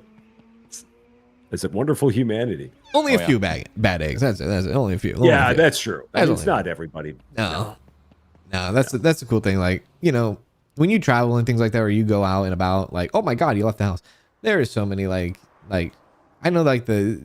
It's a wonderful humanity. Only Oh, a yeah. few bad eggs. That's only a few. Only a Yeah, few. that's true. I That's mean, it's only- not everybody. No, that's a cool thing. Like, when you travel and things like that, or you go out and about, like, oh my God, you left the house. There is so many like I know like the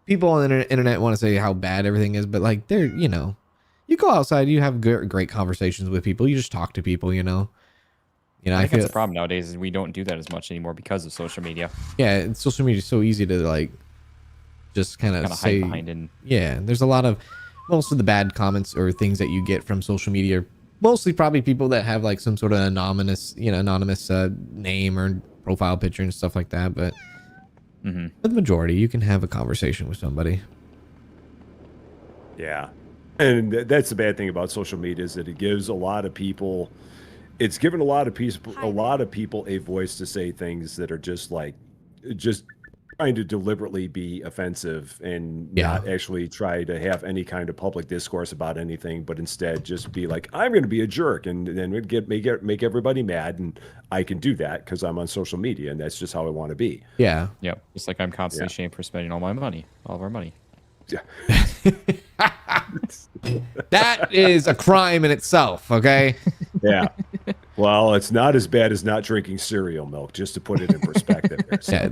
people on the internet want to say how bad everything is, but like they're you go outside, you have great conversations with people, you just talk to people, I I think feel that's the problem nowadays is we don't do that as much anymore because of social media. yeah, and social media is so easy to like just kind of Kind of say hide behind and yeah, there's a lot of most of the bad comments or things that you get from social media are mostly probably people that have like some sort of anonymous name or profile picture and stuff like that, but for the majority you can have a conversation with somebody. Yeah. And that's the bad thing about social media is that it gives a lot of people it's given a lot of people a voice to say things that are just like, just trying to deliberately be offensive and not actually try to have any kind of public discourse about anything, but instead just be like, I'm going to be a jerk, and then make everybody mad, and I can do that because I'm on social media, and that's just how I want to be. Yeah. Yep. Just like I'm constantly shamed for spending all my money, all of our money. Yeah. That is a crime in itself, okay? Yeah. Well, it's not as bad as not drinking cereal milk, just to put it in perspective. There. So Yeah,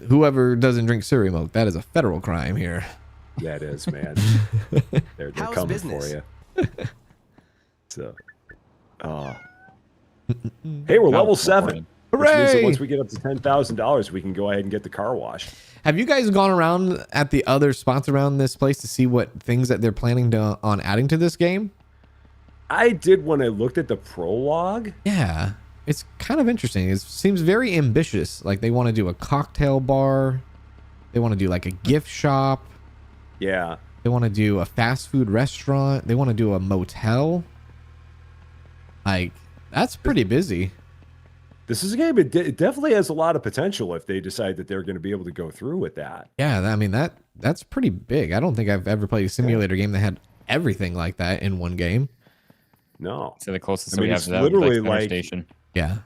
whoever doesn't drink cereal milk, that is a federal crime here. that is, man. They're How's coming business? for you. So, hey, we're level 7. Which means that Hooray! once we get up to $10,000, we can go ahead and get the car wash. Have you guys gone around at the other spots around this place to see what things that they're planning on adding to this game? I did when I looked at the prologue. Yeah, it's kind of interesting. It seems very ambitious. Like they want to do a cocktail bar. They want to do like a gift shop. Yeah. They want to do a fast food restaurant. They want to do a motel. Like, that's pretty busy. This is a game. It definitely has a lot of potential if they decide that they're going to be able to go through with that. Yeah, I mean, that's pretty big. I don't think I've ever played a simulator game that had everything like that in one game. No. So the closest I mean, we have it's to that would be literally like Center like- Station. Yeah,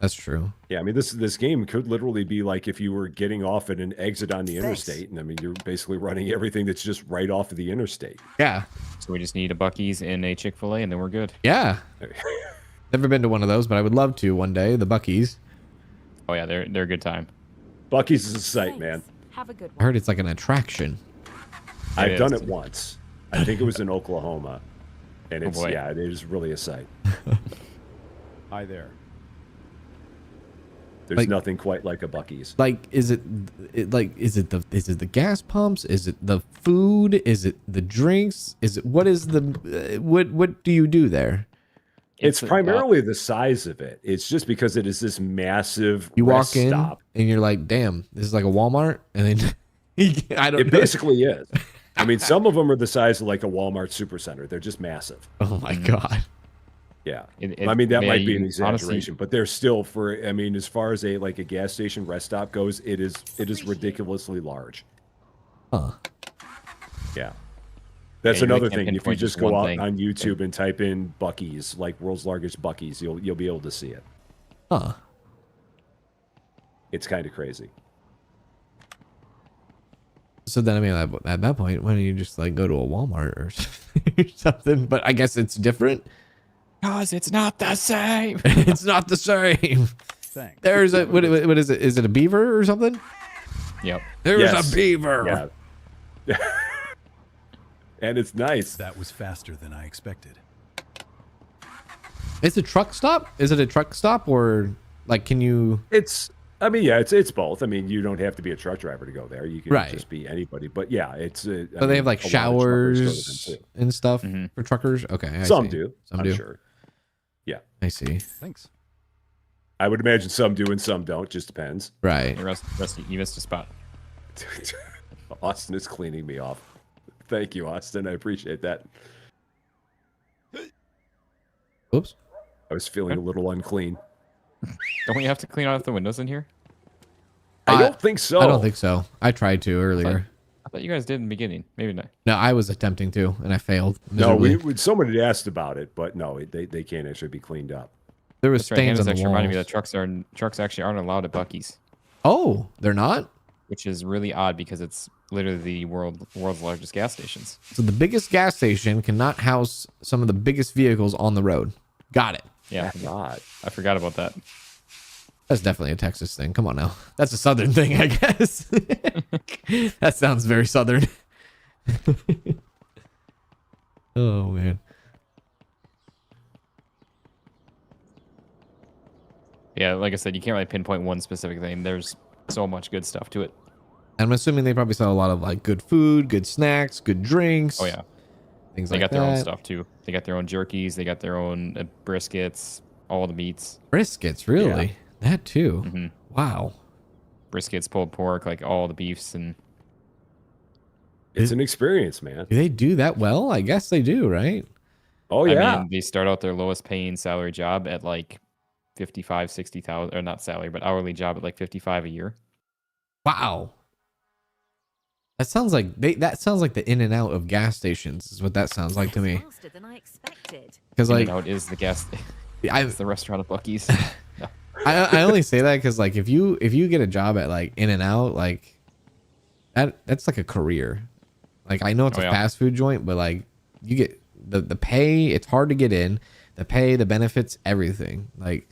that's true. Yeah, I mean, this game could literally be like if you were getting off at an exit on the Thanks. interstate, and I mean, you're basically running everything that's just right off of the interstate. Yeah, So we just need a Buc-ee's and a Chick-fil-A, and then we're good. yeah. Never been to one of those, but I would love to one day. The Buc-ee's. Oh yeah, they're a good time. Buc-ee's is a sight, man. Have a good I one. heard it's like an attraction. I've done is. it once. I think it was in Oklahoma, and it's boy. yeah, it is really a sight. Hi there. There's Like- nothing quite like a Buc-ee's. Like, is it the gas pumps? Is it the food? Is it the drinks? Is it what is the what do you do there? It's a- primarily the size of it. It's just because it is this massive You rest walk in stop. and you're like, damn, this is like a Walmart, and then I don't It know. basically is. I mean, some of them are the size of like a Walmart supercenter. They're just massive. Oh my god. Yeah. It- I mean, that yeah, might be an you- exaggeration, honestly- but they're still for, I mean, as far as a gas station rest stop goes, it is ridiculously large. Huh. Yeah. That's Yeah, you really another can't thing. If you pinpoint just just go one out thing. on YouTube and type in Buc-ee's, like world's largest Buc-ee's, you'll be able to see it. Huh. It's kind of crazy. So then, I mean, at that point, why don't you just like go to a Walmart or something? But I guess it's different. Cause it's not the same. It's not the same. Thanks. There's a what is it? Is it a beaver or something? Yep. There's Yes. a beaver. Yeah. And it's nice. That was faster than I expected. It's a truck stop. Is it a truck stop or like can you? I mean, yeah, it's both. I mean, you don't have to be a truck driver to go there. You can Right. just be anybody. But yeah, it's. So they have like showers and stuff for truckers. Okay, I Some see. do. Some I'm do. sure. Yeah, I see. Thanks. I would imagine some do and some don't. Just depends. Right. Hey, Rusty, you missed a spot. Austin is cleaning me off. Thank you, Austin. I appreciate that. Oops. I was feeling a little unclean. Don't we have to clean out the windows in here? I don't think so. I don't think so. I tried to earlier. I thought you guys did in the beginning. Maybe not. No, I was attempting to, and I failed. No, miserably. someone had asked about it, but no, they can't actually be cleaned up. There was That's right. stains Hannah's on the actually reminded me walls. that trucks actually aren't allowed at Buc-ee's, Oh, they're not. which is really odd because it's literally the world's largest gas stations. So the biggest gas station cannot house some of the biggest vehicles on the road. Got it. Yeah, God. I forgot about that. That's definitely a Texas thing. Come on now. That's a Southern thing, I guess. That sounds very Southern. Oh, man. Yeah, like I said, you can't really pinpoint one specific thing. There's so much good stuff to it. I'm assuming they probably sell a lot of like good food, good snacks, good drinks. Oh yeah, Things they like got that. their own stuff too. They got their own jerkies. They got their own briskets, all the meats, Briskets, really? That too. Mm-hmm. Wow. briskets, pulled pork, like all the beefs and. It's an experience, man. Do they do that well? I guess they do, right? Oh I yeah. mean, they start out their lowest paying salary job at like 55, 60,000, or not salary, but hourly job at like 55 a year. Wow. That sounds like that sounds like the in and out of gas stations is what that sounds like to me. Faster than I expected. Because In like and out is the gas. I It's the restaurant at Buc-ee's. No. I only say that because like if you get a job at like In and Out, like that's like a career. Like I know it's Oh, a yeah. fast food joint, but like you get the pay, it's hard to get in. The pay, the benefits, everything. Like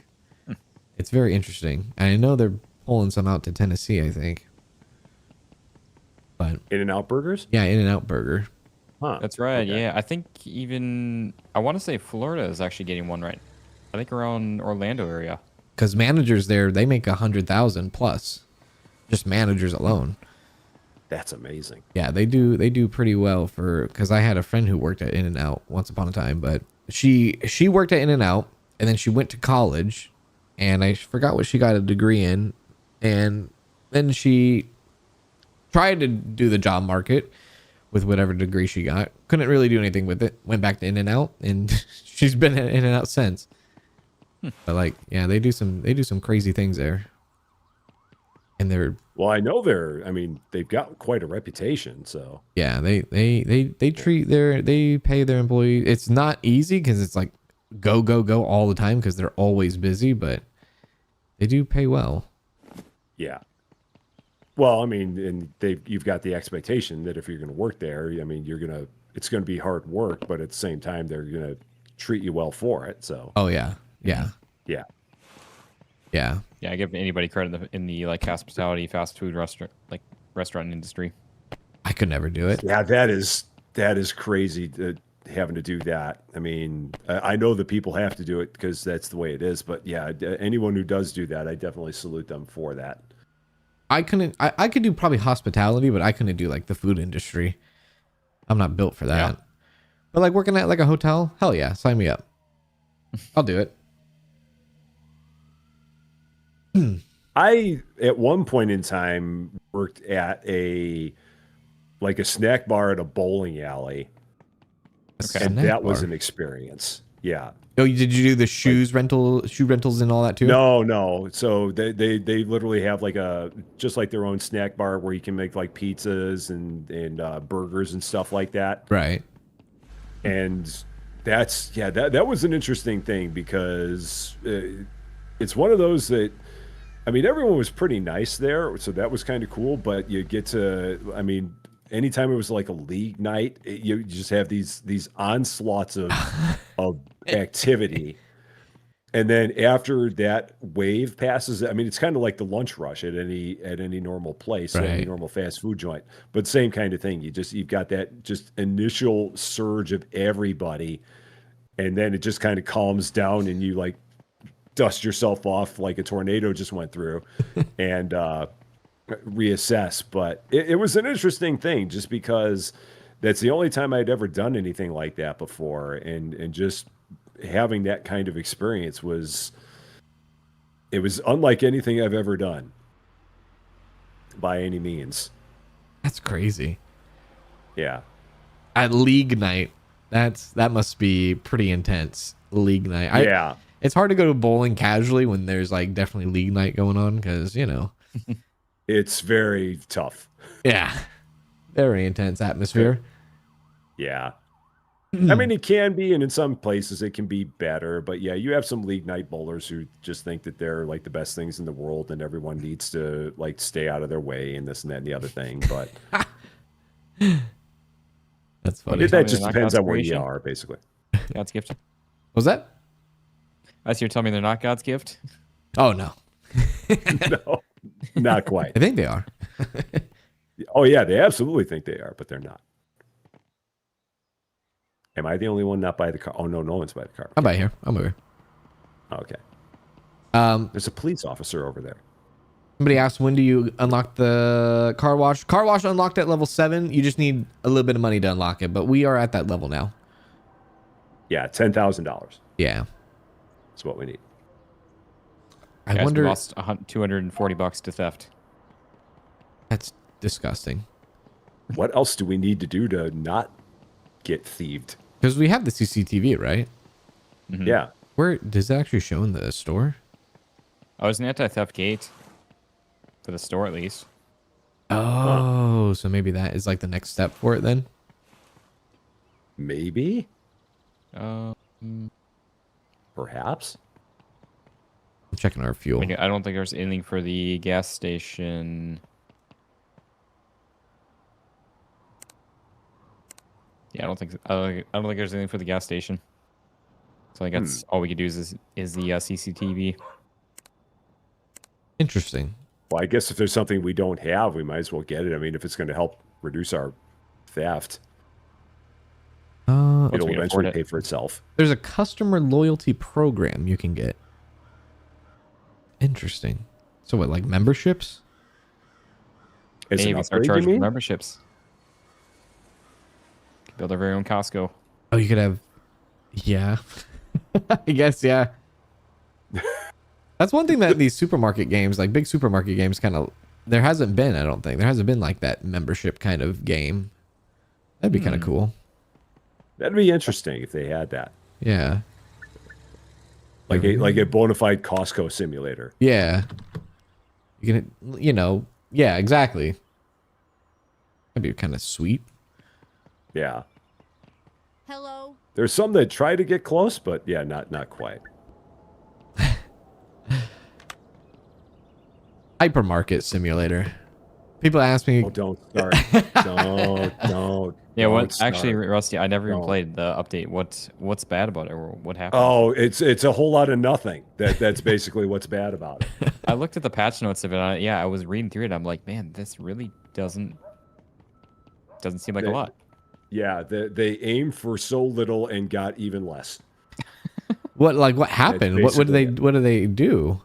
it's very interesting. And I know they're pulling some out to Tennessee, I think. But In-N-Out burgers? yeah, In and Out Burger. Huh. That's right. Okay. Yeah, I think even I want to say Florida is actually getting one right. I think around Orlando area. Because managers there, they make 100,000 plus, just managers alone. That's amazing. Yeah, they do pretty well for, because I had a friend who worked at In and Out once upon a time, but she worked at In and Out and then she went to college and I forgot what she got a degree in, and then she tried to do the job market with whatever degree she got. Couldn't really do anything with it. Went back to In and Out and she's been at In and Out since. But like, yeah, they do some crazy things there. And they're Well, I know they've got quite a reputation, so yeah, they pay their employees. It's not easy because it's like go all the time because they're always busy, but they do pay well. yeah. Well, I mean, and you've got the expectation that if you're going to work there, I mean, it's going to be hard work, but at the same time, they're going to treat you well for it. So, Oh yeah. Yeah. yeah. Yeah. Yeah, I give anybody credit in the like hospitality, fast food restaurant industry. I could never do it. Yeah, that is crazy having to do that. I mean, I know that people have to do it because that's the way it is, but yeah, anyone who does do that, I definitely salute them for that. I could do probably hospitality, but I couldn't do like the food industry. I'm not built for that. Yeah. But like working at like a hotel, hell yeah, sign me up. I'll do it. I at one point in time worked at a snack bar at a bowling alley, Okay. and Snack that was bar. an experience. Yeah. Oh, did you do the shoe rentals and all that too? No. So they literally have just like their own snack bar where you can make like pizzas and burgers and stuff like that. Right. And that was an interesting thing because it's one of those that, I mean, everyone was pretty nice there, so that was kind of cool. But you get to, I mean, anytime it was like a league night, you just have these onslaughts of activity. And then after that wave passes, I mean, it's kind of like the lunch rush at any normal place, any Right. normal fast food joint. But same kind of thing. You've got that just initial surge of everybody, and then it just kind of calms down, and you like dust yourself off like a tornado just went through, and reassess. But it was an interesting thing just because that's the only time I'd ever done anything like that before, and just having that kind of experience was unlike anything I've ever done by any means. That's crazy. Yeah. At league night, that must be pretty intense. League night. Yeah. It's hard to go to bowling casually when there's like definitely league night going on because, you know. It's very tough. Yeah. Very intense atmosphere. Yeah. I mean, it can be, and in some places it can be better, but yeah, you have some league night bowlers who just think that they're like the best things in the world and everyone needs to like stay out of their way and this and that and the other thing. But That's funny. that just Not depends on where you conspiration. are, basically. God's gift. Was that? As you're telling me they're not God's gift. Oh, no. No, not quite. I think they are. Oh yeah, they absolutely think they are, but they're not. Am I the only one not by the car? Oh no, no one's by the car. I'm by here. I'm over. Okay. Um, There's a police officer over there. Somebody asked, when do you unlock the car wash? Car wash unlocked at level 7. You just need a little bit of money to unlock it, but we are at that level now. Yeah, $10,000. Yeah. That's what we need. I Guys, we wonder. lost $240 to theft. That's disgusting. What else do we need to do to not get thieved? Because we have the CCTV, right? Mhm. Yeah. Where does it actually show in the store? Oh, it's an anti-theft gate for the store at least. Oh, so maybe that is like the next step for it then. Maybe. Um, Perhaps. I'm checking our fuel. I don't think there's anything for the gas station. Yeah, I don't think there's anything for the gas station. So I think that's all we could do is the CCTV. Interesting. Well, I guess if there's something we don't have, we might as well get it. I mean, if it's going to help reduce our theft, Uh, Once it'll we can eventually afford it. pay for itself. there's a customer loyalty program you can get. Interesting. So what, like memberships? It's Hey, an we start upgrade, you charging for mean? memberships. Build our very own Costco. Oh, you could have. Yeah. I guess, yeah. That's one thing that these supermarket games, like big supermarket games, kind of, there hasn't been, I don't think. There hasn't been like that membership kind of game. That'd be kind of cool. That'd be interesting if they had that. Yeah. Like a bona fide Costco simulator. Yeah. You can, yeah, exactly. That'd be kind of sweet. Yeah. Hello. There's some that try to get close, but yeah, not quite. Hypermarket simulator. People ask me, Oh, don't start. don't. Yeah, don't what? Actually, start. Rusty, I never even No. played the update. What's bad about it, or what happened? Oh, it's a whole lot of nothing. That's basically what's bad about it. I looked at the patch notes of it. I was reading through it. I'm like, man, this really doesn't seem like a lot. Yeah, they aimed for so little and got even less. what happened? What basically do they do?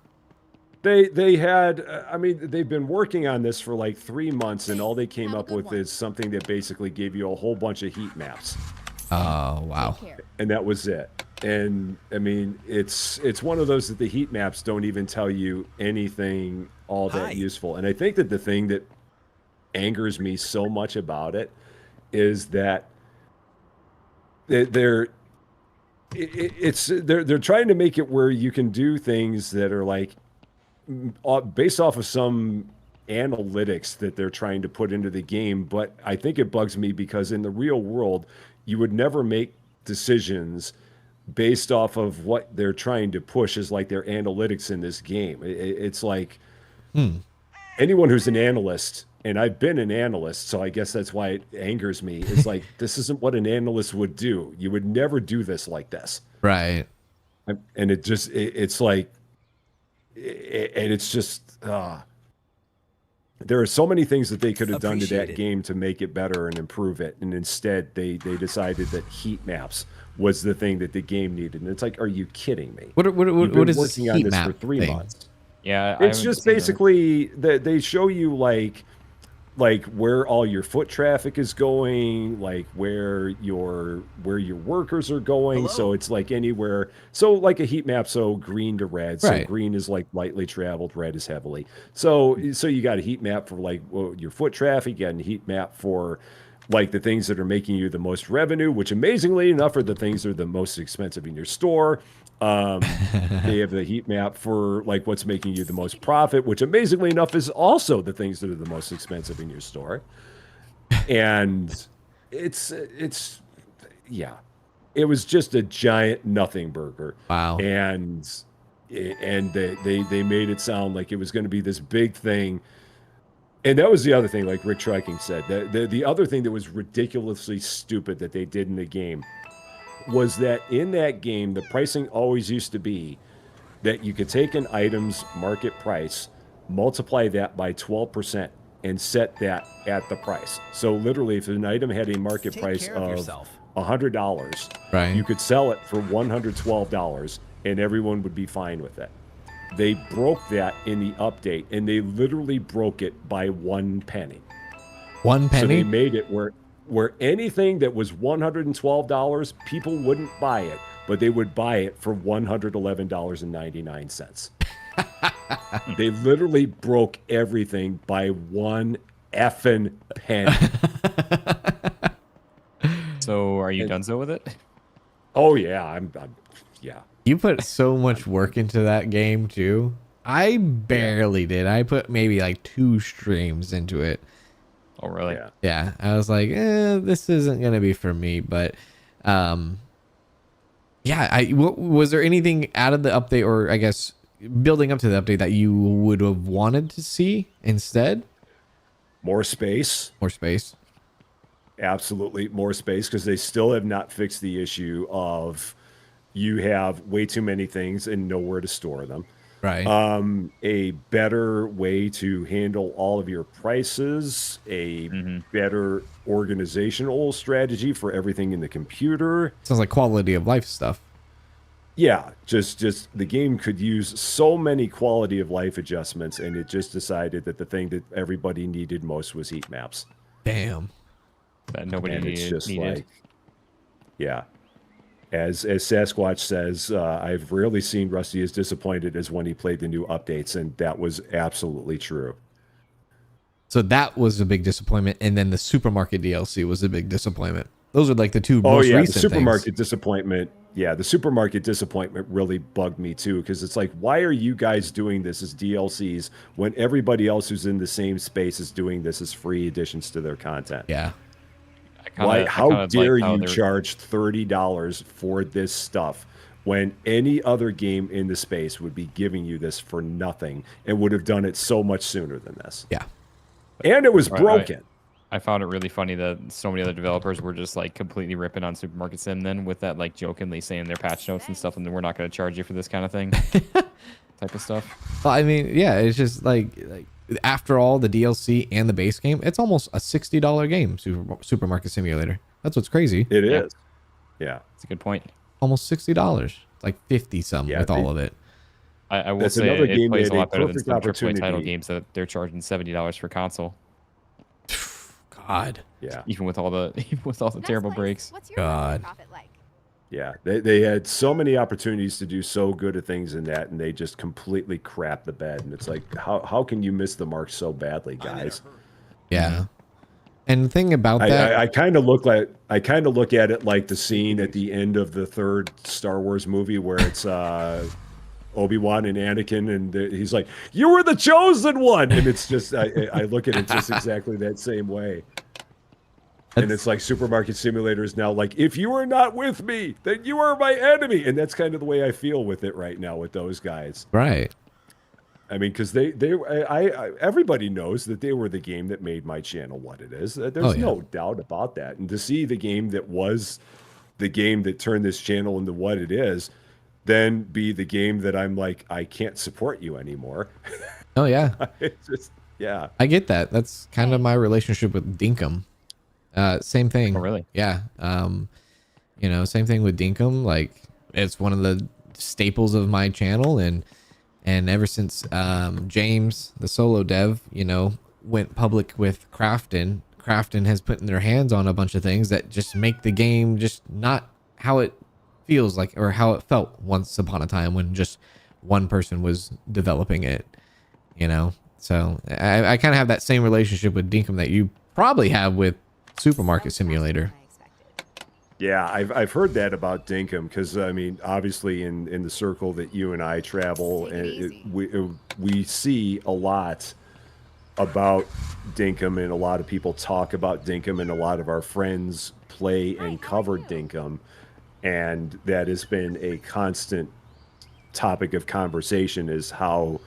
They had, I mean, they've been working on this for like 3 months, and all they came Have a up good with one. is something that basically gave you a whole bunch of heat maps, Oh, wow. Take care. and that was it. And I mean, it's one of those that the heat maps don't even tell you anything all that useful. And I think that the thing that angers me so much about it is that they're trying to make it where you can do things that are like based off of some analytics that they're trying to put into the game. But I think it bugs me because in the real world, you would never make decisions based off of what they're trying to push as like their analytics in this game. It's like anyone who's an analyst, and I've been an analyst, so I guess that's why it angers me, is like, this isn't what an analyst would do. You would never do this like this. Right. And it's like, and it's just, there are so many things that they could have done to that game to make it better and improve it. And instead, they decided that heat maps was the thing that the game needed. And it's like, are you kidding me? What You've been is this working on heat this map for 3 thing? months. Yeah, I It's haven't just seen basically that they show you like where all your foot traffic is going, like where your workers are going. So it's like anywhere. So like a heat map, so green to red. So Right. green is like lightly traveled, red is heavily. So you got a heat map for like your foot traffic, you got a heat map for like the things that are making you the most revenue, which amazingly enough are the things that are the most expensive in your store. They have the heat map for like what's making you the most profit, which amazingly enough is also the things that are the most expensive in your store. And it's yeah, it was just a giant nothing burger. Wow. And they made it sound like it was going to be this big thing. And that was the other thing, like Rick Triking said. The other thing that was ridiculously stupid that they did in the game was that in that game, the pricing always used to be that you could take an item's market price, multiply that by 12%, and set that at the price. So literally, if an item had a market price of $100, Right. you could sell it for $112, and everyone would be fine with it. They broke that in the update, and they literally broke it by 1 penny. 1 So they penny? made it where anything that was $112, people wouldn't buy it, but they would buy it for $111.99. They literally broke everything by 1 effing penny. So are you donezo with it? Oh yeah, yeah. You put so much work into that game too. I barely did. I put maybe like 2 streams into it. Oh really? Yeah. Yeah, I was like, this isn't gonna be for me. But, yeah. Was there anything out of the update, or I guess building up to the update, that you would have wanted to see instead? More space. More space. Absolutely more space, because they still have not fixed the issue of you have way too many things and nowhere to store them. Right. A better way to handle all of your prices, a better organizational strategy for everything in the computer. Sounds like quality of life stuff. Yeah, just the game could use so many quality of life adjustments, and it just decided that the thing that everybody needed most was heat maps. Damn. That nobody And it's needed. just like, yeah. As Sasquatch says, I've rarely seen Rusty as disappointed as when he played the new updates, and that was absolutely true. So that was a big disappointment, and then the supermarket DLC was a big disappointment. Those are like the two most the recent supermarket things. disappointment. Yeah, the supermarket disappointment really bugged me too, because it's like, why are you guys doing this as DLCs when everybody else who's in the same space is doing this as free additions to their content? Yeah. Why? How dare you charge $30 for this stuff when any other game in the space would be giving you this for nothing and would have done it so much sooner than this? Yeah. And it was broken. I found it really funny that so many other developers were just like completely ripping on Supermarket Sim then, with that like jokingly saying their patch notes and stuff, and then we're not going to charge you for this kind of thing type of stuff. Well, I mean, yeah, it's just like after all the DLC and the base game, it's almost a $60 game, Supermarket Simulator. That's what's crazy. It is. Yeah. That's a good point. Almost $60. It's like 50 some with all of it. I will That's say another it game plays that a had lot better than perfect some AAA title opportunity. games that they're charging $70 for console, God. Yeah. even with all the terrible breaks. What's your God. profit like? Yeah. They had so many opportunities to do so good at things in that, and they just completely crap the bed. And it's like, how can you miss the mark so badly, guys? Yeah. And the thing about that, I kind of look at it like the scene at the end of the 3rd Star Wars movie where it's Obi-Wan and Anakin, and he's like, "You were the chosen one," and it's just I look at it just exactly that same way. And it's like Supermarket Simulator is now like, if you are not with me, then you are my enemy, and that's kind of the way I feel with it right now with those guys. right. I mean, because everybody knows that they were the game that made my channel what it is. There's no doubt about that. And to see the game that was the game that turned this channel into what it is, then be the game that I'm like, I can't support you anymore. Oh, yeah. It's just, yeah. I get that. That's kind of my relationship with Dinkum. Same thing. Oh, really? Yeah. Same thing with Dinkum. Like, it's one of the staples of my channel, and ever since James, the solo dev, went public with Crafton has put in their hands on a bunch of things that just make the game just not how it feels like, or how it felt once upon a time when just one person was developing it, So I kind of have that same relationship with Dinkum that you probably have with Supermarket Simulator. Yeah, I've heard that about Dinkum, because I mean, obviously in the circle that you and I travel, we see a lot about Dinkum, and a lot of people talk about Dinkum, and a lot of our friends play and cover Dinkum, and that has been a constant topic of conversation, is how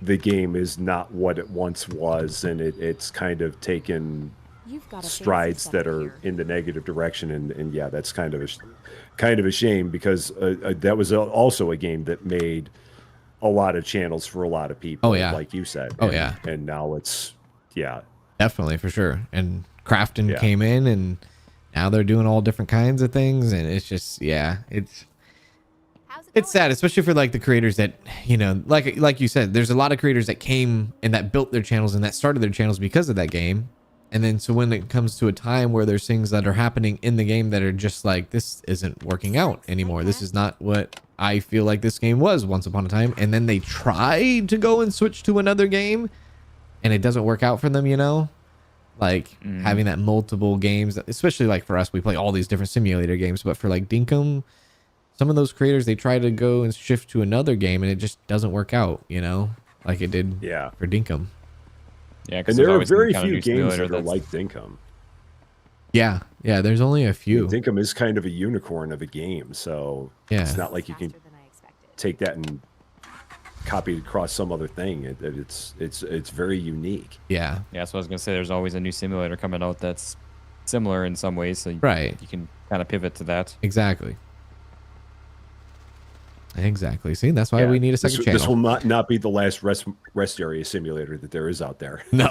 the game is not what it once was, and it's kind of taken strides that are in the negative direction, and yeah, that's kind of a shame, because that was also a game that made a lot of channels for a lot of people. Oh, yeah. Like you said. Oh, yeah. And now it's, yeah, Definitely, for sure. And Crafton came in, and now they're doing all different kinds of things, and it's just, yeah, it's sad, especially for like the creators that, like you said, there's a lot of creators that came and that built their channels and that started their channels because of that game. And then so when it comes to a time where there's things that are happening in the game that are just like, this isn't working out anymore, this is not what I feel like this game was once upon a time, and then they try to go and switch to another game and it doesn't work out for them, like having that multiple games, especially like for us, we play all these different simulator games, but for like Dinkum, some of those creators, they try to go and shift to another game and it just doesn't work out, you know, like it did for Dinkum. Yeah, and there are very few games that are like Dinkum. Yeah, there's only a few. Dinkum is kind of a unicorn of a game, so it's not like you can take that and copy it across some other thing. It's very unique. Yeah. Yeah, so I was gonna say there's always a new simulator coming out that's similar in some ways, so you can kind of pivot to that. Exactly. See, that's why we need a second channel. This will not be the last rest area simulator that there is out there. No.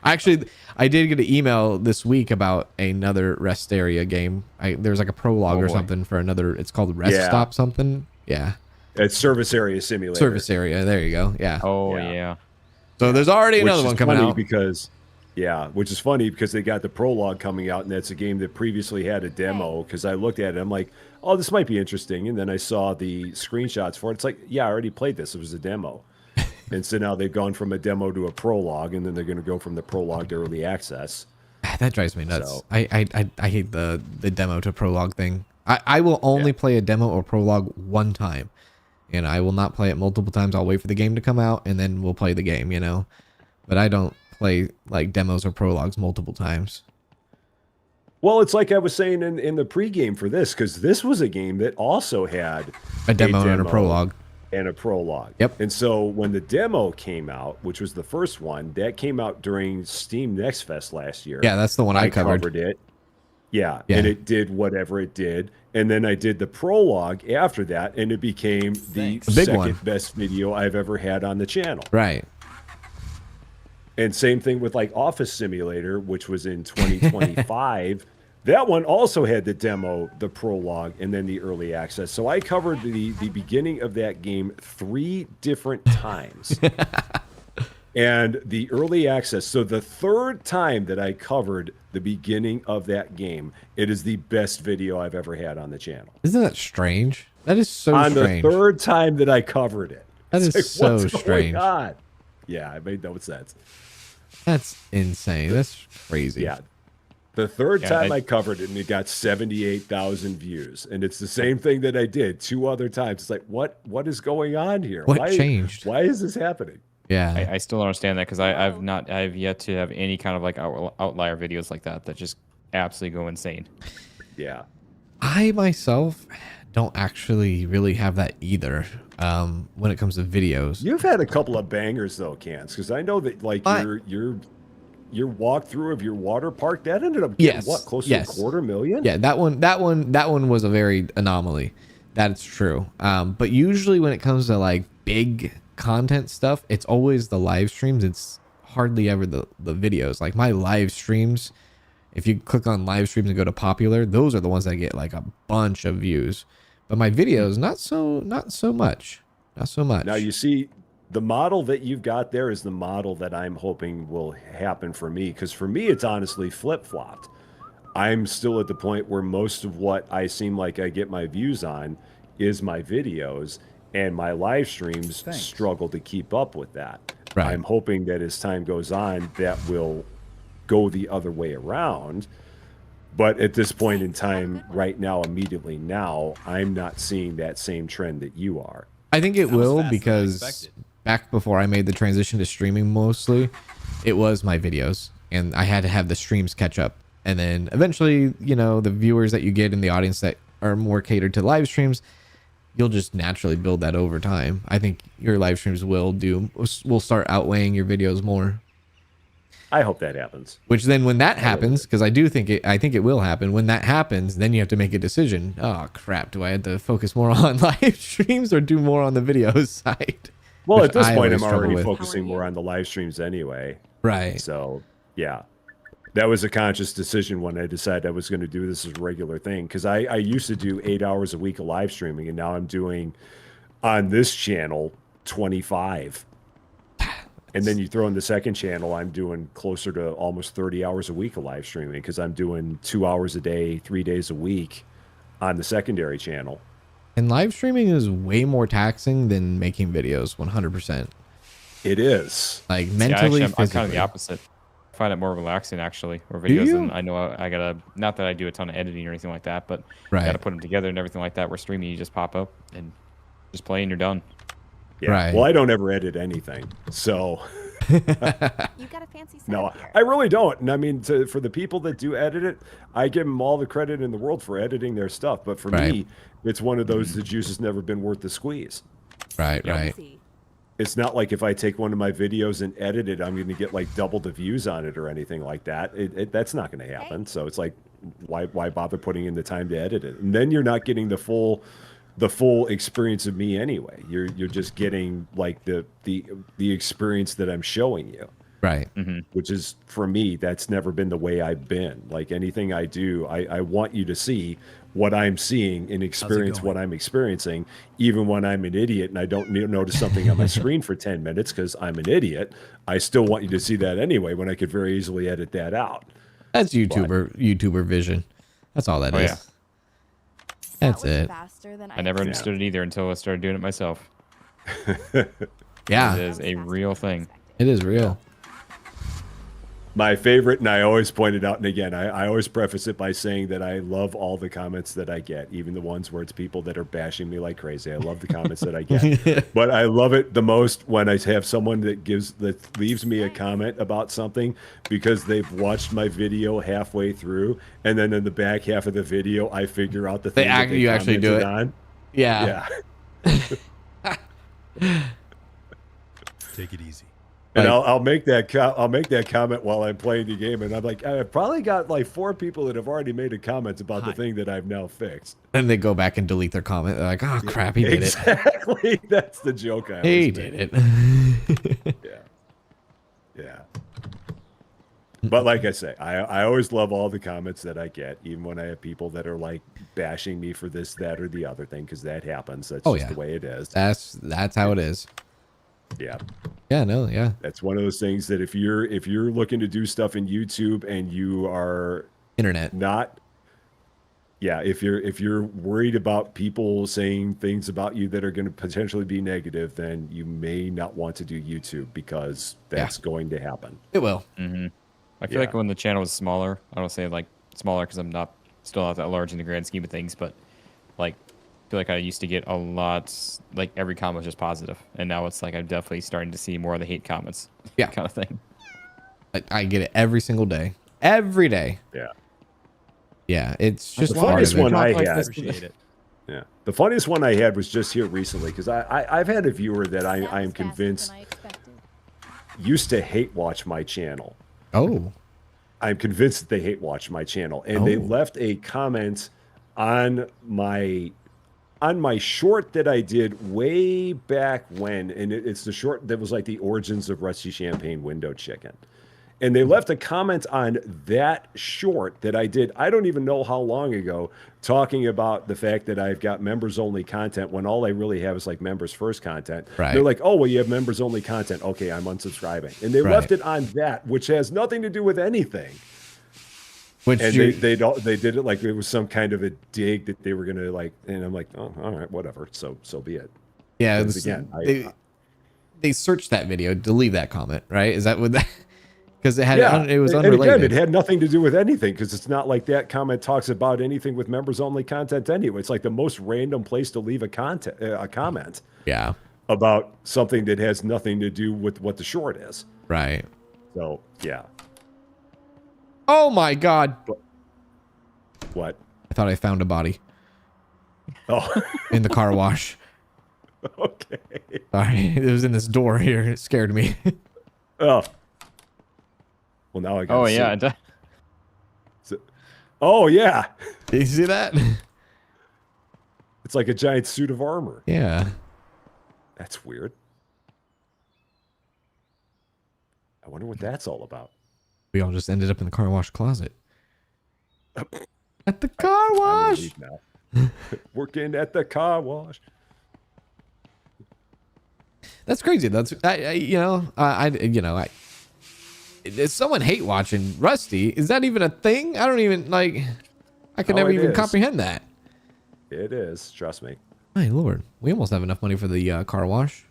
Actually, I did get an email this week about another rest area game. There's like a prologue or something for another. It's called Rest Stop something. Yeah. It's Service Area Simulator. Service Area. There you go. Yeah. Oh, yeah. So there's already another one coming out. Which is funny because they got the prologue coming out, and that's a game that previously had a demo. Because I looked at it, I'm like, oh, this might be interesting. And then I saw the screenshots for it. It's like, yeah, I already played this. It was a demo. And so now they've gone from a demo to a prologue, and then they're going to go from the prologue to early access. That drives me nuts. So, I hate the demo to prologue thing. I will only play a demo or prologue one time. And I will not play it multiple times. I'll wait for the game to come out, and then we'll play the game, you know. But I don't play like demos or prologues multiple times. Well, it's like I was saying in the pregame for this, because this was a game that also had a demo and a prologue. Yep. And so when the demo came out, which was the first one, that came out during Steam Next Fest last year. Yeah, that's the one I covered. It. Yeah, and it did whatever it did. And then I did the prologue after that, and it became the second best video I've ever had on the channel. Right. And same thing with like Office Simulator, which was in 2025. That one also had the demo, the prologue, and then the early access. So I covered the beginning of that game 3 different times. And the early access. So the third time that I covered the beginning of that game, it is the best video I've ever had on the channel. Isn't that strange? That is so strange. On the third time that I covered it. That is like, so strange. God. Yeah, it made no sense. That's insane. That's crazy. Yeah. The third time I covered it, and it got 78,000 views. And it's the same thing that I did 2 other times. It's like, what is going on here? What changed? Why is this happening? Yeah, I still don't understand that because I've yet to have any kind of like outlier videos like that just absolutely go insane. Yeah, I myself don't actually really have that either. When it comes to videos, you've had a couple of bangers though, Cans, because I know that like your walkthrough of your water park that ended up getting close to 250,000. Yeah, that one was a very anomaly. That's true. But usually when it comes to like big content stuff, it's always the live streams. It's hardly ever the videos. Like my live streams, if you click on live streams and go to popular, those are the ones that get like a bunch of views. But my videos, not so much. Now you see, the model that you've got there is the model that I'm hoping will happen for me, because for me it's honestly flip-flopped. I'm still at the point where most of what I seem like I get my views on is my videos, and my live streams struggle to keep up with that. Right. I'm hoping that as time goes on, that will go the other way around. But at this point in time, right now, immediately now, I'm not seeing that same trend that you are. I think it will, because back before I made the transition to streaming mostly, it was my videos, and I had to have the streams catch up. And then eventually, you know, the viewers that you get in the audience that are more catered to live streams, you'll just naturally build that over time. I think your live streams will start outweighing your videos more. I hope that happens. Which then when that happens, because I think it will happen, when that happens, then you have to make a decision. Oh crap, do I have to focus more on live streams or do more on the videos side? Well, at this point I'm already focusing more on the live streams anyway. Right. So yeah. That was a conscious decision when I decided I was going to do this as a regular thing, because I used to do 8 hours a week of live streaming, and now I'm doing on this channel 25. And then you throw in the second channel, I'm doing closer to almost 30 hours a week of live streaming, because I'm doing 2 hours a day, 3 days a week on the secondary channel. And live streaming is way more taxing than making videos, 100%. It is. Like mentally, I'm kind of the opposite. I find it more relaxing actually, or Do videos. you? And I know I gotta, not that I do a ton of editing or anything like that, but Right. gotta put them together and everything like that. Where streaming, you just pop up and just play and you're done. Yeah. Right. Well, I don't ever edit anything, so You got a fancy set no, here. I really don't. And I mean, for the people that do edit it, I give them all the credit in the world for editing their stuff. But for Right. me, it's one of those the juice has never been worth the squeeze. Right. Right. See. It's not like if I take one of my videos and edit it, I'm going to get like double the views on it or anything like that. That's not going to happen. So it's like, why bother putting in the time to edit it? And then you're not getting the full experience of me anyway. You're just getting like the experience that I'm showing you. Right. Which is, for me, that's never been the way I've been. Like anything I do, I want you to see what I'm seeing and experience what I'm experiencing, even when I'm an idiot and I don't notice something on my screen for 10 minutes because I'm an idiot. I still want you to see that anyway when I could very easily edit that out. That's YouTuber vision. That's all that is. Yeah. That's That was it. faster than I never understood it either until I started doing it myself. Yeah. It is a real thing. It is real. My favorite, and I always point it out, and again, I always preface it by saying that I love all the comments that I get, even the ones where it's people that are bashing me like crazy. I love the comments that I get. But I love it the most when I have someone that leaves me a comment about something because they've watched my video halfway through, and then in the back half of the video, I figure out the thing that they you actually do it. commented on. Yeah. Take it easy. And Like- I'll make that comment while I'm playing the game, and I'm like, I've probably got like 4 people that have already made a comment about the thing that I've now fixed. And they go back and delete their comment. They're like, oh crap, he did it. Exactly. That's the joke I always He make. did it. Yeah. But like I say, I always love all the comments that I get, even when I have people that are like bashing me for this, that, or the other thing, because that happens. That's just the way it is. That's how it is. Yeah. Yeah, no, yeah. That's one of those things that if you're looking to do stuff in YouTube and you are Internet. not, if you're worried about people saying things about you that are going to potentially be negative, then you may not want to do YouTube because that's going to happen. It will. I feel like when the channel was smaller, I don't say like smaller because I'm still not that large in the grand scheme of things, but like I feel like I used to get a lot, like every comment was just positive, and now it's like I'm definitely starting to see more of the hate comments, kind of thing. I get it every single day, every day. Yeah, it's just The funniest one I had. Appreciate it. Yeah, the funniest one I had was just here recently because I've had a viewer that I am That was faster convinced than I expected. used to hate watch my channel. Oh, I'm convinced that they hate watch my channel, and they left a comment on my short that I did way back when, and it's the short that was like the origins of Rusty Champagne Window Chicken. And they left a comment on that short that I did, I don't even know how long ago, talking about the fact that I've got members only content when all I really have is like members first content. Right. They're like, oh, well, you have members only content. Okay, I'm unsubscribing. And they left it on that, which has nothing to do with anything. which And you they did it like it was some kind of a dig that they were going to like, and I'm like, oh, all right, whatever. So be it. yeah, Because it's, again, they searched that video to leave that comment, right? Is that what that? Because it had it was and unrelated. again, it had nothing to do with anything because it's not like that comment talks about anything with members only content anyway. It's like the most random place to leave a comment Yeah, about something that has nothing to do with what the short is. right. So yeah, Oh my God! what? I thought I found a body Oh, in the car wash. okay. Sorry, it was in this door here. It scared me. Oh, well now I got. Oh yeah, Oh yeah, Did you see that? it's like a giant suit of armor. Yeah. That's weird. I wonder what that's all about. We all just ended up in the car wash closet. At the car I'm gonna wash. leave now. Working at the car wash. That's crazy. That's is someone hate watching Rusty? Is that even a thing? I don't even like. I can Oh, never it even is. comprehend that. It is. Trust me. My lord, we almost have enough money for the car wash.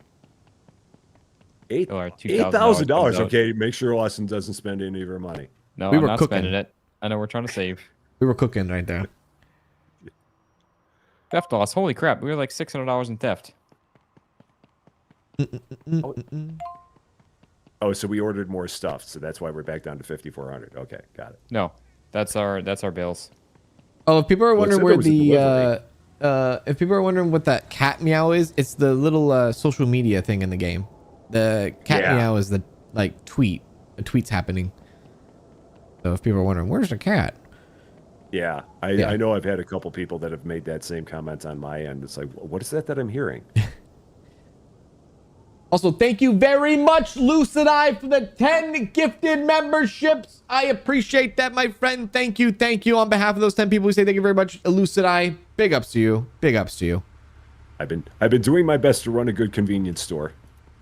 or $8,000. $2,000. Okay, make sure Austin doesn't spend any of her money. No, We I'm were not cooking. spending it. I know we're trying to save. We were cooking right there. Theft loss. Holy crap. We were like $600 in theft. Oh, so we ordered more stuff, so that's why we're back down to 5,400. Okay, got it. No, that's our bills. Oh, if people are Well, it wondering said where there was a delivery. if people are wondering what that cat meow is, it's the little social media thing in the game. The cat Yeah. meow is the like tweet. A tweet's happening. So if people are wondering, where's the cat? Yeah, I know I've had a couple people that have made that same comment on my end. It's like, what is that I'm hearing? Also, thank you very much, Lucid Eye, for the 10 gifted memberships. I appreciate that, my friend. Thank you. Thank you. On behalf of those 10 people, we say thank you very much, Lucid Eye. Big ups to you. Big ups to you. I've been doing my best to run a good convenience store.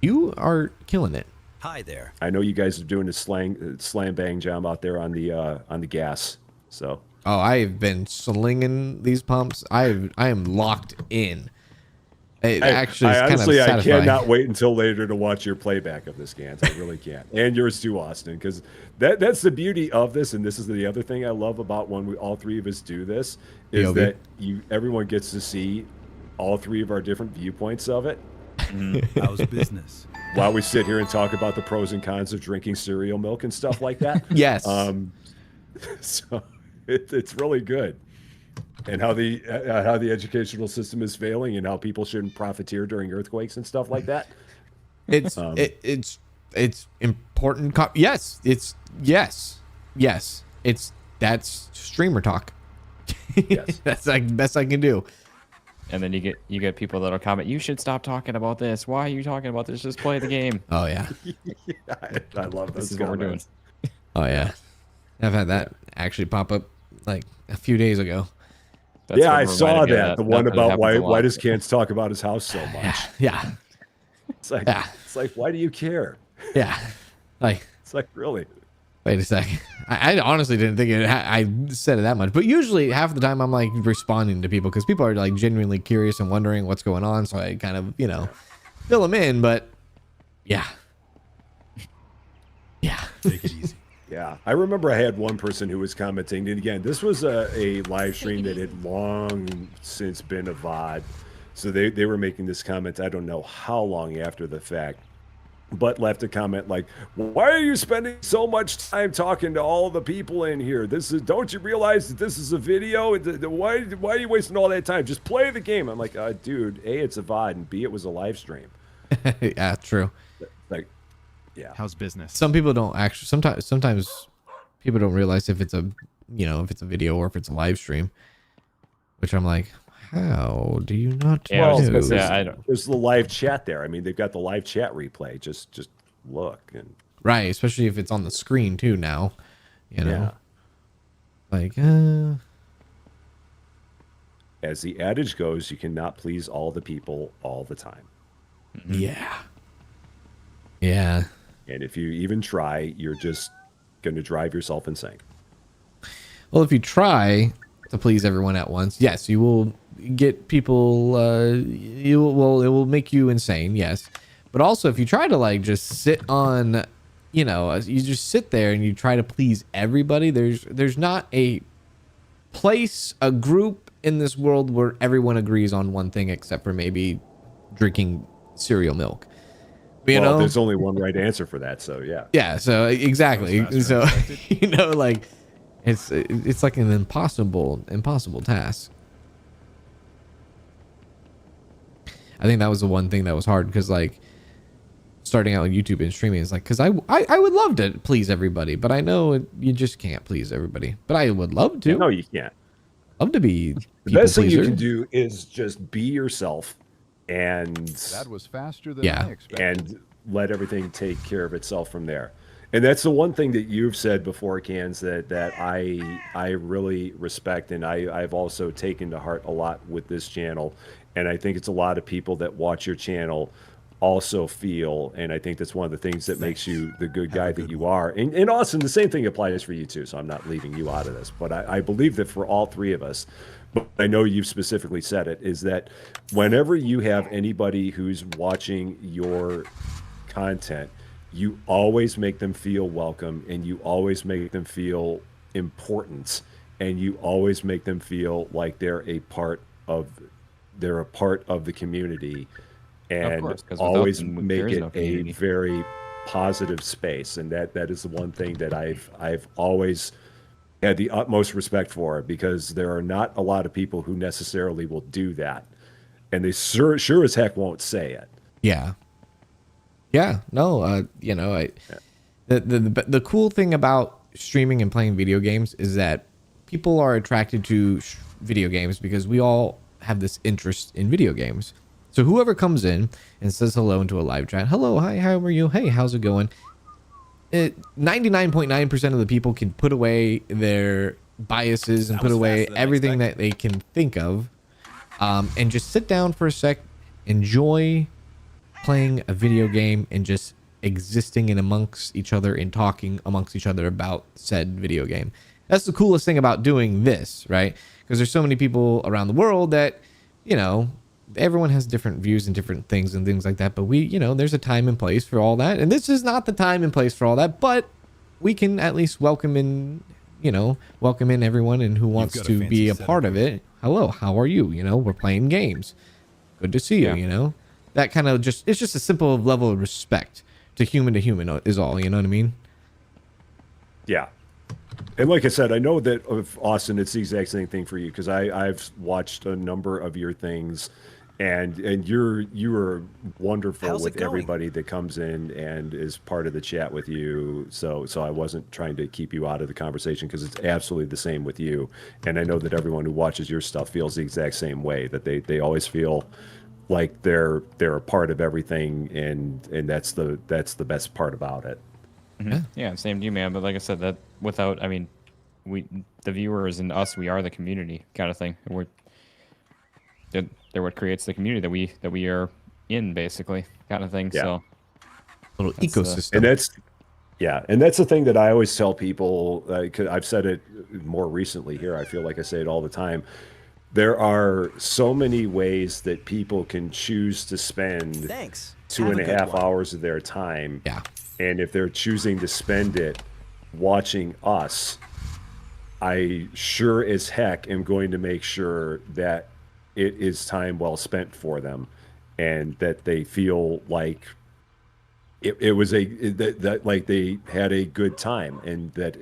You are killing it. Hi there. I know you guys are doing a slam bang job out there on the gas. So Oh, I've been slinging these pumps. I am locked in. It actually is honestly, kind I of satisfying. cannot wait until later to watch your playback of this, Gans. I really can't. And yours too, Austin, because that's the beauty of this, and this is the other thing I love about when we all three of us do this, is POV. that everyone gets to see all three of our different viewpoints of it How's business? while we sit here and talk about the pros and cons of drinking cereal milk and stuff like that. Yes. So it's really good. And how the educational system is failing, and how people shouldn't profiteer during earthquakes and stuff like that. It's it's important. Yes, that's streamer talk. Yes. That's like best I can do. And then you get people that'll comment, you should stop talking about this. Why are you talking about this? Just play the game. Oh yeah. I love This those is what we're doing. comments. Oh yeah. I've had that actually pop up like a few days ago. That's Yeah, what I reminded saw me of that. The Not one that it about happens a why lot. does Kance talk about his house so much? Yeah. It's like Yeah. it's like, why do you care? Yeah. Like, It's like, really? wait a second. I honestly didn't think I said it that much, but usually half the time I'm like responding to people because people are like genuinely curious and wondering what's going on. So I kind of, fill them in, but yeah. Yeah. Take it easy. Yeah, I remember I had one person who was commenting, and again, this was a live stream that had long since been a VOD. So they were making this comment, I don't know how long after the fact, but left a comment like, why are you spending so much time talking to all the people in here? Don't you realize that this is a video? Why are you wasting all that time? Just play the game. I'm like, dude, A, it's a VOD, and B, it was a live stream. Yeah, true. Like, yeah. How's business? Some people don't actually, sometimes people don't realize if it's a video or if it's a live stream, which I'm like, how do you not Yeah, I was know? gonna say, I don't. There's the live chat there. I mean, they've got the live chat replay. Just look. And Right, especially if it's on the screen too now, yeah. like, As the adage goes, you cannot please all the people all the time. yeah. Yeah. And if you even try, you're just going to drive yourself insane. Well, if you try to please everyone at once, yes, you will get people, it will make you insane, yes. But also, if you try to like just sit on, you just sit there and you try to please everybody, there's not a place, a group in this world where everyone agrees on one thing except for maybe drinking cereal milk. Well, there's only one right answer for that, so yeah. Yeah, so exactly. So like it's like an impossible task. I think that was the one thing that was hard because like starting out on YouTube and streaming is like because I would love to please everybody, but I know you just can't please everybody. But I would love to. No, you can't. Love to be The best thing you pleaser. can do is just be yourself and That was faster than Yeah. I expected. and let everything take care of itself from there. And that's the one thing that you've said before, Cans, that I really respect, and I've also taken to heart a lot with this channel. And I think it's a lot of people that watch your channel also feel, and I think that's one of the things that makes you the good guy that you are. And Austin, the same thing applies for you too, so I'm not leaving you out of this. But I believe that for all three of us, but I know you've specifically said it, is that whenever you have anybody who's watching your content, you always make them feel welcome, and you always make them feel important, and you always make them feel like they're a part of the community, and course, 'cause without always them, make there is it no a community. very positive space. And that is the one thing that I've always had the utmost respect for, because there are not a lot of people who necessarily will do that, and they sure as heck won't say it. Yeah. Yeah. No, you know, the cool thing about streaming and playing video games is that people are attracted to video games because we all have this interest in video games. So whoever comes in and says hello into a live chat, hello, hi, how are you? Hey, how's it going? 99.9% of the people can put away their biases and put away everything that they can think of, and just sit down for a sec, enjoy playing a video game and just existing in amongst each other and talking amongst each other about said video game. That's the coolest thing about doing this, right? Because there's so many people around the world that, you know, everyone has different views and different things and things like that, but we, you know, there's a time and place for all that, and this is not the time and place for all that, but we can at least welcome in everyone and who wants got a to fancy be a setup part of here. it. Hello, how are you? You know, we're playing games. Good to see you, Yeah. you know? That kind of it's just a simple level of respect to human is all, you know what I mean? Yeah. And like I said, I know that of Austin, it's the exact same thing for you, because I've watched a number of your things, and you are wonderful How's it with going? everybody that comes in and is part of the chat with you. So I wasn't trying to keep you out of the conversation, because it's absolutely the same with you. And I know that everyone who watches your stuff feels the exact same way, that they always feel like they're a part of everything, and that's the best part about it. Yeah, same to you, man. But like I said, that without, I mean, the viewers and us, we are the community kind of thing. They're what creates the community that we are in, basically, kind of thing. Yeah. So Little That's, ecosystem. And that's the thing that I always tell people. 'Cause I've said it more recently here. I feel like I say it all the time. There are so many ways that people can choose to spend Thanks. 2.5 hours of their time. Yeah. And if they're choosing to spend it watching us, I sure as heck am going to make sure that it is time well spent for them, and that they feel like it was that like they had a good time, and that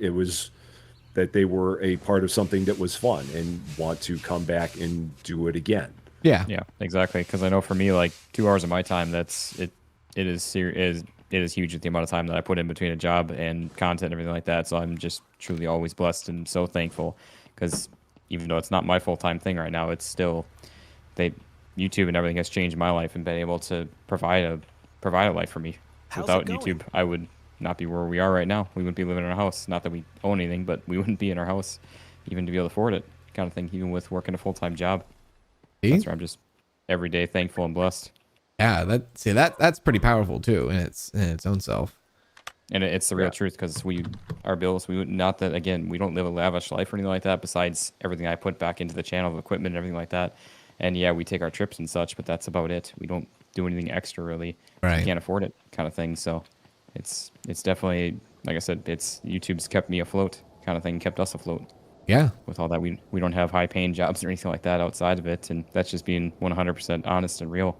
that they were a part of something that was fun and want to come back and do it again. Yeah. yeah, exactly. Because I know for me, like 2 hours of my time, it is huge with the amount of time that I put in between a job and content and everything like that. So I'm just truly always blessed and so thankful, because even though it's not my full-time thing right now, it's still YouTube and everything has changed my life and been able to provide a life for me. How's Without it going? YouTube, I would not be where we are right now. We wouldn't be living in our house. Not that we own anything, but we wouldn't be in our house even to be able to afford it, kind of thing, even with working a full-time job. See? That's where I'm just every day thankful and blessed. Yeah, that's pretty powerful too in its own self. And it's the real truth, because our bills, not that, again, we don't live a lavish life or anything like that, besides everything I put back into the channel of equipment and everything like that. And yeah, we take our trips and such, but that's about it. We don't do anything extra, really. Right. We can't afford it, kind of thing. So it's definitely, like I said, YouTube's kept me afloat, kind of thing, kept us afloat. Yeah. With all that, we don't have high paying jobs or anything like that outside of it, and that's just being 100% honest and real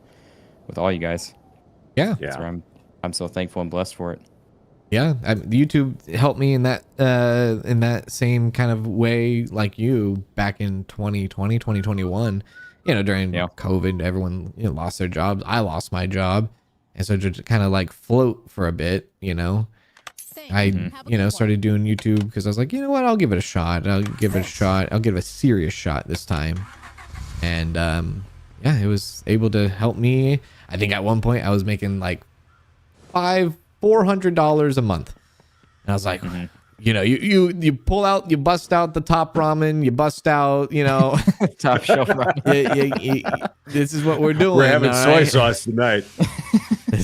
with all you guys. Yeah. Yeah. That's where I'm so thankful and blessed for it. Yeah, YouTube helped me in that same kind of way, like you, back in 2020, 2021. You know, during COVID, everyone lost their jobs. I lost my job, and so to kind of like float for a bit, I started doing YouTube because I was like, you know what, I'll give it a shot. I'll give it a serious shot this time. And yeah, it was able to help me. I think at one point I was making like $400 a month, and I was like, you pull out, you bust out the top ramen, you bust out, Top shelf ramen. this is what we're doing. We're having all soy right? sauce tonight.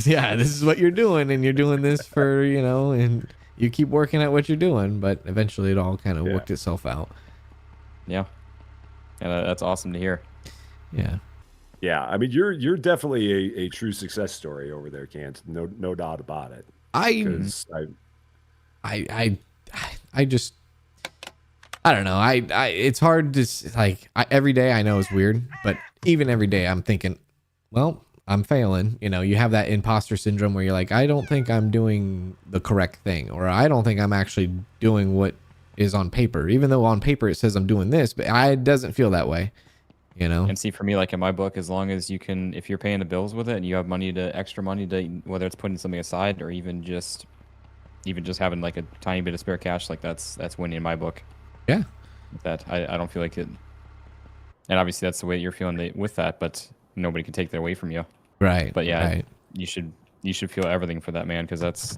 Yeah, this is what you're doing, and you're doing this for, and you keep working at what you're doing, but eventually it all kind of worked itself out. Yeah. Yeah, that's awesome to hear. Yeah. Yeah, I mean, you're definitely a true success story over there, Kant. No doubt about it. I Because I just I don't know. I it's hard to like every day I know is weird, but even every day I'm thinking, well, I'm failing. You know, you have that imposter syndrome where you're like, I don't think I'm doing the correct thing, or I don't think I'm actually doing what is on paper, even though on paper it says I'm doing this, but it doesn't feel that way. You know? And see, for me, like in my book, as long as you can, if you're paying the bills with it and you have extra money to, whether it's putting something aside or even just having like a tiny bit of spare cash, like that's winning in my book. Yeah. That I don't feel like it. And obviously that's the way you're feeling with that, but nobody can take that away from you. Right. But yeah, right. you should feel everything for that, man, because that's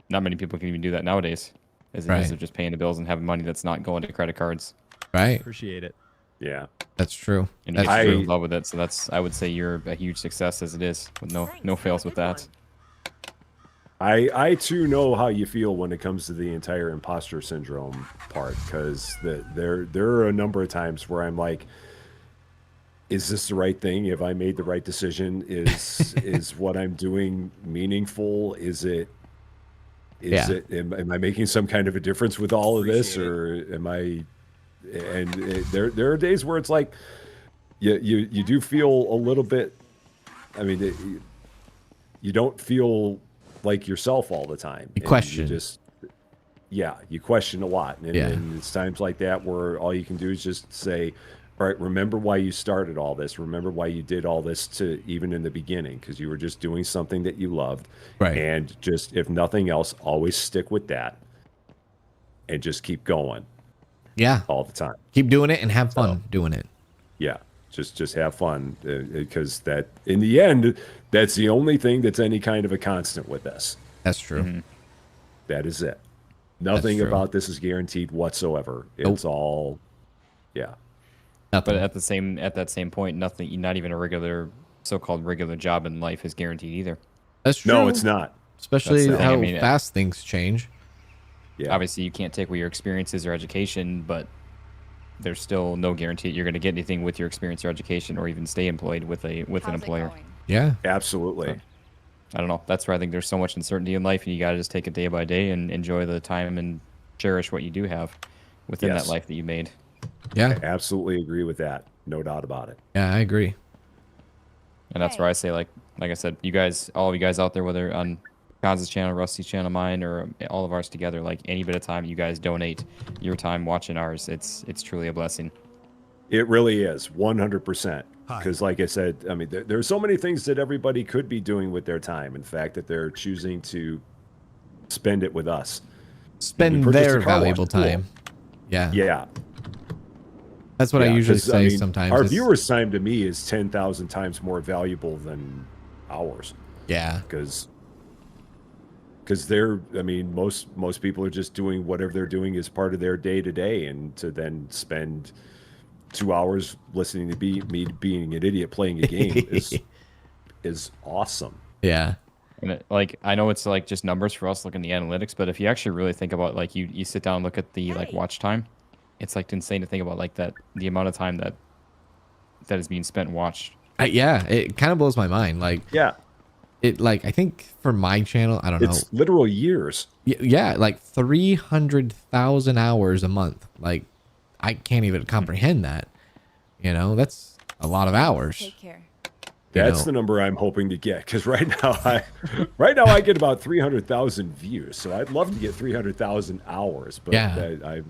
not many people can even do that nowadays. As it is of just paying the bills and having money that's not going to credit cards. Right. Appreciate it. yeah, That's true. And That's you're true. in love with it, so I would say you're a huge success as it is, with no fails with that. I too know how you feel when it comes to the entire imposter syndrome part, because there are a number of times where I'm like, is this the right thing? Have I made the right decision? Is what I'm doing meaningful? Is it am I making some kind of a difference with all of this, or am I? And there are days where it's like you do feel a little bit. I mean, you don't feel like yourself all the time. You question. You question a lot. And it's times like that where all you can do is just say, all right, remember why you started all this. Remember why you did all this to even in the beginning, because you were just doing something that you loved. Right. And just, if nothing else, always stick with that and just keep going. Yeah. All the time. Keep doing it and have fun doing it. Yeah. Just have fun, because that in the end, that's the only thing that's any kind of a constant with us. That's true. Mm-hmm. That is it. Nothing true. about this is guaranteed whatsoever. It's all, yeah. Nothing. But at that same point, nothing, not even a so-called regular job in life is guaranteed either. That's true. No, it's not. Especially That's the thing. how I mean, fast things change. Yeah. Obviously, you can't take away your experiences or education, but there's still no guarantee you're going to get anything with your experience or education, or even stay employed with an employer. Yeah. Absolutely. So, I don't know. That's where I think there's so much uncertainty in life, and you got to just take it day by day and enjoy the time and cherish what you do have within that life that you made. Yeah. I absolutely agree with that. No doubt about it. Yeah, I agree. And that's where I say, like I said, you guys, all of you guys out there, whether on Kanz's channel, Rusty's channel, mine, or all of ours together, like any bit of time you guys donate your time watching ours, it's truly a blessing. It really is, 100%. Because like I said, I mean, there are so many things that everybody could be doing with their time. In fact, that they're choosing to spend it with us. Spend their valuable time. Yeah. Yeah. That's what I usually say sometimes. Our viewers' time to me is 10,000 times more valuable than ours. Yeah. Because they're, I mean, most people are just doing whatever they're doing as part of their day to day, and to then spend 2 hours listening to me being an idiot playing a game is awesome. Yeah. And I know it's like just numbers for us looking at the analytics, but if you actually really think about, like, you sit down and look at the like watch time, it's like insane to think about, like, that the amount of time that is being spent and watched. Yeah, it kind of blows my mind. Like, yeah, it, like, I think for my channel, I don't know, it's literal years. Yeah, like 300,000 hours a month. Like, I can't even comprehend that. You know, that's a lot of hours. Take care. That's the number I'm hoping to get, because right now I get about 300,000 views. So I'd love to get 300,000 hours. But yeah,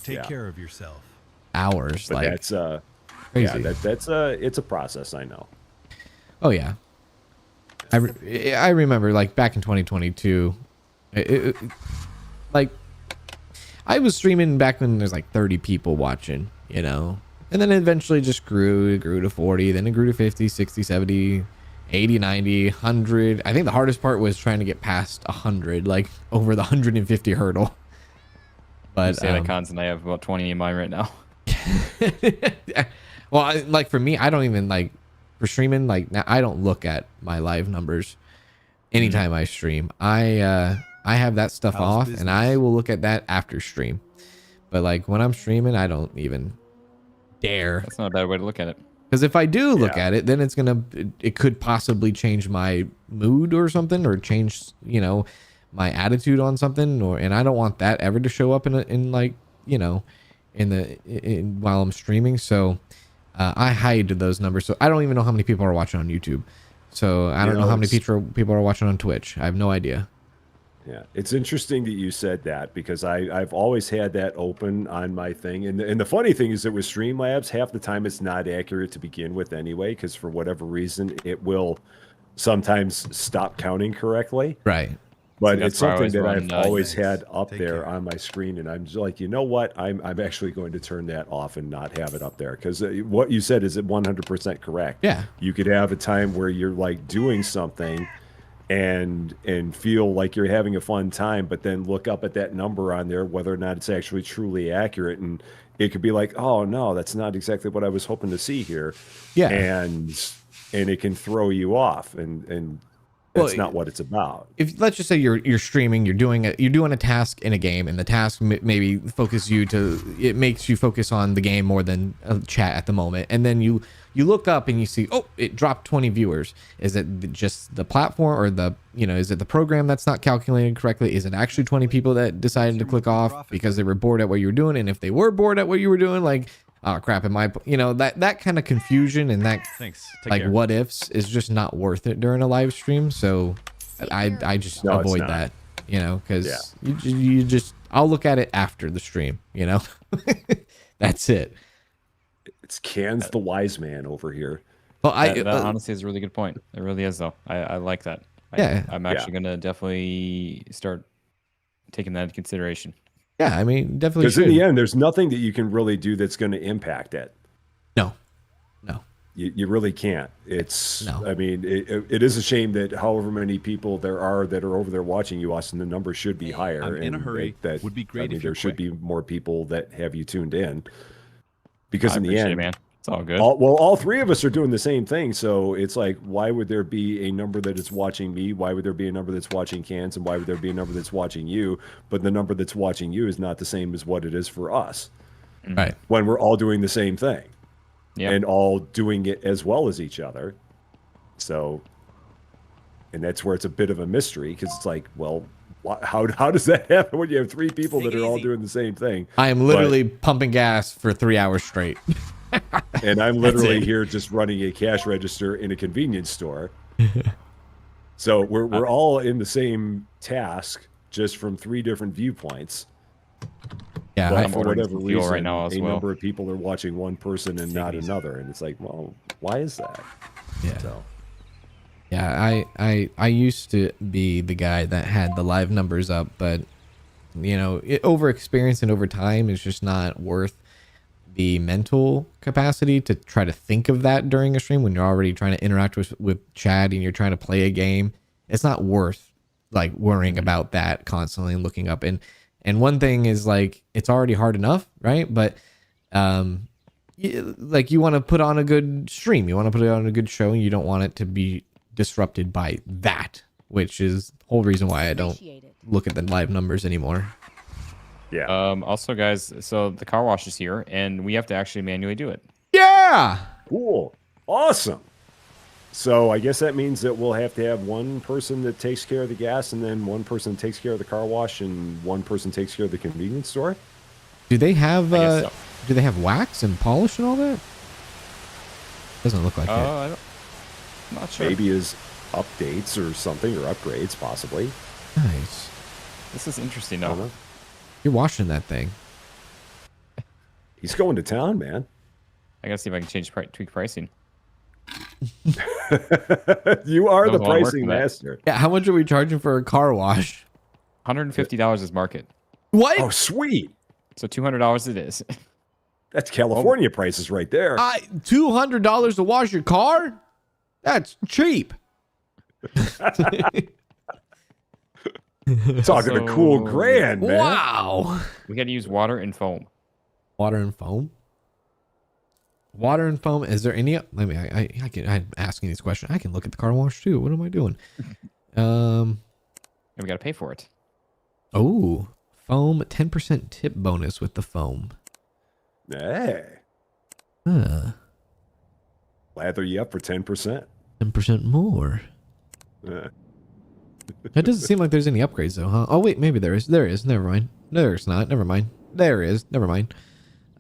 take care of yourself. Hours, but like, that's crazy. Yeah, it's a process. I know. Oh yeah, I remember, like, back in 2022, like, I was streaming back when there's like 30 people watching, you know. And then it eventually just grew. It grew to 40. Then it grew to 50, 60, 70, 80, 90, 100. I think the hardest part was trying to get past 100, like over the 150 hurdle. But say that Kanz and I have about 20 in mine right now. Well, like, for me, I don't even, like, for streaming, like, now I don't look at my live numbers anytime I stream. I have that stuff off, and I will look at that after stream. But, like, when I'm streaming, I don't even dare. That's not a bad way to look at it. Because if I do look at it, then it could possibly change my mood or something, or change, you know, my attitude on something, and I don't want that ever to show up in like, you know, while I'm streaming. So I hide those numbers. So I don't even know how many people are watching on YouTube. So I don't know how many people are watching on Twitch. I have no idea. Yeah, it's interesting that you said that, because I've always had that open on my thing. And the funny thing is that with Streamlabs, half the time it's not accurate to begin with anyway, because for whatever reason, it will sometimes stop counting correctly. Right. But See, it's something that I've run, always had up Take there care. on my screen, and I'm just like, you know what? I'm actually going to turn that off and not have it up there, because what you said is 100% correct. Yeah. You could have a time where you're like doing something and feel like you're having a fun time, but then look up at that number on there, whether or not it's actually truly accurate, and it could be like, oh no, that's not exactly what I was hoping to see here. Yeah. And it can throw you off, and that's not what it's about. If let's just say you're streaming, you're doing a task in a game, and the task maybe it makes you focus on the game more than chat at the moment, and then you look up and you see, oh, it dropped 20 viewers. Is it just the platform, or is it the program that's not calculating correctly? Is it actually 20 people that decided to click off because they were bored at what you were doing? And if they were bored at what you were doing, like, oh crap, that kind of confusion and that Thanks. Take like care. what ifs is just not worth it during a live stream. So I just No, it's avoid not. that, because you just I'll look at it after the stream, that's it. It's Can's the wise man over here. Well, That honestly is a really good point. It really is, though. I like that. I'm actually going to definitely start taking that into consideration. yeah, I mean, definitely. Because in the end, there's nothing that you can really do that's going to impact it. no. You really can't. It's, No. I mean, it is a shame that however many people there are that are over there watching you, Austin, the number should be higher. I'm in a and hurry. That Would be great I mean, if you're there should quick. be more people that have you tuned in. Because I in the appreciate it, end, man. It's all good. all three of us are doing the same thing. So it's like, why would there be a number that is watching me? Why would there be a number that's watching Cans? And why would there be a number that's watching you? But the number that's watching you is not the same as what it is for us. Right. When we're all doing the same thing. Yeah. And all doing it as well as each other. So, and that's where it's a bit of a mystery, because it's like, well, how does that happen when you have three people that are all doing the same thing? I am literally pumping gas for 3 hours straight. And I'm literally it. here just running a cash register in a convenience store. So we're all in the same task, just from three different viewpoints. Yeah. But I'm for ordering whatever some fuel reason, right now as a well. number of people are watching one person and not another, and it's like, well, why is that? Yeah. So Yeah, I used to be the guy that had the live numbers up, but over experience and over time is just not worth the mental capacity to try to think of that during a stream when you're already trying to interact with chat and you're trying to play a game. It's not worth like worrying about that constantly and looking up. And one thing is like, it's already hard enough, right? But you want to put on a good stream, you want to put on a good show, and you don't want it to be disrupted by that, which is the whole reason why I don't Appreciate it. look at the live numbers anymore. yeah. Also, guys, so the car wash is here, and we have to actually manually do it. Yeah. Cool. Awesome. So I guess that means that we'll have to have one person that takes care of the gas, and then one person takes care of the car wash, and one person takes care of the convenience store. Do they have I guess so. do they have wax and polish and all that? Doesn't look like it. I'm not sure. Maybe as updates or something, or upgrades, possibly. Nice. This is interesting, I don't though. know. You're washing that thing. He's going to town, man. I gotta see if I can tweak pricing. You are That the was a lot of work pricing for that. master. Yeah, how much are we charging for a car wash? $150 is market, What? Oh, sweet. so $200 it is. That's California prices right there. $200 to wash your car? That's cheap. Talking a cool So- grand, man. Wow. We got to use water and foam. Water and foam. Water and foam. Is there any? Let me. I'm asking these questions. I can look at the car wash too. What am I doing? And we got to pay for it. Oh, foam. 10% tip bonus with the foam. Hey. Huh. lather you up for 10%. 10% more. Uh, It doesn't seem like there's any upgrades though, huh? Oh wait, maybe there is. There is. Never mind. There's not. Never mind. There is. Never mind.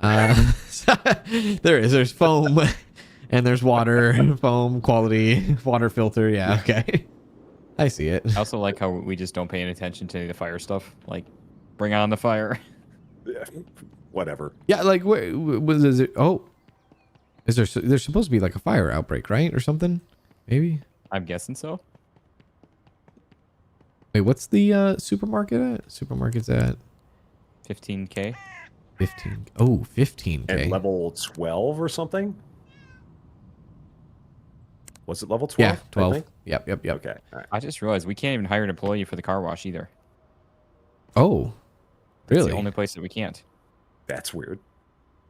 There is. There's foam, and there's water, foam quality, water filter. Yeah. Okay. I see it. I also like how we just don't pay any attention to any of the fire stuff. Like, bring on the fire. yeah, whatever. Yeah. Like, is it? Oh, is there? There's supposed to be like a fire outbreak, right, or something? Maybe. I'm guessing so. Wait, what's the supermarket at? Supermarket's at 15K. 15. Oh, 15K. And level 12 or something? Was it level 12? Yeah, 12. Yep. Okay. All right. I just realized we can't even hire an employee for the car wash either. Oh, It's really? the only place that we can't. That's weird.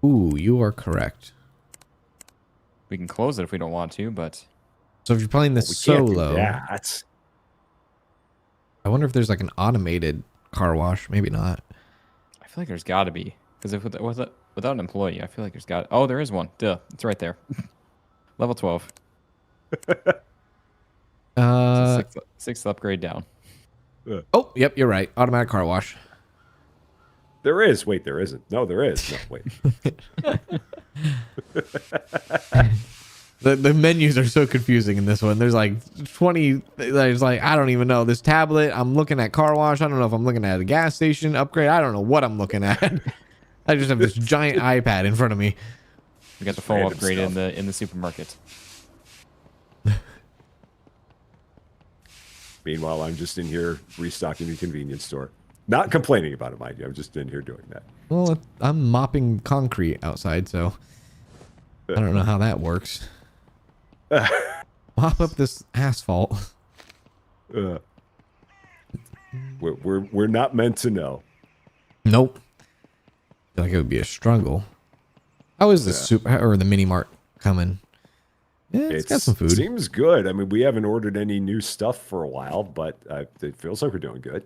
Ooh, you are correct. We can close it if we don't want to, but So if you're playing this We can't do solo, that. I wonder if there's like an automated car wash. Maybe not. I feel like there's got to be. Because if without an employee, I feel like there's got. Oh, there is one. Duh, it's right there. Level 12. Sixth upgrade down. Oh, yep, you're right. Automatic car wash. There is. Wait, there isn't. No, there is. No, wait. The menus are so confusing in this one. There's like 20. There's like, I don't even know. This tablet, I'm looking at car wash. I don't know if I'm looking at a gas station upgrade. I don't know what I'm looking at. I just have this giant iPad in front of me. We got the full Random upgrade stuff. in the supermarket. Meanwhile, I'm just in here restocking the convenience store. Not complaining about it, mind you. I'm just in here doing that. Well, I'm mopping concrete outside, so I don't know how that works. Mop up this asphalt. We're not meant to know. Nope. I feel like it would be a struggle. How is the super or the mini mart coming? Yeah, it's got some food. Seems good. I mean, we haven't ordered any new stuff for a while, but it feels like we're doing good.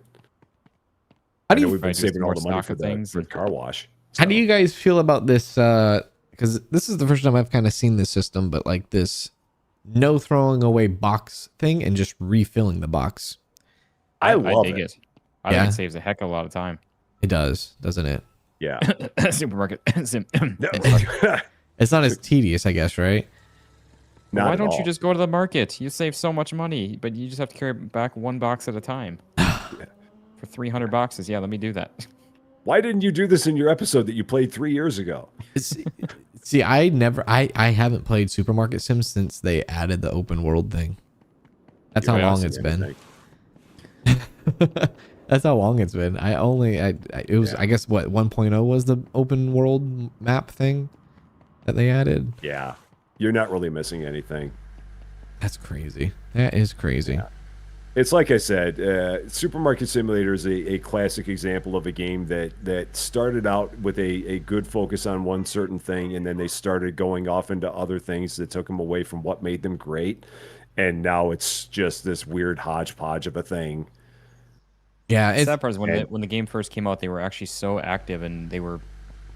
How I do know you we've been Right, just saving all more the money stock for of the things and- car wash. How do you guys feel about this? Because this is the first time I've kind of seen this system, but like this no throwing away box thing and just refilling the box. I love dig it. I think Yeah. it saves a heck of a lot of time. It does, doesn't it? Yeah. Supermarket. It's not as tedious, I guess, right? Not Why at don't you all. just go to the market? You save so much money, but you just have to carry back one box at a time. For 300 boxes. Yeah, let me do that. Why didn't you do this in your episode that you played 3 years ago? See, I haven't played Supermarket Sims since they added the open world thing. That's how You haven't long seen it's been. anything. That's how long it's been. It was, I guess, what 1.0 was the open world map thing that they added. Yeah. You're not really missing anything. That's crazy. That is crazy. Yeah. It's like I said, Supermarket Simulator is a classic example of a game that started out with a good focus on one certain thing, and then they started going off into other things that took them away from what made them great. And now it's just this weird hodgepodge of a thing. Yeah, The it's, sad part is when the game first came out, they were actually so active and they were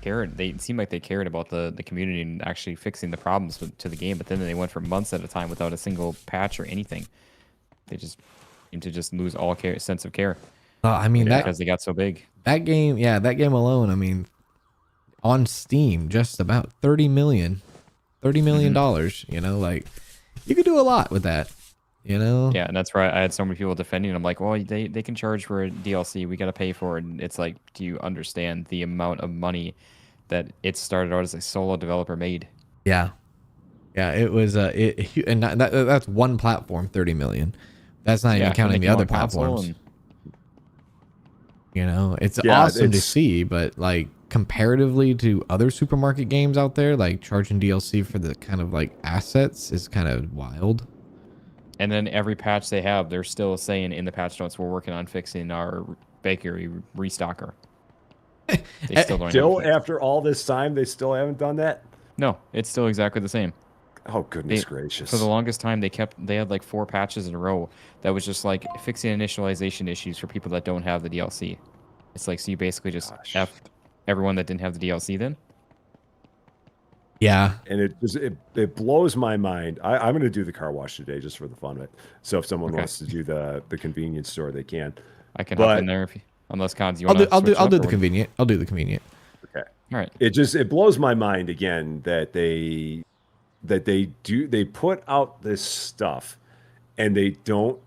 cared. They seemed like they cared about the community and actually fixing the problems to the game. But then they went for months at a time without a single patch or anything. They just seemed to just lose all sense of care I mean because they got so big. that game alone. I mean, on Steam, just about $30 million dollars. You know, like you could do a lot with that. You know. Yeah, and that's right. I had so many people defending. I'm like, well, they can charge for a DLC. We got to pay for it. And it's like, do you understand the amount of money that it started out as a solo developer made? Yeah. It was and that's one platform, 30 million. That's not even counting the other platforms. You know, it's awesome to see, but like comparatively to other supermarket games out there, like charging DLC for the kind of like assets is kind of wild. And then every patch they have, they're still saying in the patch notes, we're working on fixing our bakery restocker. They still don't Still, have it. after all this time, they still haven't done that? No, it's still exactly the same. Oh, goodness gracious. For the longest time, they had like 4 patches in a row that was just like fixing initialization issues for people that don't have the DLC. It's like, so you basically just F'd everyone that didn't have the DLC then? Yeah. And it blows my mind. I'm going to do the car wash today just for the fun of it. So if someone Okay. wants to do the convenience store, they can. I can hop But in there if you, unless Cons, you I'll want do to. I'll do the convenient. I'll do the convenient. okay, All right. it blows my mind again that they put out this stuff and they don't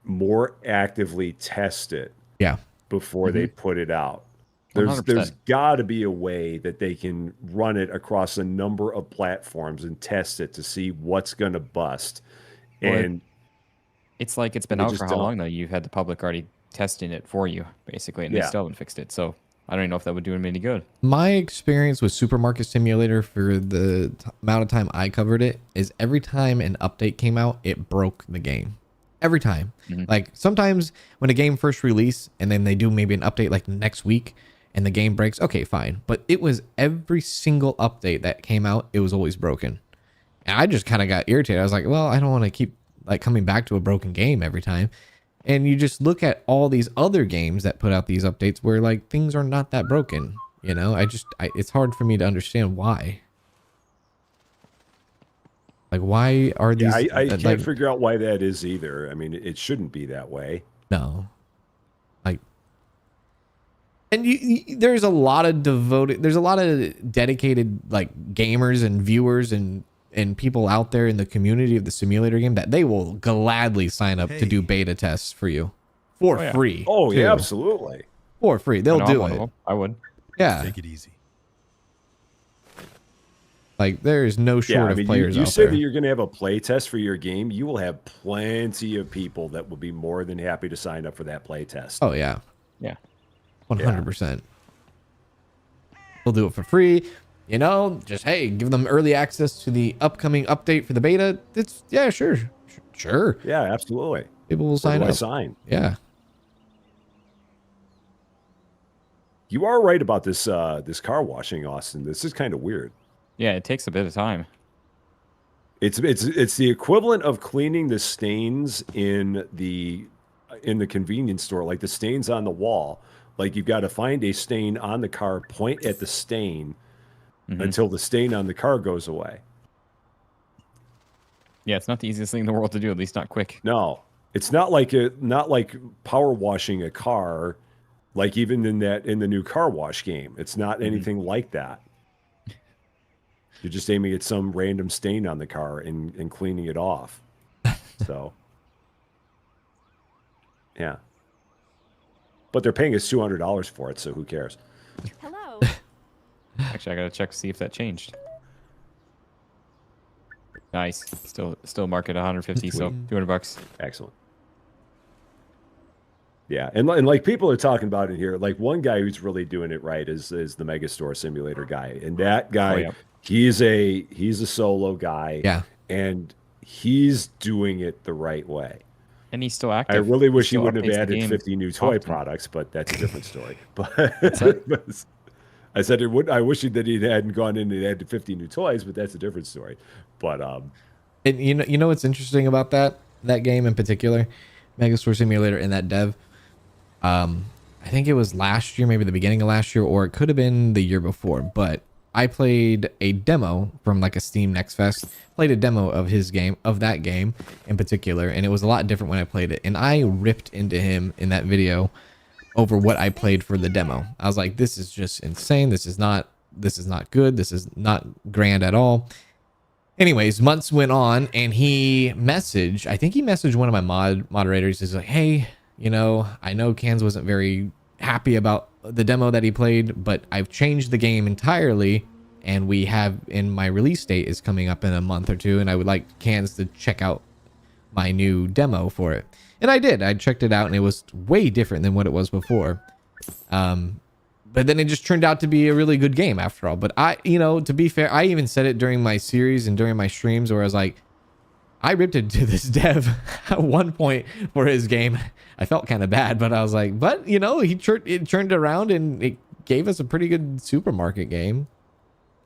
more actively test it Yeah. before they put it out. There's 100%. got to be a way that they can run it across a number of platforms and test it to see what's going to bust. Well, And It's like it's been They out just for how don't. long though? You've had the public already testing it for you, basically, and they Yeah. still haven't fixed it. So I don't even know if that would do them any good. My experience with Supermarket Simulator for the amount of time I covered it is every time an update came out, it broke the game. Every time. Like sometimes when a game first release and then they do maybe an update like the next week and the game breaks, okay, fine. But it was every single update that came out, it was always broken. And I just kind of got irritated. I was like, well, I don't want to keep like coming back to a broken game every time. And you just look at all these other games that put out these updates where like things are not that broken. You know, it's hard for me to understand why. Like, why are these? yeah, I can't like, figure out why that is either. I mean, it shouldn't be that way. no, like, and there's a lot of there's a lot of dedicated like gamers and viewers and people out there in the community of the simulator game that they will gladly sign up to do beta tests for you for Oh, yeah. free. Oh, too. yeah, absolutely. For free. I They'll know I'm do one of it. them. I would. Yeah. Take it easy. Like there is no Yeah, short I of mean, players you out say there. that you're going to have a play test for your game. You will have plenty of people that will be more than happy to sign up for that play test. Oh yeah. Yeah. 100%. They'll do it for free. You know, just hey, give them early access to the upcoming update for the beta. It's yeah, sure. Sure. Yeah, absolutely. People will Where sign do I up. sign? Yeah. You are right about this this car washing, Austin. This is kind of weird. Yeah, it takes a bit of time. It's the equivalent of cleaning the stains in the convenience store, like the stains on the wall. Like you've got to find a stain on the car, point at the stain until the stain on the car goes away. Yeah, it's not the easiest thing in the world to do, at least not quick. No, it's not like power washing a car, like even in the new car wash game. It's not anything like that. You're just aiming at some random stain on the car and cleaning it off. So, yeah. But they're paying us $200 for it, so who cares? Hello. Actually, I gotta check to see if that changed. Nice. Still market 150, so $200. Excellent. Yeah, and like people are talking about it here. Like one guy who's really doing it right is the Mega Store Simulator guy, and that guy, yeah. he's a solo guy. Yeah. And he's doing it the right way. And he's still active. I really wish he still wouldn't have updates the added game 50 new toy often. products, but that's a different story. But I said I wish that he hadn't gone in and added 50 new toys, but that's a different story. But And you know what's interesting about that game in particular, Megastore Simulator and that dev. I think it was last year, maybe the beginning of last year, or it could have been the year before. But I played a demo from like a Steam Next Fest. Played a demo of that game in particular, and it was a lot different when I played it. And I ripped into him in that video over what I played for the demo. I was like, "This is just insane. This is not good. This is not grand at all." Anyways, months went on, and I think he messaged one of my moderators. He's like, "Hey, you know, I know Kanz wasn't very happy about the demo that he played, but I've changed the game entirely, and my release date is coming up in a month or two, and I would like Kanz to check out my new demo for it." And I did. I checked it out, and it was way different than what it was before. But then it just turned out to be a really good game after all. But to be fair, I even said it during my series and during my streams where I was like, I ripped into this dev at one point for his game. I felt kind of bad, but I was like, it turned around and it gave us a pretty good supermarket game.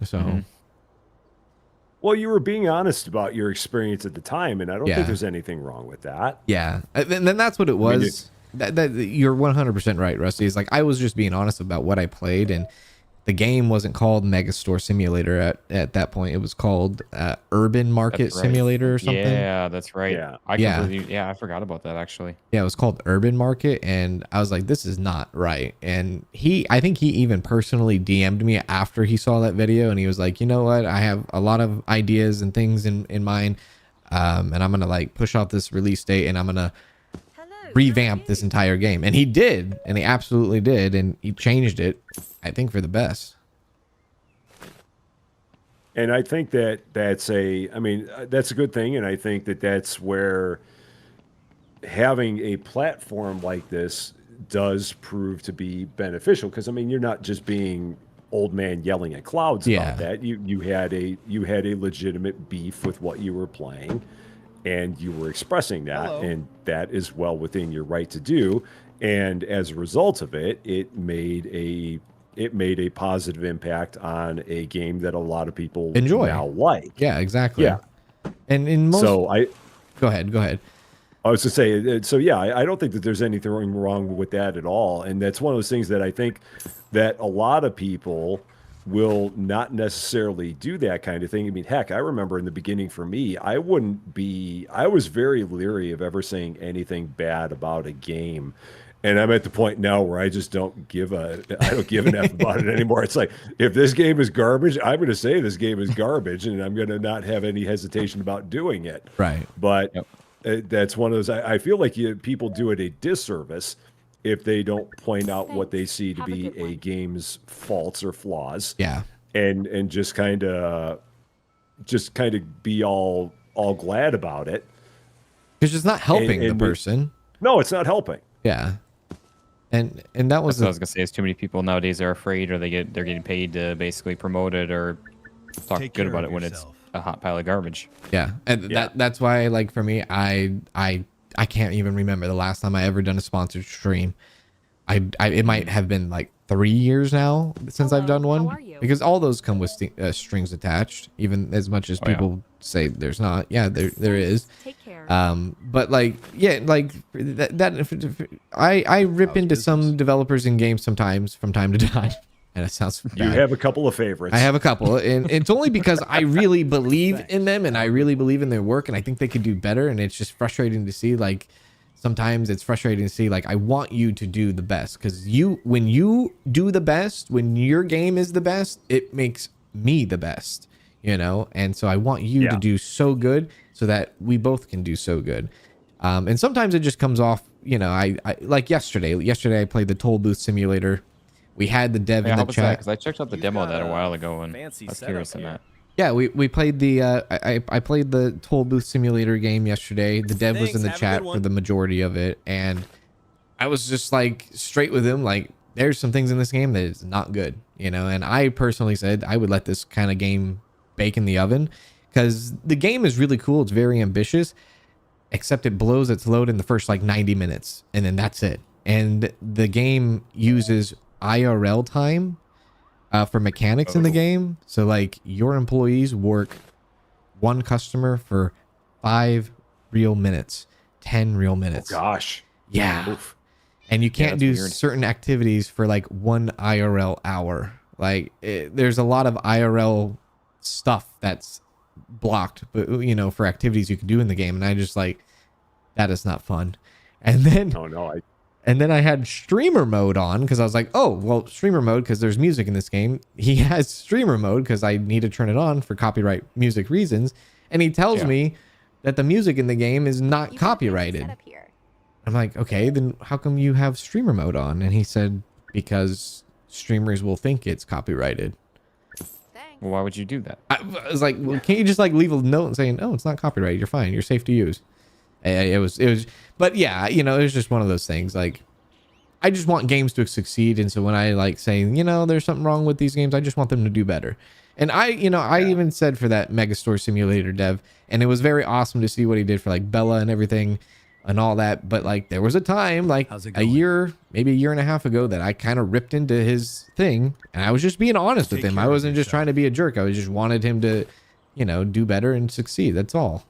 So, well, you were being honest about your experience at the time, and I don't Yeah. think there's anything wrong with that. yeah. And then that's what it was. That you're 100% right, Rusty. It's like I was just being honest about what I played, and the game wasn't called Megastore Simulator at that point. It was called Urban Market That's right. Simulator or something. Yeah, that's right. Yeah. I forgot about that actually. Yeah, it was called Urban Market, and I was like, this is not right. And I think he even personally DM'd me after he saw that video, and he was like, you know what? I have a lot of ideas and things in mind, and I'm gonna like push out this release date, and I'm gonna revamp this entire game. And he did, and he absolutely did, and he changed it, I think, for the best. And I think that's a good thing. And I think that's where having a platform like this does prove to be beneficial. Because I mean, you're not just being old man yelling at clouds about that. You had a legitimate beef with what you were playing, and you were expressing that, and that is well within your right to do. And as a result of it, it made a positive impact on a game that a lot of people enjoy now like. Yeah, exactly. Yeah. And in most, go ahead. I was to say, so yeah, I don't think that there's anything wrong with that at all. And that's one of those things that I think that a lot of people will not necessarily do that kind of thing. I mean, heck, I remember in the beginning for me, I was very leery of ever saying anything bad about a game. And I'm at the point now where I just don't give an F about it anymore. It's like, if this game is garbage, I'm going to say this game is garbage, and I'm going to not have any hesitation about doing it. Right. But that's one of those, I feel like people do it a disservice if they don't point out what they see to be a game's faults or flaws. Yeah. And just kind of be all glad about it. Because it's not helping the person. No, it's not helping. Yeah. And that was what I was gonna say. Is too many people nowadays are afraid, or they're getting paid to basically promote it or talk good about it when it's a hot pile of garbage. Yeah, and that's why, like, for me, I can't even remember the last time I ever done a sponsored stream. It might have been like 3 years now since I've done one, because all those come with strings attached, even as much as people say there's not. Yeah, there is. Take care. But like, yeah, like I rip into some developers in games sometimes from time to time. And it sounds bad. You have a couple of favorites. I have a couple, and it's only because I really believe in them, and I really believe in their work, and I think they could do better. And it's just frustrating to see, like, sometimes it's frustrating to see, like, I want you to do the best, because when you do the best, when your game is the best, it makes me the best, you know. And so I want you to do so good so that we both can do so good. And sometimes it just comes off, you know. I like yesterday I played the toll booth simulator. We had the dev in the chat, because I checked out the demo of that a while ago, and I was curious in that. Yeah, we played the I played the toll booth simulator game yesterday. The dev was in the chat for the majority of it, and I was just like straight with him, like, there's some things in this game that is not good, you know. And I personally said I would let this kind of game bake in the oven, because the game is really cool. It's very ambitious, except it blows its load in the first like 90 minutes, and then that's it. And the game uses IRL time for mechanics in the game. So like, your employees work one customer for 5 real minutes, 10 real minutes. Oh, gosh. Yeah. Oof. And you can't do weird. certain activities for like 1 IRL hour. Like, there's a lot of IRL stuff that's blocked, but, you know, for activities you can do in the game. And I just like, that is not fun. And then And then I had streamer mode on, because I was like, oh, well, streamer mode, because there's music in this game. He has streamer mode because I need to turn it on for copyright music reasons. And he tells me that the music in the game is not copyrighted. I'm like, okay, then how come you have streamer mode on? And he said, because streamers will think it's copyrighted. Well, why would you do that? I was like, well, can't you just like leave a note saying, oh, it's not copyrighted, you're fine, you're safe to use? It was, but yeah, you know, it was just one of those things. Like, I just want games to succeed. And so when I like saying, you know, there's something wrong with these games, I just want them to do better. And I even said for that Megastore Simulator dev, and it was very awesome to see what he did for like Bella and everything and all that. But like, there was a time, like a year, maybe a year and a half ago, that I kind of ripped into his thing, and I was just being honest with him. I wasn't just trying to be a jerk. I just wanted him to, you know, do better and succeed. That's all.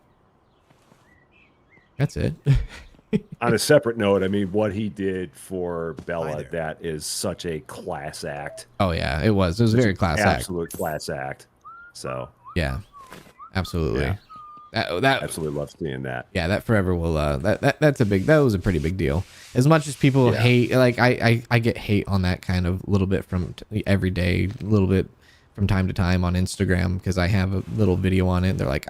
That's it. On a separate note, I mean, what he did for Bella, there. that is such a class act. Oh yeah, it was very class act. Absolute class act. So Yeah, absolutely. Yeah. That absolutely love seeing that. yeah, that forever will. That was a pretty big deal. As much as people Yeah. hate, like I get hate on that kind of little bit from every day, a little bit from time to time on Instagram because I have a little video on it. They're like,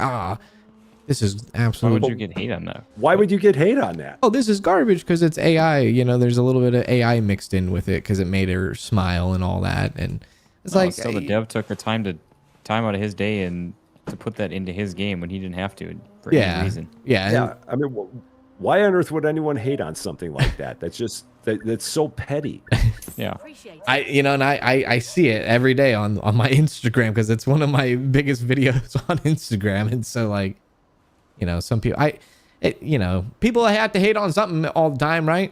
this is Why absolute. would you get hate on that? Why would you get hate on that? Oh, this is garbage because it's AI. You know, there's a little bit of AI mixed in with it because it made her smile and all that. And it's like, So the dev took the time out of his day and to put that into his game when he didn't have to for any reason. Yeah. Yeah, I mean, why on earth would anyone hate on something like that? That's just that's so petty. Yeah. Appreciate it. I see it every day on my Instagram because it's one of my biggest videos on Instagram. And so like, you know, some people, people have to hate on something all the time, right?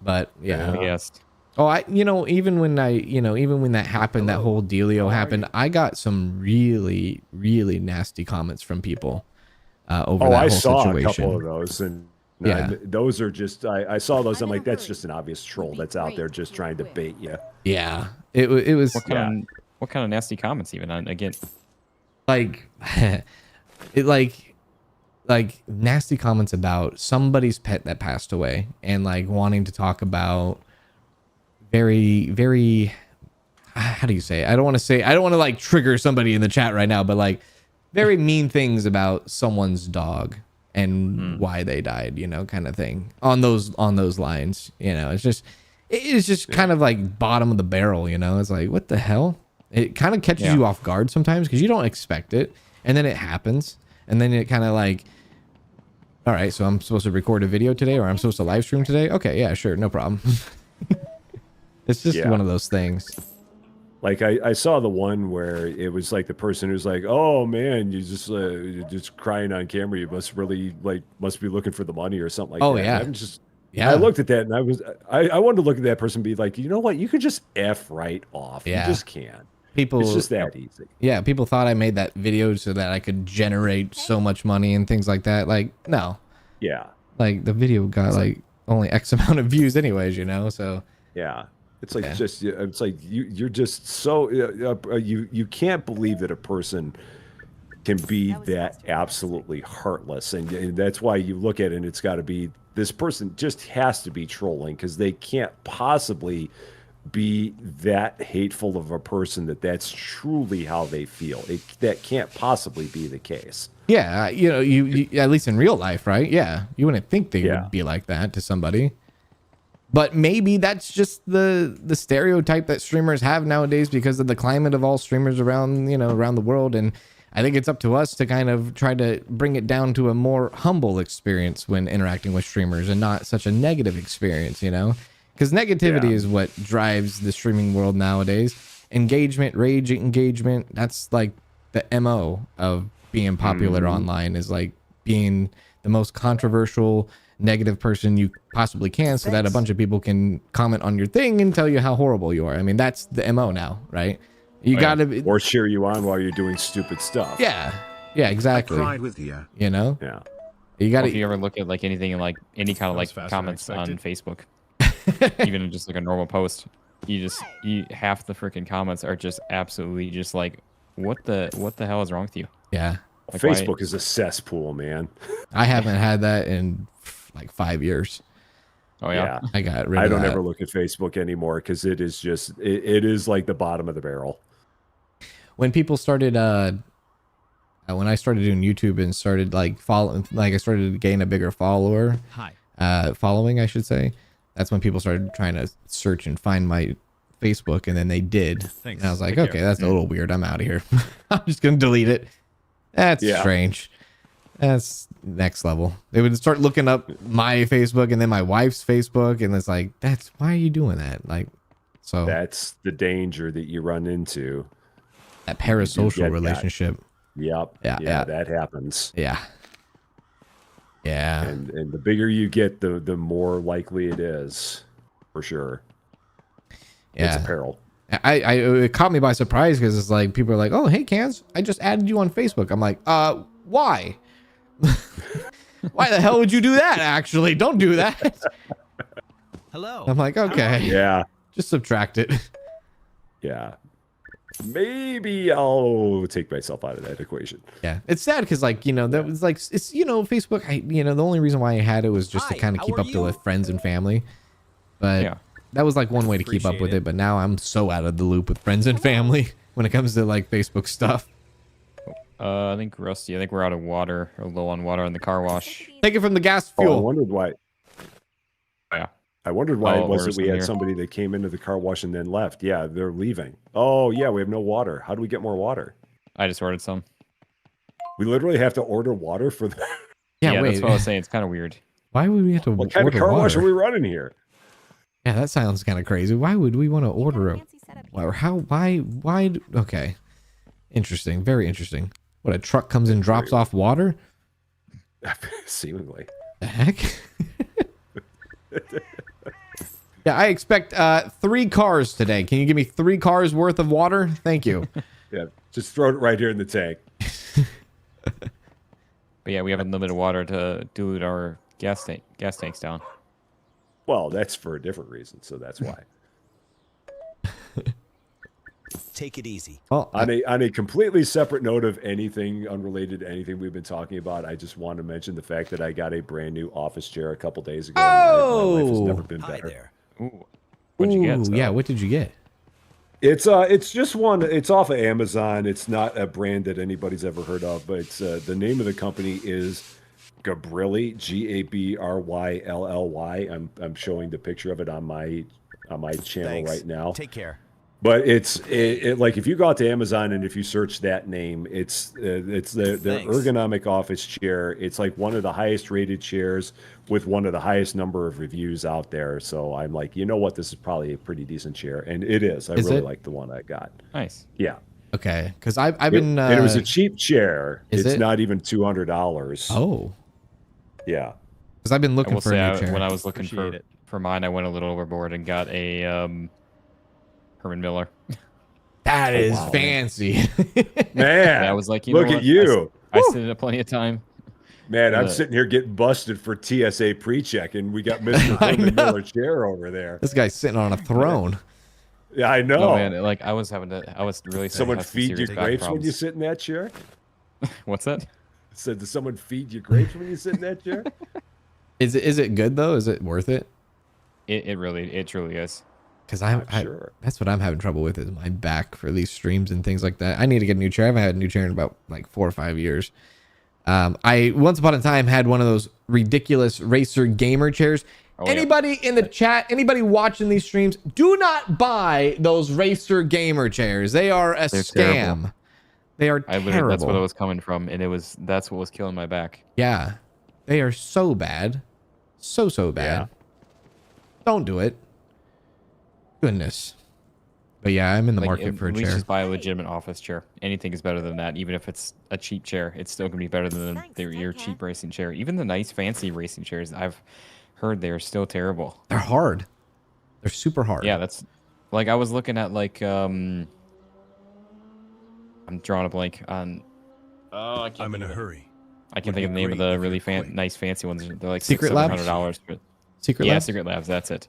But yeah. Yes. Oh, even when that happened, that whole dealio happened, I got some really, really nasty comments from people over that whole I saw situation. a couple of those, and Yeah. those are just I saw those. I'm like, that's just an obvious troll that's out there just trying to bait you. Yeah, it was What kind of nasty comments even? Again, like, it like nasty comments about somebody's pet that passed away and like wanting to talk about very, very, how do you say it? I don't want to like trigger somebody in the chat right now, but like very mean things about someone's dog and why they died, you know, kind of thing on those lines. You know, it's just kind of like bottom of the barrel, you know. It's like, what the hell? It kind of catches you off guard sometimes because you don't expect it, and then it happens, and then it kind of like, all right, so I'm supposed to record a video today, or I'm supposed to live stream today. Okay, yeah, sure, no problem. It's just one of those things. Like I saw the one where it was like the person who's like, "Oh man, you're just crying on camera. You must really must be looking for the money or something like that." Yeah. And I'm just I looked at that and I wanted to look at that person and be like, you know what? You could just F right off. Yeah. You just can't. People, It's just that easy. Yeah, people thought I made that video so that I could generate so much money and things like that. Like, no. Yeah. Like the video got like only X amount of views anyways, you know? So Yeah. It's like it's like you're just so you can't believe that a person can be that absolutely heartless, and that's why you look at it and it's got to be, this person just has to be trolling because they can't possibly be that hateful of a person that's truly how they feel. That can't possibly be the case. yeah, you know, you at least in real life, right? Yeah, you wouldn't think they would be like that to somebody. But maybe that's just the stereotype that streamers have nowadays because of the climate of all streamers around the world. And I think it's up to us to kind of try to bring it down to a more humble experience when interacting with streamers and not such a negative experience, you know, because negativity is what drives the streaming world nowadays. Engagement, rage engagement. That's like the MO of being popular online, is like being the most controversial, negative person you possibly can, so that a bunch of people can comment on your thing and tell you how horrible you are. I mean, that's the MO now, right? You gotta or cheer you on while you're doing stupid stuff. Yeah, exactly. I cried with you. You know, Yeah. you gotta. if you ever look at like anything in like any kind of That was like faster than comments on expected. Facebook, even in just like a normal post, you half the freaking comments are just absolutely just like, what the hell is wrong with you? Yeah, Like, why- Facebook is a cesspool, man. I haven't had that in like 5 years. Oh yeah. I got rid of I don't that. ever look at Facebook anymore because it is just it is like the bottom of the barrel. When people started when I started doing YouTube and started like following, like I started to gain a bigger following, I should say. That's when people started trying to search and find my Facebook, and then they did. Thanks. And I was like, Take okay, care. that's a little weird. I'm out of here. I'm just gonna delete it. That's strange. That's next level. They would start looking up my Facebook and then my wife's Facebook, and it's like, why are you doing that? Like, so That's the danger that you run into. that get parasocial that. relationship. Yep. Yeah. That happens. Yeah. Yeah. And the bigger you get, the more likely it is, for sure. Yeah. It's a peril. It caught me by surprise because it's like people are like, "Oh, hey, Kanz, I just added you on Facebook." I'm like, why? Why the hell would you do that? Actually, don't do that. Hello. I'm like, okay, Yeah. just subtract it. Yeah. Maybe I'll take myself out of that equation. Yeah, it's sad because like that was like it's Facebook. The only reason why I had it was just to Hi, kind of how keep are up to you? with friends and family. But Yeah. that was like one way to keep up Appreciate with it. it. But now I'm so out of the loop with friends and family when it comes to like Facebook stuff. I think Rusty. I think we're out of water or low on water in the car wash. Take it from the gas Oh, I fuel. wondered why. Yeah. I wondered why Oh, it was orders that we in had here. somebody that came into the car wash and then left. Yeah, they're leaving. Oh, yeah, we have no water. How do we get more water? I just ordered some. We literally have to order water for the... Yeah, wait. That's what I was saying. It's kind of weird. Why would we have to What kind of order car wash water? are we running here? Yeah, that sounds kind of crazy. Why would we want to order a? Or how? Why? Okay, interesting. Very interesting. What, a truck comes and drops off water? Seemingly. The heck? Yeah, I expect 3 cars today. Can you give me 3 cars worth of water? Thank you. Yeah, just throw it right here in the tank. But yeah, we have unlimited water to dilute our gas tanks down. Well, that's for a different reason, so that's why. Take it easy. Well, On a completely separate note of anything unrelated to anything we've been talking about, I just want to mention the fact that I got a brand new office chair a couple days ago. And my life has never been Hi better. there. Ooh. What'd you get? ooh, yeah, what did you get? It's just one. It's off of Amazon. It's not a brand that anybody's ever heard of, but it's the name of the company is Gabrilly, Gabryly. I'm showing the picture of it on my channel Thanks. right now. Take care. But it's like if you go out to Amazon and if you search that name, it's their Thanks. ergonomic office chair. It's like one of the highest rated chairs with one of the highest number of reviews out there. So I'm like, you know what, this is probably a pretty decent chair, and it is. I Is really it? like the one I got. Nice. Yeah, Okay, because I've been. and it was a cheap chair. is It's it? not even $200. Oh, Yeah. because I've been I looking will for say a new chair. when I was looking Appreciate it. for mine, I went a little overboard and got a Herman Miller. That is wow. fancy. Man, I was like, you look know at what? you. I sit in it plenty of time. Man, I'm Uh, sitting here getting busted for TSA pre-check, and we got Mr. I Herman know. Miller chair over there. This guy's sitting on a throne. Yeah, I know. Oh man, like I was really starting Someone to have some feed you serious back grapes when you problems. sit in that chair? What's that? Said, does someone feed you grapes when you sit in that chair? Is it good though? Is it worth it? It truly is. Because Sure. that's what I'm having trouble with is my back for these streams and things like that. I need to get a new chair. I haven't had a new chair in about like 4 or 5 years. I once upon a time had one of those ridiculous racer gamer chairs. Oh, yeah. Anybody in the chat, anybody watching these streams, do not buy those racer gamer chairs. They are a They're scam. terrible. They are I literally terrible. that's what I was coming from, and that's what was killing my back. Yeah, they are so bad, so bad. Yeah. Don't do it. Goodness. But yeah, I'm in the Like, market for a at least chair. just buy a legitimate office chair. Anything is better than that, even if it's a cheap chair. It's still gonna be better than Thanks, your take care. cheap racing chair. Even the nice fancy racing chairs I've heard they're still terrible. They're hard. They're super hard. Yeah, that's like I was looking at like I'm drawing a blank on. Oh, I can't. I'm in think a of it. hurry. I can't Would think of the be name of great the if really you're quick. nice fancy ones. They're like Secret Labs? $600-$700. Secret Yeah, Labs? Secret Labs. That's it.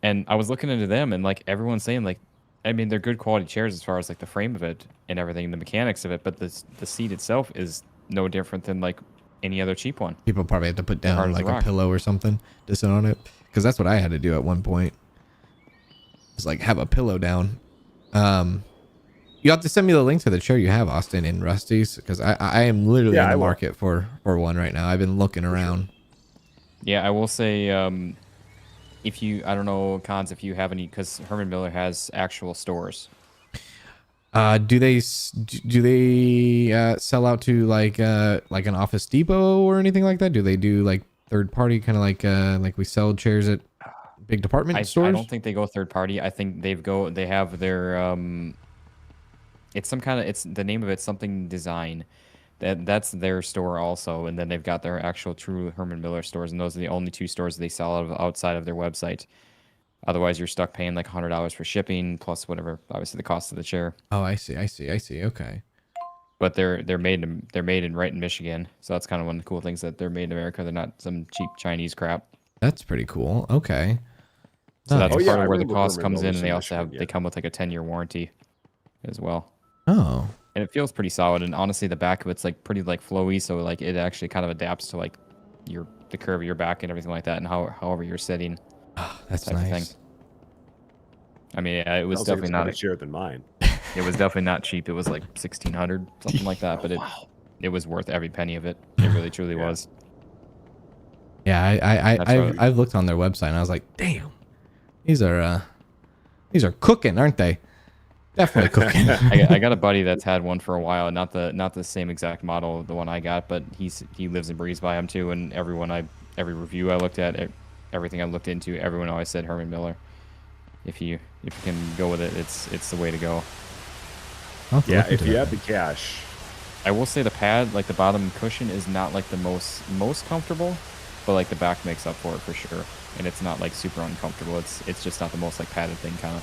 And I was looking into them, and like everyone's saying, like, I mean, they're good quality chairs as far as like the frame of it and everything, the mechanics of it, but the seat itself is no different than like any other cheap one. People probably have to put hard down as a like a rock. pillow or something to sit on it. Because that's what I had to do at one point. It's like have a pillow down. You have to send me the link to the chair you have, Austin, in Rusty's, because I am literally Yeah, in I the will. market for one right now. I've been looking around. Yeah, I will say, if you, I don't know, Cons, if you have any, because Herman Miller has actual stores. Do they sell out to like an Office Depot or anything like that? Do they do like third party kind of like we sell chairs at big department I stores? don't think they go third party. I think they have their it's some kind of, it's the name of it's something design. That's their store also, and then they've got their actual true Herman Miller stores, and those are the only 2 stores they sell outside of their website. Otherwise, you're stuck paying like $100 for shipping plus whatever, obviously the cost of the chair. Oh, I see. Okay. but they're made in right in Michigan. So that's kind of one of the cool things, that they're made in America. They're not some cheap Chinese crap. That's pretty cool. Okay. So that's Nice. yeah, part I of where the remember cost Herman comes in, Miller's and they in also have Michigan, they come with like a 10-year warranty as well. Oh. And it feels pretty solid. And honestly, the back of it's like pretty like flowy, so like it actually kind of adapts to like the curve of your back and everything like that, and however you're sitting. That's type of nice. thing. I mean, it was Sounds like definitely it's not. better chair than mine. It was definitely not cheap. It was like 1,600, something like that. But it was worth every penny of it. It really truly was. Yeah, That's right. I've looked on their website and I was like, damn, these are cooking, aren't they? Definitely cooking. I got a buddy that's had one for a while, not the same exact model, the one I got, but he lives and breathes by him too. And every review I looked at, everything I looked into, everyone always said Herman Miller. If you can go with it, it's the way to go. Yeah, if you have the cash. I will say the pad, like the bottom cushion, is not like the most comfortable, but like the back makes up for it for sure. And it's not like super uncomfortable. It's just not the most like padded thing kind of.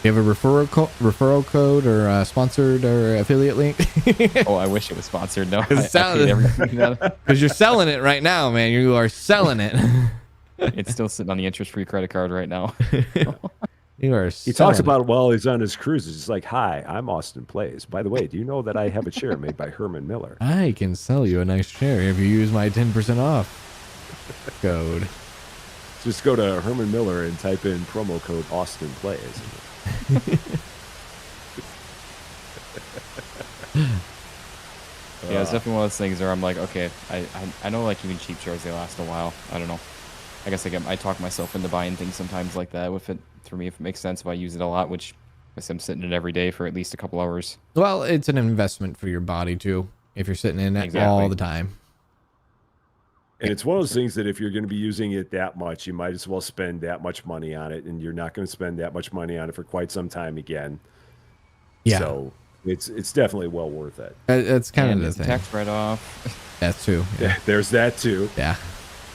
You have a referral code or sponsored or affiliate link? Oh, I wish it was sponsored. No, Because you're selling it right now, man. You are selling it. It's still sitting on the interest-free credit card right now. You are. He talks about it while he's on his cruises. He's like, "Hi, I'm Austin Plays. By the way, do you know that I have a chair made by Herman Miller? I can sell you a nice chair if you use my 10% off code." Just go to Herman Miller and type in promo code Austin Plays. Yeah, it's definitely one of those things where I'm like, okay, I know like even cheap chairs, they last a while. I don't know. I guess I talk myself into buying things sometimes like that. For me, if it makes sense, if I use it a lot, which I guess I'm sitting in it every day for at least a couple hours. Well, it's an investment for your body too. If you're sitting in it all the time. And it's one of those things that if you're going to be using it that much, you might as well spend that much money on it, and you're not going to spend that much money on it for quite some time again. Yeah. So it's definitely well worth it. It's kind of the thing. Tax write-off. That's true. Yeah, there's that too. Yeah.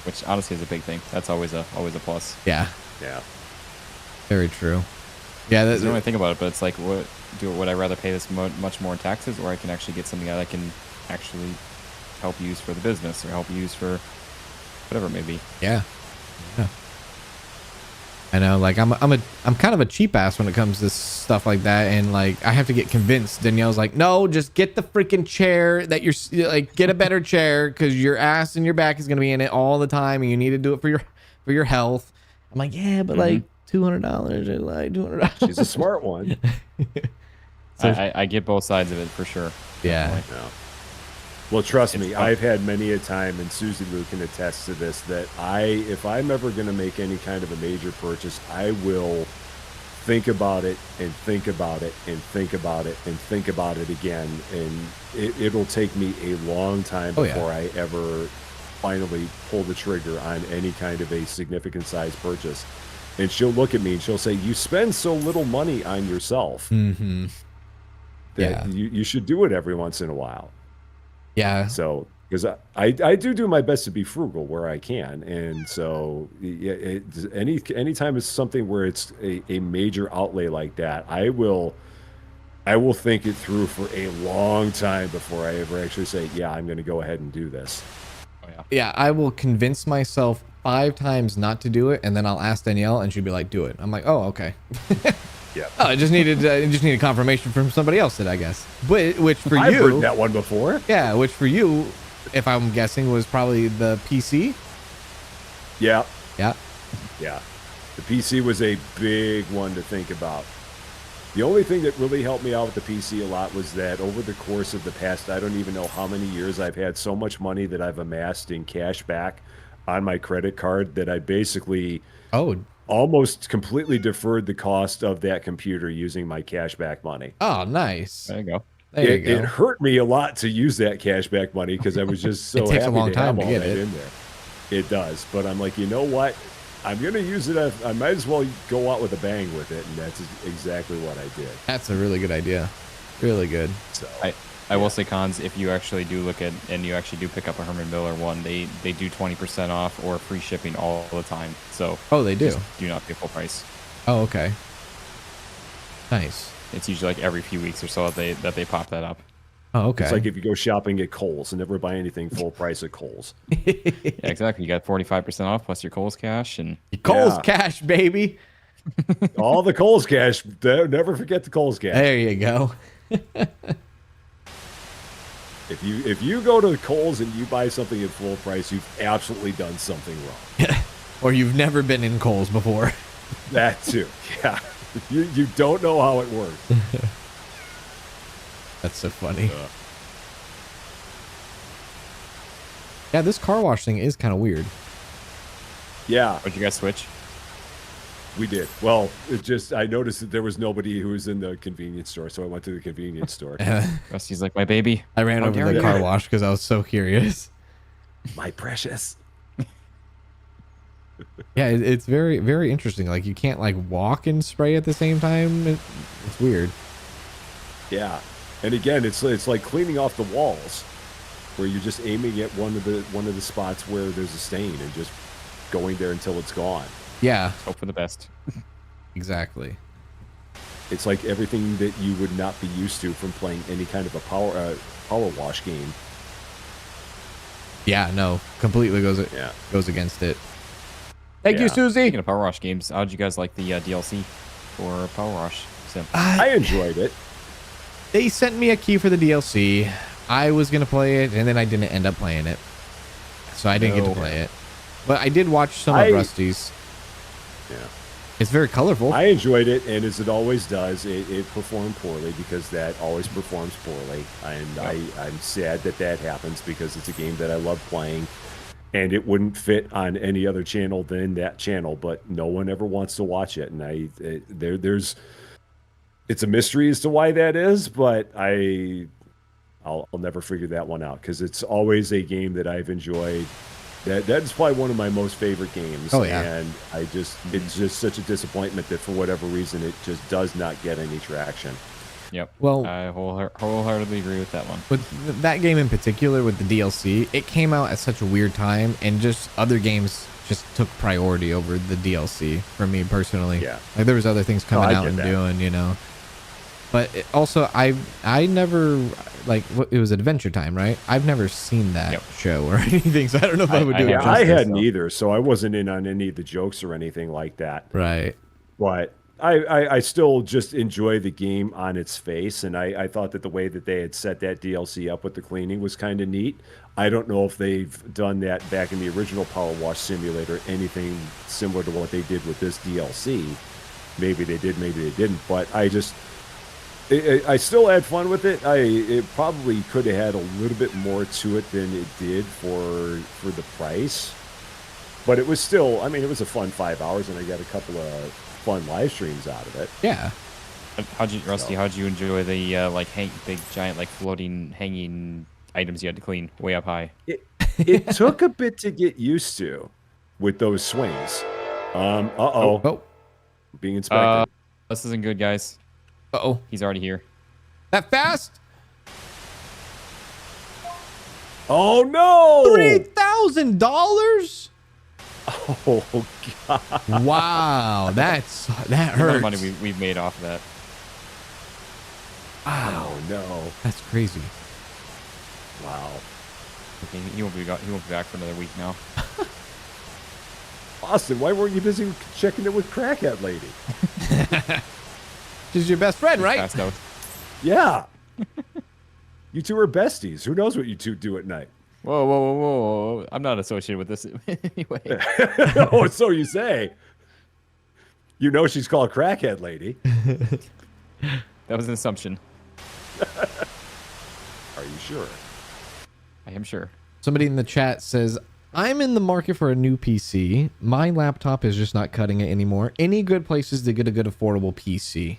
Which honestly is a big thing. That's always a plus. Yeah. Yeah. Very true. Yeah. I don't really think about it, but it's like, would I rather pay this much more in taxes, or I can actually get something that I can actually help use for the business or help use for whatever it may be. Yeah. Yeah. I know, like I'm kind of a cheap ass when it comes to stuff like that, and like I have to get convinced. Danielle's like, no, just get the freaking chair that you're like, get a better chair because your ass and your back is gonna be in it all the time, and you need to do it for your health. I'm like, yeah, but like $200 or like $200. She's a smart one. I get both sides of it for sure. Yeah. No. Well, trust me, I've had many a time, and Susie Lou can attest to this, that if I'm ever going to make any kind of a major purchase, I will think about it and think about it and think about it and think about it again. And it'll take me a long time before I ever finally pull the trigger on any kind of a significant size purchase. And she'll look at me and she'll say, you spend so little money on yourself that you should do it every once in a while. Yeah. So, because I do my best to be frugal where I can, and so anytime it's something where it's a major outlay like that, I will think it through for a long time before I ever actually say, yeah, I'm going to go ahead and do this. Oh, yeah. Yeah, I will convince myself 5 times not to do it, and then I'll ask Danielle, and she'll be like, "Do it." I'm like, "Oh, okay." Yeah. Oh, I just needed confirmation from somebody else, that I guess. But which for I've you, heard that one before. yeah, which for you, if I'm guessing, was probably the PC. Yeah. Yeah. Yeah. The PC was a big one to think about. The only thing that really helped me out with the PC a lot was that over the course of the past, I don't even know how many years, I've had so much money that I've amassed in cash back on my credit card that I basically almost completely deferred the cost of that computer using my cashback money. Oh, nice. There you go. It hurt me a lot to use that cashback money because I was just so It takes happy a long to time have to all get that it. in there. It does, but I'm like, you know what? I'm going to use it. I might as well go out with a bang with it, and that's exactly what I did. That's a really good idea. Really good. So I will say, Cons, if you actually do look at and you actually do pick up a Herman Miller one, they do 20% off or free shipping all the time. So they do. just do not pay full price. Oh, okay. Nice. It's usually like every few weeks or so that they pop that up. Oh, okay. It's like if you go shopping at Kohl's and never buy anything full price at Kohl's. Yeah, exactly. You got 45% off plus your Kohl's cash and Kohl's Yeah. cash, baby. All the Kohl's cash. Never forget the Kohl's cash. There you go. If you go to Kohl's and you buy something at full price, you've absolutely done something wrong. Or you've never been in Kohl's before. That too. Yeah. You don't know how it works. That's so funny. Yeah, this car wash thing is kind of weird. Yeah, would you guys switch? we did. Well, I noticed that there was nobody who was in the convenience store, so I went to the convenience store. Rusty's like my baby. I ran How over dare the you. car wash because I was so curious. My precious. Yeah, it's very, very interesting. Like, you can't, like, walk and spray at the same time. It's weird. Yeah, and again, it's like cleaning off the walls, where you're just aiming at one of the spots where there's a stain and just going there until it's gone. Yeah, Hope for the best. exactly. It's like everything that you would not be used to from playing any kind of a power wash game. Yeah, no, completely goes against it. Thank you, Yeah. Susie. Speaking of Power Wash games, how did you guys like the DLC for Power Wash Sim? I enjoyed it. They sent me a key for the DLC. I was gonna play it, and then I didn't end up playing it, so I didn't get to play it. But I did watch some of Rusty's. Yeah. It's very colorful. I enjoyed it, and as it always does, it performed poorly because that always performs poorly. And I'm sad that happens because it's a game that I love playing, and it wouldn't fit on any other channel than that channel. But no one ever wants to watch it, and it's a mystery as to why that is. But I'll never figure that one out because it's always a game that I've enjoyed. That's probably one of my most favorite games. Oh, yeah. And it's just such a disappointment that for whatever reason it just does not get any traction. Yep. Well- I wholeheartedly agree with that one. With that game in particular, with the DLC, it came out at such a weird time, and just other games just took priority over the DLC for me personally. Yeah. Like, there was other things coming I out get and that. doing, you know. But also, I never, like, it was Adventure Time, right? I've never seen that show or anything, so I don't know if I would do it Yeah, I justice. hadn't either, so I wasn't in on any of the jokes or anything like that. Right. But I still just enjoy the game on its face, and I thought that the way that they had set that DLC up with the cleaning was kind of neat. I don't know if they've done that back in the original Power Wash Simulator, anything similar to what they did with this DLC. Maybe they did, maybe they didn't, but I still had fun with it. It probably could have had a little bit more to it than it did for the price, but it was still. I mean, it was a fun 5 hours, and I got a couple of fun live streams out of it. Yeah. Rusty, how'd you enjoy the big giant floating hanging items you had to clean way up high? It took a bit to get used to with those swings. Oh. Being inspected. This isn't good, guys. Uh-oh. He's already here. That fast? Oh no! $3,000? Oh god! Wow, that The amount hurts. of money we've made off of that. Oh no! That's crazy. Wow! Okay, he won't be back for another week now. Austin, why weren't you busy checking it with Crackhead Lady? She's your best friend, right? Passed out. Yeah. You two are besties. Who knows what you two do at night? Whoa, whoa, whoa, whoa! I'm not associated with this anyway. Oh, so you say. You know she's called Crackhead Lady. That was an assumption. Are you sure? I am sure. Somebody in the chat says, I'm in the market for a new PC. My laptop is just not cutting it anymore. Any good places to get a good affordable PC?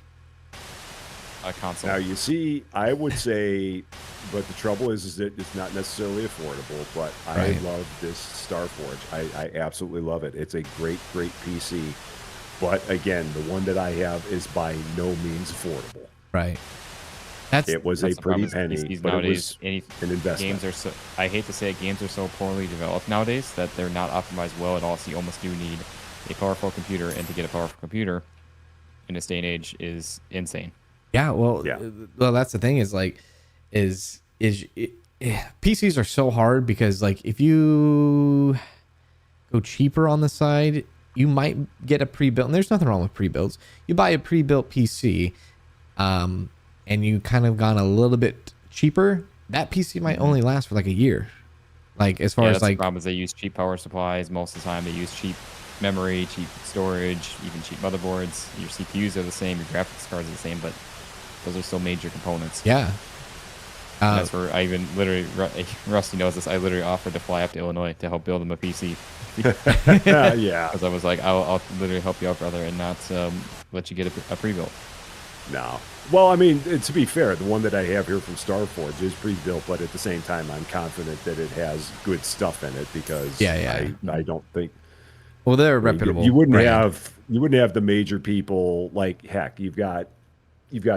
A console. Now, you see, I would say, but the trouble is that it's not necessarily affordable, but I Right. love this Starforge. I absolutely love it. It's a great, great PC. But again, the one that I have is by no means affordable. Right. That's It was That's a the pretty problem with penny, PCs but it nowadays. was an investment. Games are so. I hate to say it, games are so poorly developed nowadays that they're not optimized well at all. So you almost do need a powerful computer, and to get a powerful computer in this day and age is insane. Yeah, well, Yeah. well, that's the thing is like, PCs are so hard because like if you go cheaper on the side, you might get a pre-built. And there's nothing wrong with pre-builds. You buy a pre-built PC, and you kind of gone a little bit cheaper. That PC might only last for like a year. Like as far Yeah, as that's like the problem is they use cheap power supplies most of the time. They use cheap memory, cheap storage, even cheap motherboards. Your CPUs are the same, your graphics cards are the same, but those are still major components. yeah. And that's where I even literally, Rusty knows this, I literally offered to fly up to Illinois to help build him a PC. Yeah. Because I was like, I'll literally help you out, brother, and not let you get a pre-built. No. Well, I mean, to be fair, the one that I have here from Starforge is pre-built, but at the same time, I'm confident that it has good stuff in it because I don't think. Well, they're a reputable. You wouldn't brand. have the major people like heck. You've got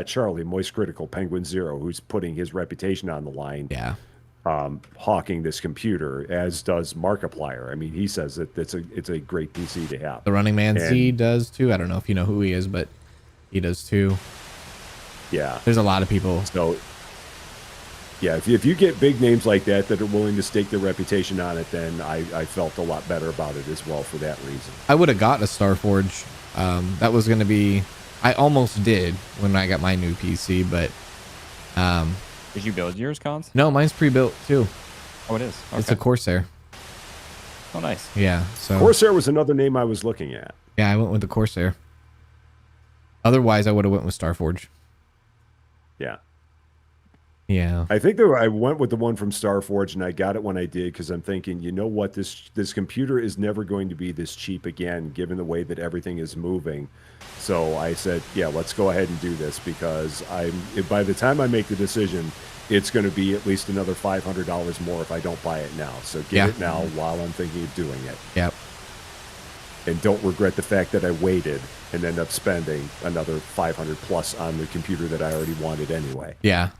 Charlie, Moist Critical, Penguin Zero, who's putting his reputation on the line. Yeah. Hawking this computer, as does Markiplier. I mean, he says that it's a great PC to have. The Running Man Z does too. I don't know if you know who he is, but he does too. Yeah. There's a lot of people. So, yeah, if you get big names like that are willing to stake their reputation on it, then I felt a lot better about it as well for that reason. I would have gotten a Starforge. That was going to be... I almost did when I got my new PC, but... Did you build yours, Cons? No, mine's pre-built too. Oh, it is? Okay. It's a Corsair. Oh, nice. Yeah, so... Corsair was another name I was looking at. Yeah, I went with the Corsair. Otherwise, I would have went with Starforge. Yeah. Yeah. I think I went with the one from Starforge, and I got it when I did because I'm thinking, you know what, this computer is never going to be this cheap again, given the way that everything is moving. So I said, yeah, let's go ahead and do this because by the time I make the decision, it's going to be at least another $500 more if I don't buy it now. So get it now while I'm thinking of doing it. Yep. And don't regret the fact that I waited and end up spending another 500 plus on the computer that I already wanted anyway. Yeah.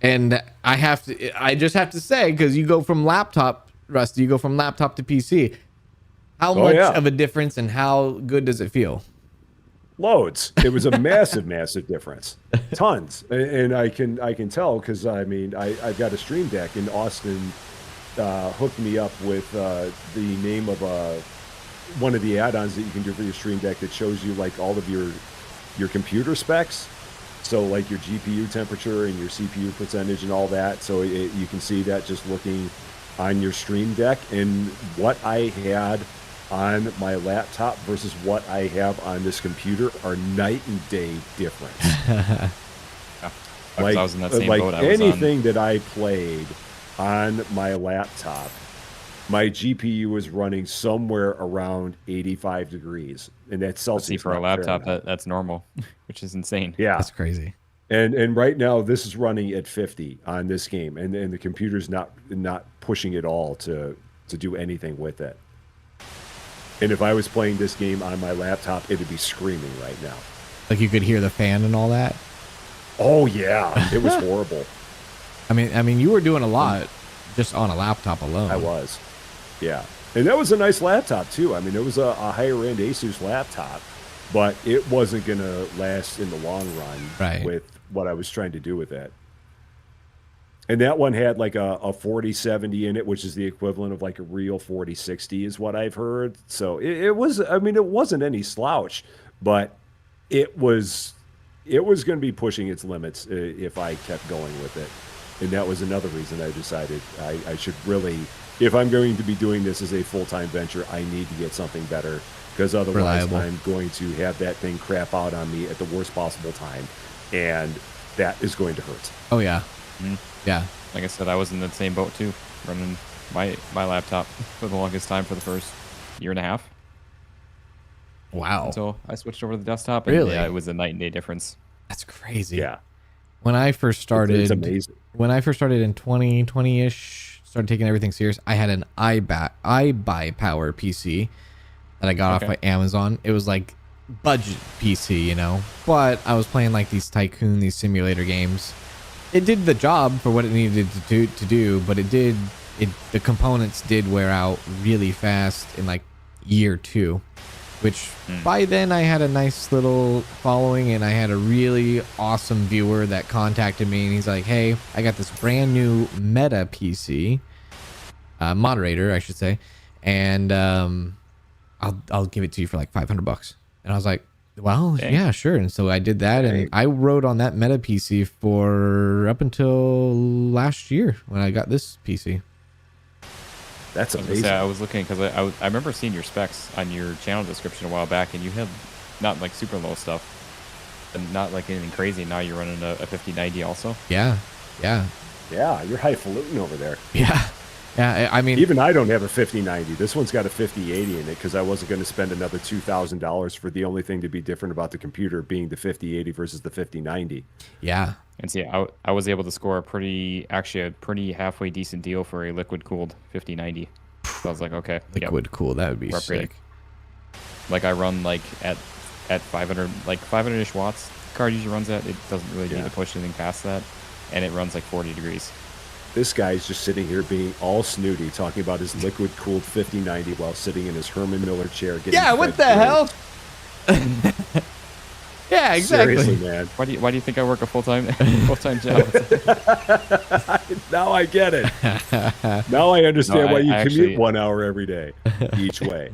And I just have to say, because you go from laptop, Rusty, you go from laptop to PC. How much of a difference and how good does it feel? Loads. It was a massive, massive difference. Tons. And I can tell because, I mean, I've got a Stream Deck, and Austin hooked me up with the name of one of the add-ons that you can do for your Stream Deck that shows you, like, all of your computer specs. So like your GPU temperature and your CPU percentage and all that. So you can see that just looking on your Stream Deck, and what I had on my laptop versus what I have on this computer are night and day difference. I was in that same like boat I was anything that I played on my laptop, my GPU was running somewhere around 85 degrees, and that's Celsius. See, for a laptop, that's normal, which is insane. Yeah, that's crazy. And right now, this is running at 50 on this game, and the computer's not pushing it all to do anything with it. And if I was playing this game on my laptop, it'd be screaming right now. Like you could hear the fan and all that. Oh yeah, it was horrible. I mean, you were doing a lot just on a laptop alone. I was. Yeah. And that was a nice laptop, too. I mean, it was a higher-end Asus laptop, but it wasn't going to last in the long run with what I was trying to do with it. And that one had like a 4070 in it, which is the equivalent of like a real 4060 is what I've heard. So it was, I mean, it wasn't any slouch, but it was going to be pushing its limits if I kept going with it. And that was another reason I decided I should really, if I'm going to be doing this as a full-time venture, I need to get something better, because otherwise I'm going to have that thing crap out on me at the worst possible time, and that is going to hurt. Oh, yeah. Mm-hmm. Yeah. Like I said, I was in that same boat, too, running my laptop for the longest time for the first year and a half. Wow. Until I switched over to the desktop. And Really? Yeah, it was a night and day difference. That's crazy. Yeah. When I first started, it's amazing. When I first started in 2020-ish, started taking everything serious, I had an iBuy Power PC that I got off by Amazon. It was like budget PC, you know, but I was playing like these these simulator games. It did the job for what it needed to do, but the components did wear out really fast in like year 2. which by then I had a nice little following, and I had a really awesome viewer that contacted me, and he's like, hey, I got this brand new Meta PC, moderator, I should say, and I'll give it to you for like $500. And I was like, well, Dang. yeah, sure. And so I did that, and I rode on that Meta PC for up until last year when I got this PC. That's I was, gonna amazing. say, I was looking because I remember seeing your specs on your channel description a while back, and you had not like super low stuff, and not like anything crazy. Now you're running a 5090 also. Yeah, yeah, Yeah, you're highfalutin over there. yeah, yeah. I mean, Even I don't have a 5090. This one's got a 5080 in it because I wasn't going to spend another $2,000 for the only thing to be different about the computer being the 5080 versus the 5090. yeah. And see, I was able to score a pretty halfway decent deal for a liquid cooled 5090. So I was like, okay, yep, Liquid cool. That would be we're upgrading. sick. Like I run like at 500-ish watts. The card usually runs at. It doesn't really need to push anything past that, and it runs like 40 degrees. This guy's just sitting here being all snooty, talking about his liquid cooled 5090 while sitting in his Herman Miller chair. Getting Yeah, what fed the drink. hell? Yeah, exactly. Seriously, man. Why do you think I work a full-time job? Now I get it. Now I understand No, why you I commute actually- 1 hour every day each way.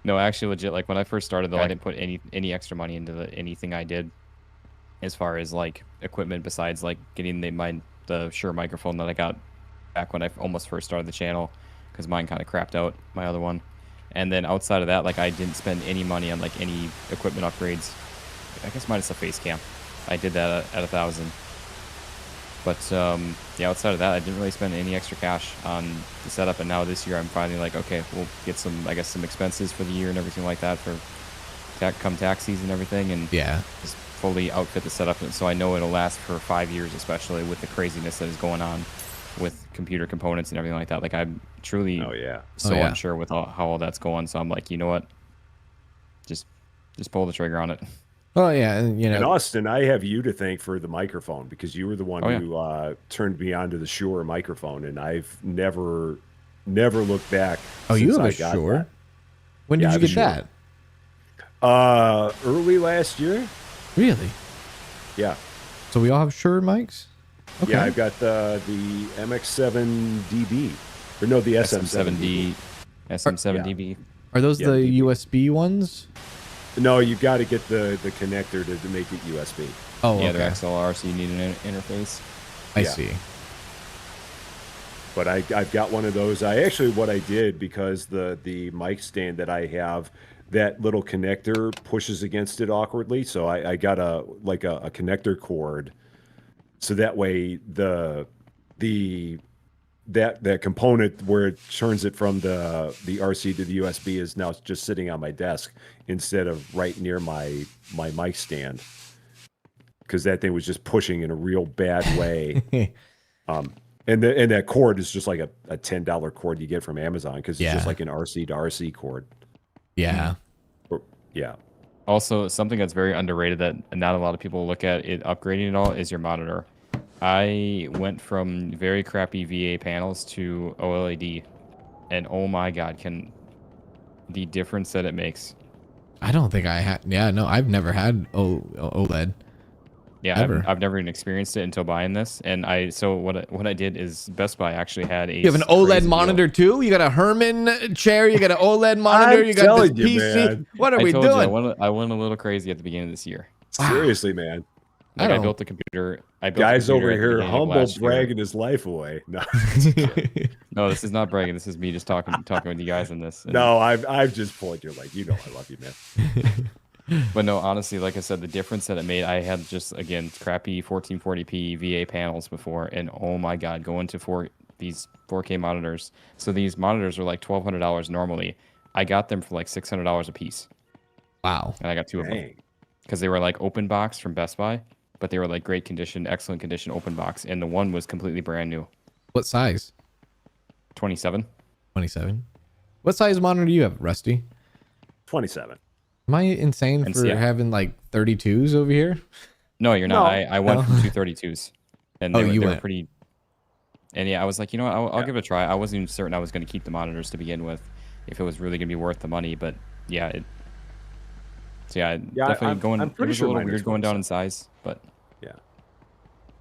No, actually, legit. Like when I first started, though, I Okay. didn't put any extra money into anything I did, as far as like equipment besides like getting the Shure microphone that I got back when I almost first started the channel, because mine kind of crapped out, my other one. And then outside of that, like I didn't spend any money on like any equipment upgrades. I guess minus the face cam. I did that at 1,000. But yeah, outside of that, I didn't really spend any extra cash on the setup. And now this year, I'm finally like, okay, we'll get some expenses for the year and everything like that for come tax season and everything, and Yeah. just fully outfit the setup. And so I know it'll last for 5 years, especially with the craziness that is going on with computer components and everything like that. Like I'm truly Oh, yeah. so yeah. unsure with how all that's going. So I'm like, you know what? Just pull the trigger on it. Well, yeah, and And Austin, I have you to thank for the microphone because you were the one Oh, yeah. who turned me on to the Shure microphone, and I've never looked back. oh, you since have I a got Shure? When Yeah, I did you have get a Shure. that? Early last year. Really? Yeah. So we all have Shure mics? Okay. Yeah, I've got the MX7DB. Or no, the SM7D. SM7DB. Are those Yeah, the DB. USB ones? No, you got to get the connector to make it USB. Oh, Yeah, okay. they're XLR, so you need an interface. I Yeah. see. But I've got one of those. What I did, because the mic stand that I have, that little connector pushes against it awkwardly. So I got a connector cord, so that way that component where it turns it from the RC to the USB is now just sitting on my desk instead of right near my mic stand, because that thing was just pushing in a real bad way. And that cord is just like a $10 cord you get from Amazon, because it's Yeah. just like an RC to RC cord. Yeah. Yeah. Also, something that's very underrated that not a lot of people look at it upgrading at all is your monitor. I went from very crappy VA panels to OLED, and oh my god, can the difference that it makes. I don't think I had. Yeah, no, I've never had OLED. Yeah, Ever. I've never even experienced it until buying this. And what I did is Best Buy actually had a You have an crazy OLED deal. monitor too? You got a Herman chair? You got an OLED monitor? I'm You got this telling you, PC? man. What are I we told you, doing? I went a little crazy at the beginning of this year. Seriously, man. Like I I don't- built the computer. I built Guy's the computer over at the here beginning of humble last year. bragging his life away. No, No, this is not bragging. This is me just talking with you guys in this. And- no, I've just pulled your leg. You know I love you, man. But no, honestly, like I said, the difference that it made, I had just, again, crappy 1440p VA panels before, and oh my god, going to these 4K monitors. So these monitors are like $1,200 normally. I got them for like $600 a piece, Wow. and I got two of them Dang. because they were like open box from Best Buy, but they were like great condition, excellent condition open box, and the one was completely brand new. What size? 27. 27. What size monitor do you have, Rusty? 27. Am I insane And for see, having like 32s over here? No, you're not. No. I went No. from 232s, and Oh, they, you they were went. pretty. And yeah, I was like, you know what, I'll give it a try. I wasn't even certain I was going to keep the monitors to begin with, if it was really going to be worth the money. But yeah, So yeah, Yeah, definitely I'm going. pretty It was sure a little mine are weird going down 27. in size, but Yeah,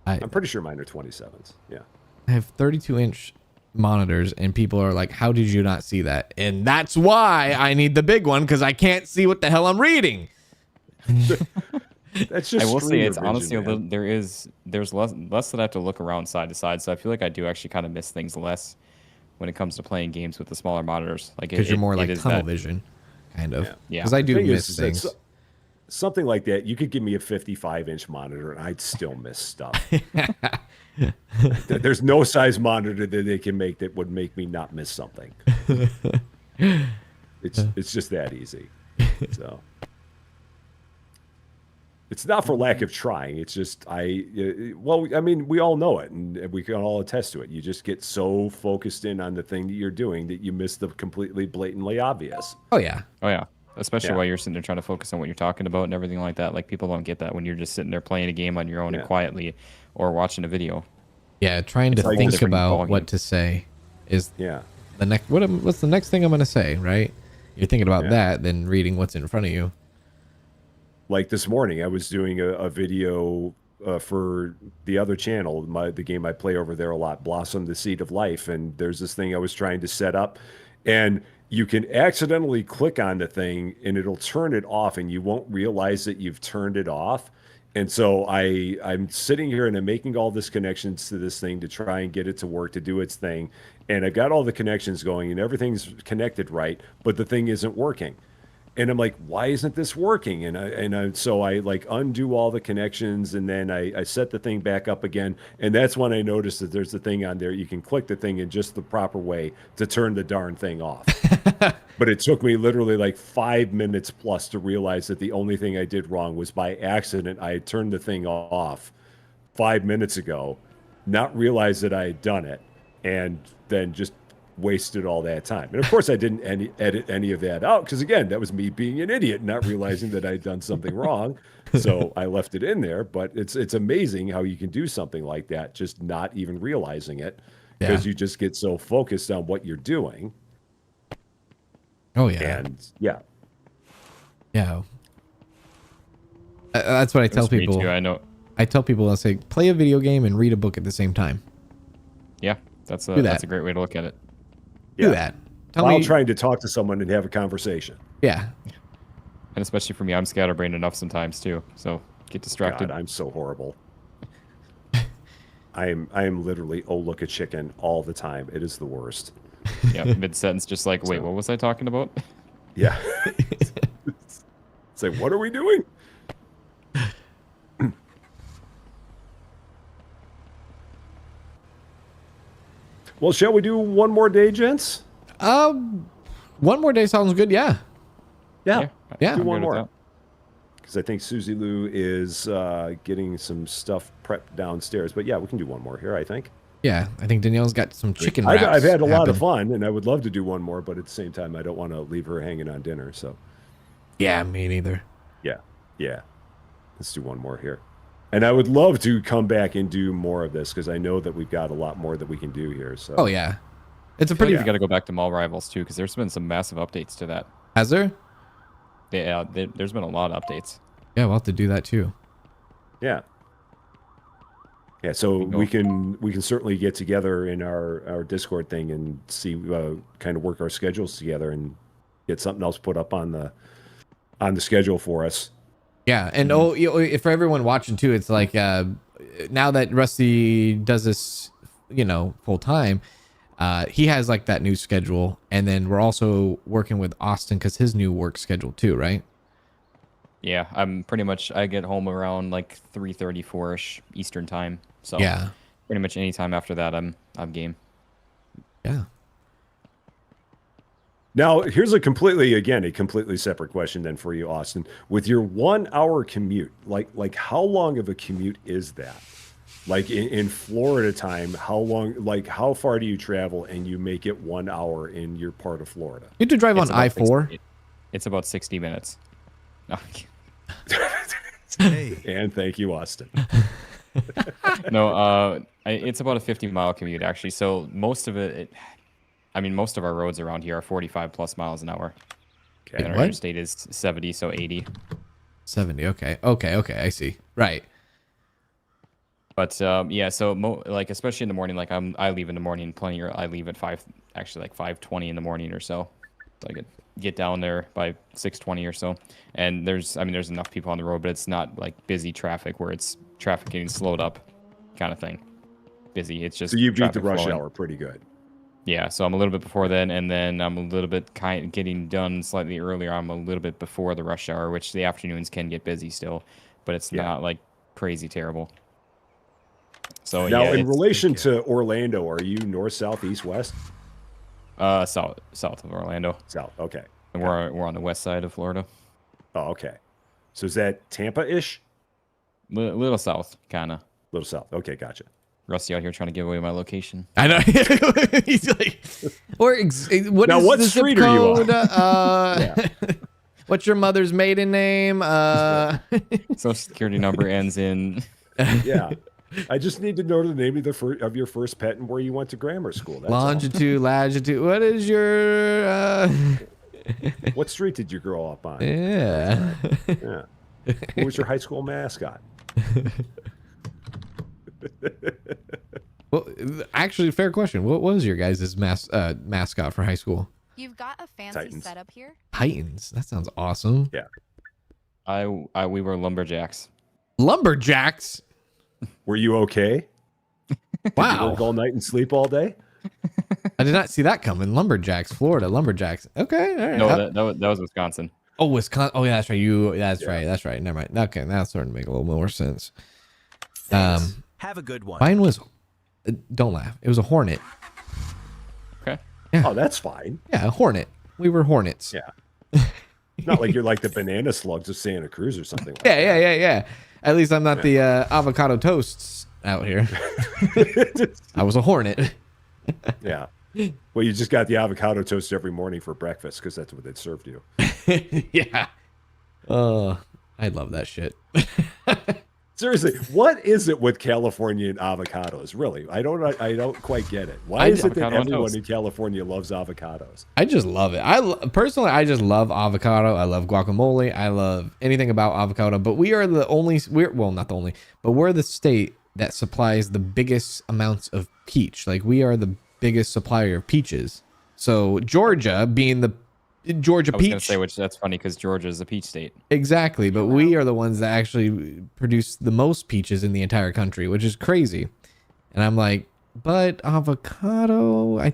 I I'm pretty sure mine are 27s. Yeah. have 32-inch monitors, and people are like, "How did you not see that?" And that's why I need the big one, because I can't see what the hell I'm reading. That's just I will say streamer it's honestly a vision, little. There's less that I have to look around side to side, so I feel like I do actually kind of miss things less when it comes to playing games with the smaller monitors. Like Because you're more it like is tunnel that. vision, kind of. Yeah. Because I The do thing miss is things. that something like that, you could give me a 55-inch monitor and I'd still miss stuff. There's no size monitor that they can make that would make me not miss something. It's just that easy. So it's not for lack of trying. It's just well, I mean, we all know it, and we can all attest to it. You just get so focused in on the thing that you're doing that you miss the completely blatantly obvious. Oh yeah. Oh yeah. Especially Yeah. while you're sitting there trying to focus on what you're talking about and everything like that. Like people don't get that when you're just sitting there playing a game on your own and Yeah. quietly, or watching a video. Yeah, trying to It's like think different about volume. what to say is Yeah. the next. What's the next thing I'm gonna say? Right? You're thinking about Yeah. that, then reading what's in front of you. Like this morning, I was doing a video for the other channel, the game I play over there a lot, Blossom: The Seed of Life, and there's this thing I was trying to set up, and you can accidentally click on the thing and it'll turn it off, and you won't realize that you've turned it off. And so I'm sitting here and I'm making all this connections to this thing to try and get it to work, to do its thing, and I've got all the connections going and everything's connected right, but the thing isn't working. And I'm like, why isn't this working? So I like undo all the connections, and then I set the thing back up again. And that's when I noticed that there's a thing on there. You can click the thing in just the proper way to turn the darn thing off. But it took me literally like 5 minutes plus to realize that the only thing I did wrong was by accident. I had turned the thing off 5 minutes ago, not realize that I had done it, and then just wasted all that time. And of course I didn't edit any of that out, because again, that was me being an idiot, not realizing that I'd done something wrong. So I left it in there. But it's amazing how you can do something like that, just not even realizing it, because Yeah. you just get so focused on what you're doing. Oh yeah. And yeah, Yeah. That's what I tell It's me people. too, I know. I tell people, I say, play a video game and read a book at the same time. Yeah, that's Do that. that's a great way to look at it. Do Yeah. that. Tell while me. trying to talk to someone and have a conversation. Yeah. And especially for me, I'm scatterbrained enough sometimes too. So get distracted. God, I'm so horrible. I am literally, oh, look, a chicken all the time. It is the worst. Yeah, mid sentence, just like, wait, So- what was I talking about? Yeah. It's like, what are we doing? Well, shall we do one more day, gents? One more day sounds good. Yeah. Yeah. Yeah. Do I'm one good with more. that. Because I think Susie Lou is getting some stuff prepped downstairs. But yeah, we can do one more here, I think. Yeah. I think Danielle's got some chicken I've, wraps. I've had a lot of happen. fun, and I would love to do one more, but at the same time, I don't want to leave her hanging on dinner. So Yeah, me neither. yeah, let's do one more here. And I would love to come back and do more of this, because I know that we've got a lot more that we can do here. So Oh yeah. It's a I feel pretty. like we got to go back to Mall Rivals too, because there's been some massive updates to that. Has there? Yeah, there's been a lot of updates. Yeah, we'll have to do that too. yeah. So go. we can certainly get together in our Discord thing and see kind of work our schedules together and get something else put up on the schedule for us. Yeah, and for everyone watching too, it's like now that Rusty does this, full time, he has like that new schedule, and then we're also working with Austin because his new work schedule too, right? Yeah, I'm pretty much. I get home around like 3:34ish Eastern time. So Yeah, pretty much any time after that, I'm game. yeah. Now, here's a completely separate question then for you, Austin. With your 1 hour commute, like how long of a commute is that? Like in Florida time, how far do you travel and you make it 1 hour in your part of Florida? You have to drive on It's about I-4. It's about 60 minutes. No, Hey, And thank you, Austin. no, it's about a 50-mile commute actually. So most of most of our roads around here are 45 plus miles an hour. Okay. And our What? interstate is 70, so 80. 70. Okay. Okay. I see. Right. But yeah, so like especially in the morning, like I leave in the morning plenty, or I leave at 5:20 in the morning or so. So I get down there by 6:20 or so. And there's enough people on the road, but it's not like busy traffic where it's traffic getting slowed up kind of thing. Busy. It's just So you beat the traffic rush flowing. hour pretty good. Yeah, so I'm a little bit before then, and then I'm a little bit getting done slightly earlier. I'm a little bit before the rush hour, which the afternoons can get busy still, but it's not like crazy terrible. So Now, yeah, in it's relation to Orlando, are you north, south, east, west? south of Orlando, South. Okay. and we're on the west side of Florida, Oh, okay. So is that Tampa-ish? little south, kind of. Little south. Okay, gotcha. Rusty out here trying to give away my location. I know. He's like, what Now, is what the zip street are you on? code? What's your mother's maiden name? Social security number ends in. Yeah. I just need to know the name of your first pet and where you went to grammar school. That's all. Longitude, latitude. What is your? What street did you grow up on? Yeah. Yeah. Who was your high school mascot? Well, actually, fair question. What was your guys' mascot for high school? You've got a fancy Titans. setup here. Titans. That sounds awesome. Yeah. We were lumberjacks. Lumberjacks. Were you okay? Did you Wow. work all night and sleep all day? I did not see that coming. Lumberjacks, Florida. Lumberjacks. Okay. All right. No, that was Wisconsin. Oh, Wisconsin. Oh, yeah, that's right. That's right. Never mind. Okay, that's starting to make a little more sense. Thanks. Have a good one. Mine was. Don't laugh. It was a hornet. Okay. Oh, that's fine. Yeah, a hornet. We were hornets. Yeah. Not like you're like the banana slugs of Santa Cruz or something like that. Yeah. At least I'm not the avocado toasts out here. I was a hornet. Yeah. Well, you just got the avocado toast every morning for breakfast because that's what they served you. Yeah. Oh, I love that shit. Seriously, what is it with California and avocados? Really, I don't quite get it. Why is it that Avocado on everyone toast. in California loves avocados? I just love it. Personally, I just love avocado. I love guacamole. I love anything about avocado. But we are the only. Well, not the only, but we're the state that supplies the biggest amounts of peach. Like we are the biggest supplier of peaches. So Georgia, being the Georgia I was gonna peach. say, which that's funny because Georgia is a peach state. Exactly, but we are the ones that actually produce the most peaches in the entire country, which is crazy. And I'm like, but avocado, I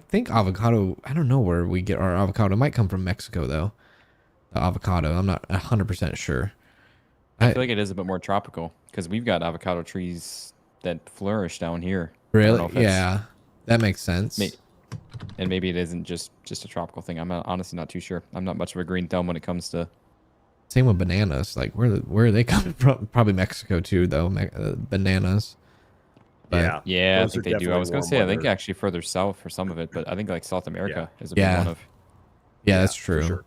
don't know where we get our avocado. It might come from Mexico though. The avocado, I'm not 100% sure. I feel like it is a bit more tropical because we've got avocado trees that flourish down here. I don't know Really? if it's- Yeah, that makes sense. And maybe it isn't just a tropical thing. I'm honestly not too sure. I'm not much of a green thumb when it comes to. Same with bananas. Like where are they coming from? Probably Mexico too, though. Bananas. But Yeah, I those think are they do. I was gonna definitely say I think warm actually further south for some of it, but I think like South America is a Yeah. big one of. yeah, that's for true. sure.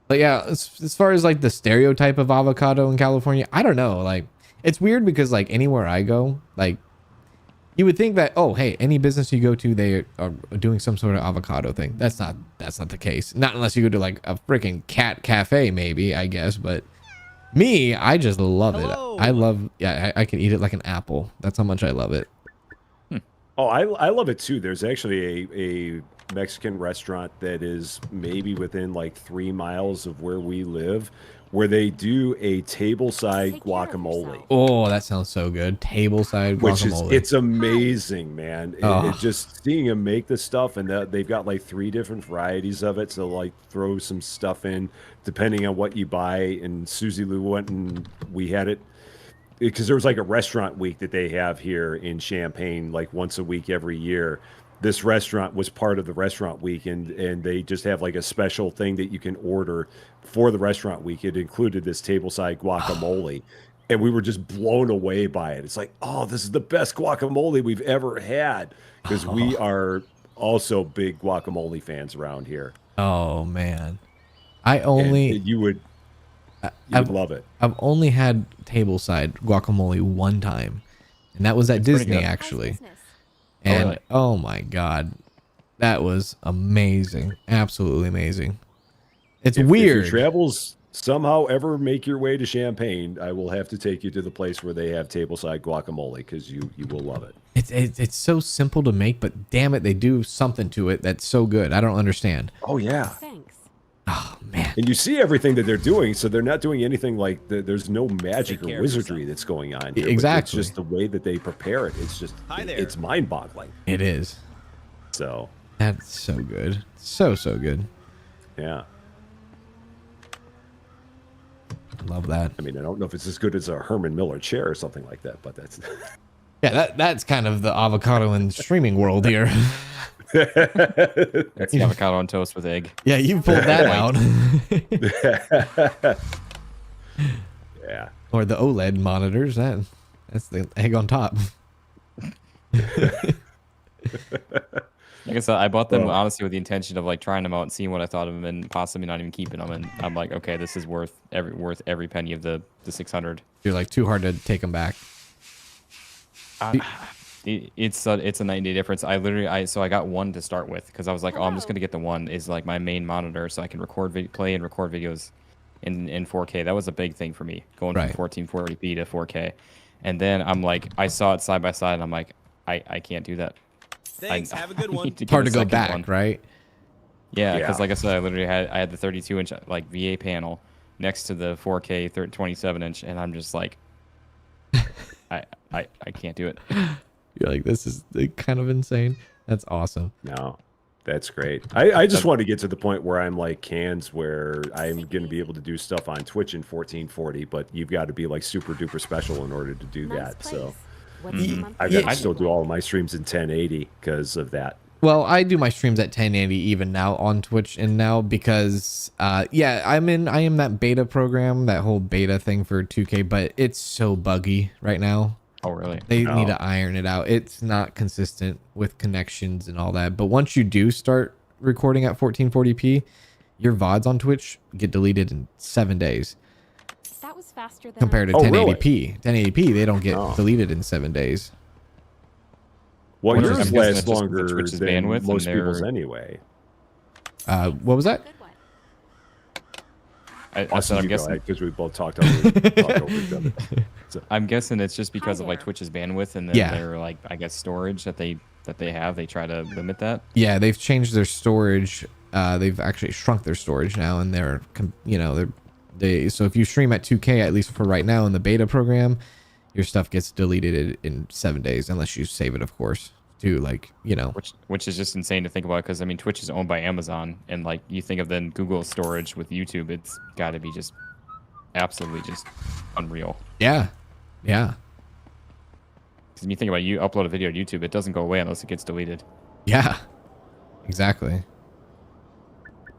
But yeah, as far as like the stereotype of avocado in California, I don't know. Like it's weird because like anywhere I go, like you would think that, oh, hey, any business you go to, they are doing some sort of avocado thing. That's not the case. Not unless you go to like a freaking cat cafe, maybe, I guess. But me, I just love Hello. it. I love, yeah, I can eat it like an apple. That's how much I love it. Oh, I love it too. There's actually a Mexican restaurant that is maybe within like 3 miles of where we live, where they do a tableside Take care of guacamole. yourself. Oh, that sounds so good. Tableside Which is guacamole. it's amazing, man. Oh. It just seeing them make this stuff, and they've got like 3 different varieties of it. So like throw some stuff in depending on what you buy. And Susie Lou went and we had it because there was like a restaurant week that they have here in Champaign, like once a week every year. This restaurant was part of the restaurant week, and they just have like a special thing that you can order for the restaurant week. It included this tableside guacamole, and we were just blown away by it. It's like, oh, this is the best guacamole we've ever had, because we are also big guacamole fans around here. Oh man, I And only you would I've- love it. I've only had tableside guacamole one time, and that was at pretty Disney good. How's actually. business? And really? oh my god, that was amazing, absolutely amazing. It's If weird. your travels somehow ever make your way to Champaign, I will have to take you to the place where they have tableside guacamole because you will love it. It's so simple to make, but damn it, they do something to it that's so good. I don't understand. Oh yeah. Thanks. Oh man. And you see everything that they're doing, so they're not doing anything like there's no magic Take care or of wizardry yourself. that's going on here. Exactly. It's just the way that they prepare it. It's just Hi there. it's mind-boggling. It is. So That's so good. So good. yeah. Love that. I mean, I don't know if it's as good as a Herman Miller chair or something like that, but that's Yeah, that's kind of the avocado and streaming world here. That's the avocado on toast with egg. Yeah, you pulled that out. yeah. Or the OLED monitors. That's the egg on top. Like I said, I bought them honestly with the intention of like trying them out and seeing what I thought of them and possibly not even keeping them. And I'm like, okay, this is worth every penny of the 600. You're like too hard to take them back. It's a 90-day difference. I got one to start with because I was like, oh, I'm just gonna get the one is like my main monitor so I can play and record videos in 4K. That was a big thing for me going Right. from 1440p to 4K. And then I'm like, I saw it side by side and I'm like, I can't do that. Thanks. Have a good one. Need to get Hard a to go second back, one. right? Yeah, because Yeah. like I said, I had the 32-inch like VA panel next to the 4K 27-inch, and I'm just like, I can't do it. You're like, this is kind of insane. That's awesome. No, that's great. I just want to get to the point where I'm like Cans, where I'm going to be able to do stuff on Twitch in 1440, but you've got to be like super duper special in order to do Nice that. place. So What's the monthly I've got to budget still do like? all of my streams in 1080 because of that. Well, I do my streams at 1080 even now on Twitch and now because yeah, I am that beta program, that whole beta thing for 2K, but it's so buggy right now. Oh, really? They Oh. need to iron it out. It's not consistent with connections and all that. But once you do start recording at 1440p, your VODs on Twitch get deleted in 7 days That was faster than compared to Oh, really? 1080p. 1080p, they don't get Oh. deleted in 7 days. Well, Wonder if yours I'm guessing lasts it's just longer Twitch's than bandwidth and most people's their- anyway. What was that? Good one. I said I'm guessing. Because we both talked over each other. So, I'm guessing it's just because Hi of like there. Twitch's bandwidth and then Yeah. their like I guess storage that they have. They try to limit that. Yeah, they've changed their storage. They've actually shrunk their storage now, and so if you stream at 2K, at least for right now in the beta program, your stuff gets deleted in 7 days, unless you save it, of course, to Which is just insane to think about because I mean Twitch is owned by Amazon and like you think of then Google storage with YouTube, it's got to be just absolutely just unreal. yeah. Because when you think about it, you upload a video to YouTube, it doesn't go away unless it gets deleted. Yeah, exactly.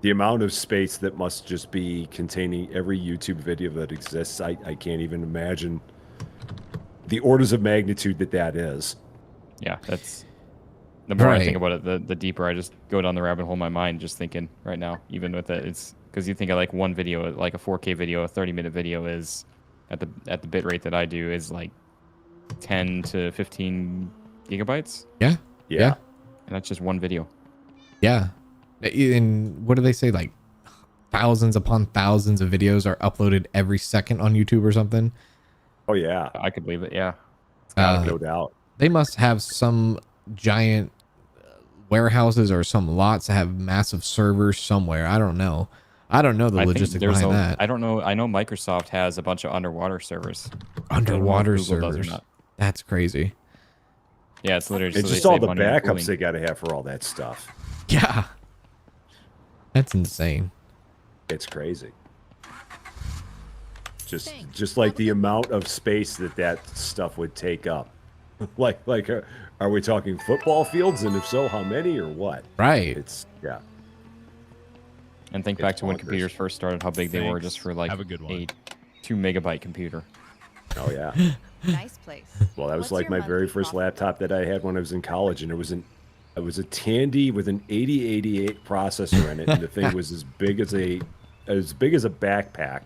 the amount of space that must just be containing every YouTube video that exists, I can't even imagine the orders of magnitude that is. Yeah, that's the more I Right. think about it, the deeper I just go down the rabbit hole in my mind, just thinking right now, even with it, it's because you think of like one video, like a 4K video, a 30-minute video is at the bit rate that I do is like 10 to 15 gigabytes, Yeah. Yeah. and that's just one video. Yeah. And what do they say? Like thousands upon thousands of videos are uploaded every second on YouTube or something. Oh yeah. I could believe it. Yeah, No doubt. They must have some giant warehouses or some lots that have massive servers somewhere. I don't know. I don't know the I think logistics there's behind a, that. I don't know. I know Microsoft has a bunch of underwater servers. Underwater Google does or servers. not. That's crazy. Yeah, it's literally It's so just they all save the money on backups cooling. they got to have for all that stuff. Yeah. That's insane. It's crazy. Just like the amount of space that stuff would take up. like are we talking football fields, and if so, how many or what? Right. It's yeah. And think It's back to when bonkers. computers first started, how big they were Thanks. just for like Have a good one. a 2 megabyte computer. Oh yeah. Nice place. Well, that was What's like your my very monthly first profit? laptop that I had when I was in college, and it was a Tandy with an 8088 processor in it, and the thing was as big as a backpack,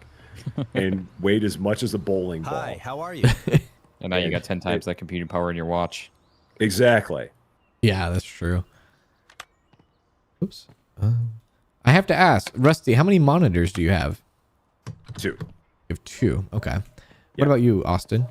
and weighed as much as a bowling ball. Hi, how are you? And now you got 10 times that computing power in your watch. Exactly. Yeah, that's true. Oops. I have to ask, Rusty, how many monitors do you have? 2. You have 2. Okay. Yeah. What about you, Austin?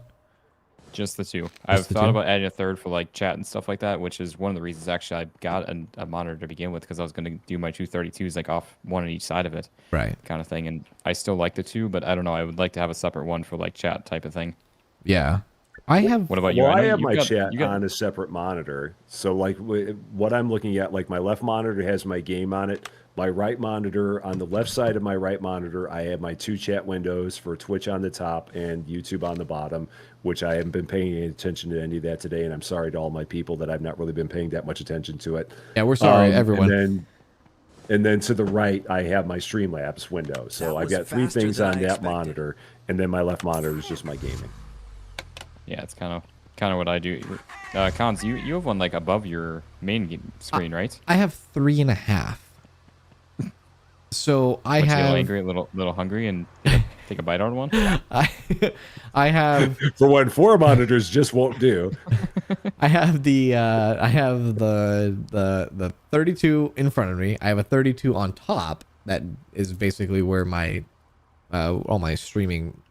Just the 2. I've the thought 2? about adding a third for like chat and stuff like that, which is one of the reasons actually I got a monitor to begin with, because I was going to do my 232s like off one on each side of it, Right. kind of thing. And I still like the 2, but I don't know. I would like to have a separate one for like chat type of thing. Yeah. I have. What about you? Well, I know have you've my got- chat you got- on a separate monitor. So, like, what I'm looking at, like, my left monitor has my game on it. My right monitor, on the left side of my right monitor, I have my 2 chat windows for Twitch on the top and YouTube on the bottom, which I haven't been paying any attention to any of that today. And I'm sorry to all my people that I've not really been paying that much attention to it. Yeah, we're sorry, everyone. And then to the right, I have my Streamlabs window. So That I've was got 3 faster things than on I that expected. monitor. And then my left monitor is just my gaming. Yeah, it's kind of what I do. Cons, you have one like above your main screen, right? I have 3.5. So I Once you get a have. little angry, a little hungry, and take a bite out of one. I have. For when 4 monitors just won't do. I have the 32 in front of me. I have a 32 on top that is basically where my all my streaming,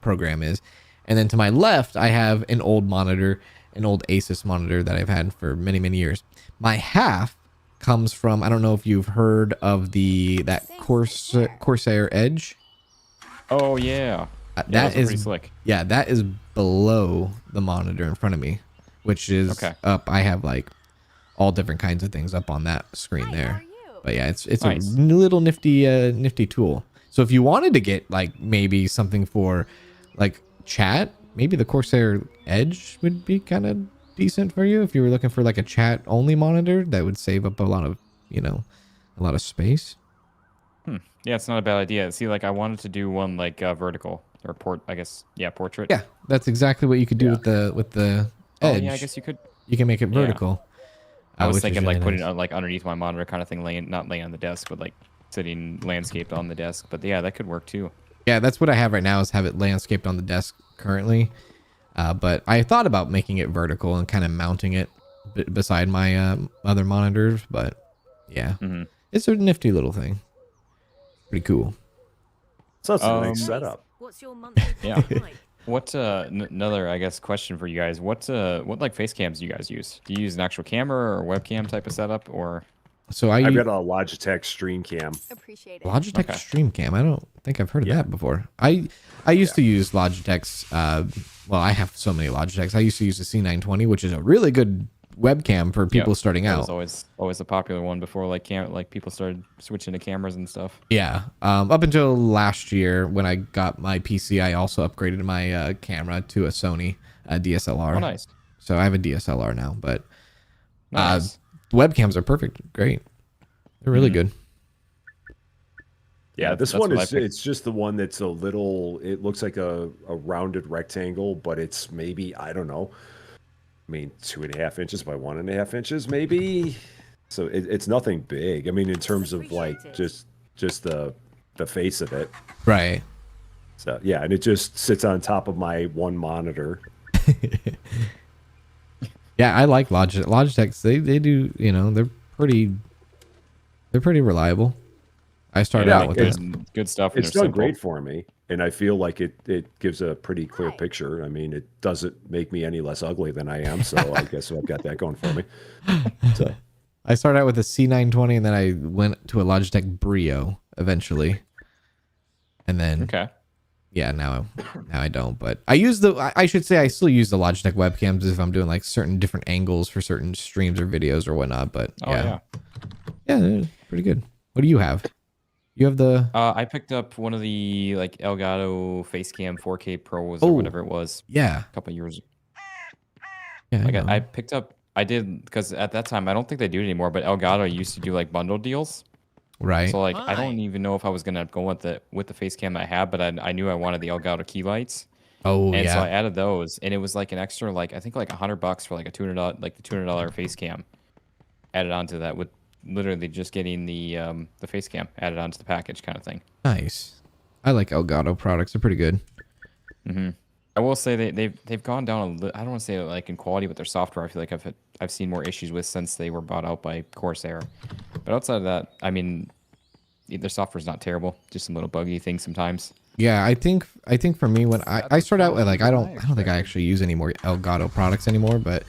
program is. And then to my left, I have an old monitor, an old Asus monitor that I've had for many, many years. My half comes from, I don't know if you've heard of that Corsair Edge. Oh yeah, That those are is pretty slick. Yeah, that is below the monitor in front of me, which is Okay. up. I have like all different kinds of things up on that screen there. But yeah, it's Nice. a little nifty tool. So if you wanted to get like maybe something for like chat, maybe the Corsair Edge would be kind of decent for you if you were looking for like a chat only monitor that would save up a lot of space. Yeah, it's not a bad idea. See, like I wanted to do one like vertical or portrait. Yeah, that's exactly what you could do with the Oh Edge. yeah, I guess you could. You can make it Yeah. vertical. I was which is thinking really like putting nice. it like underneath my monitor kind of thing, not laying on the desk, but like sitting landscaped on the desk. But yeah, that could work too. Yeah, that's what I have right now, is have it landscaped on the desk currently. But I thought about making it vertical and kind of mounting it beside my other monitors. But yeah, It's a nifty little thing. Pretty cool. So that's a nice setup. What's your monthly Yeah. like? What another I guess question for you guys? What like face cams do you guys use? Do you use an actual camera or webcam type of setup, or So I've got a Logitech Stream Cam. Appreciate it. Logitech Okay. Stream Cam. I don't think I've heard of that before. I used to use Logitech's. Well, I have so many Logitechs. I used to use the C920, which is a really good webcam for people starting that out. was always a popular one before like people started switching to cameras and stuff. Yeah. Up until last year when I got my PC, I also upgraded my camera to a Sony DSLR. Oh, nice. So I have a DSLR now, but Nice. webcams are perfect. Great. They're really good. Yeah, this that's one what I is, picked. it's just the one that's a little, it looks like a rounded rectangle, but it's maybe, I don't know, 2.5 inches by 1.5 inches, maybe. So it's nothing big. I mean, in terms of like just the face of it. Right. So yeah, and it just sits on top of my one monitor. Yeah, I like Logitechs. They do, they're pretty reliable. I started Yeah, out with it's- it. Good stuff. and It's they're done simple. great for me, and I feel like it gives a pretty clear picture. I mean, it doesn't make me any less ugly than I am, so I guess I've got that going for me. So I started out with a C920 and then I went to a Logitech Brio eventually. And then Okay. yeah, now I don't, but I should say I still use the Logitech webcams if I'm doing like certain different angles for certain streams or videos or whatnot, but Oh yeah. Yeah, they're pretty good. What do you have? You have the I picked up one of the like Elgato Facecam 4K Pros Oh. or whatever it was yeah. a couple years. Yeah, Like know. I picked up. I did because at that time I don't think they do it anymore. But Elgato used to do like bundle deals. right. So like I don't even know if I was gonna go with the Facecam I had, but I knew I wanted the Elgato key lights. Oh And so I yeah. added those, and it was like an extra, like I think like $100 for like a $200, like the $200 face cam added onto that, with literally just getting the face cam added onto the package kind of thing. Nice. I like Elgato products. They're pretty good. I will say they've gone down a little. I don't want to say like in quality, but their software I feel like I've seen more issues with since they were bought out by Corsair. But outside of that, I mean, their software's not terrible. Just some little buggy things sometimes. Yeah, I think for me when I start out with like I don't think I actually use any more Elgato products anymore, but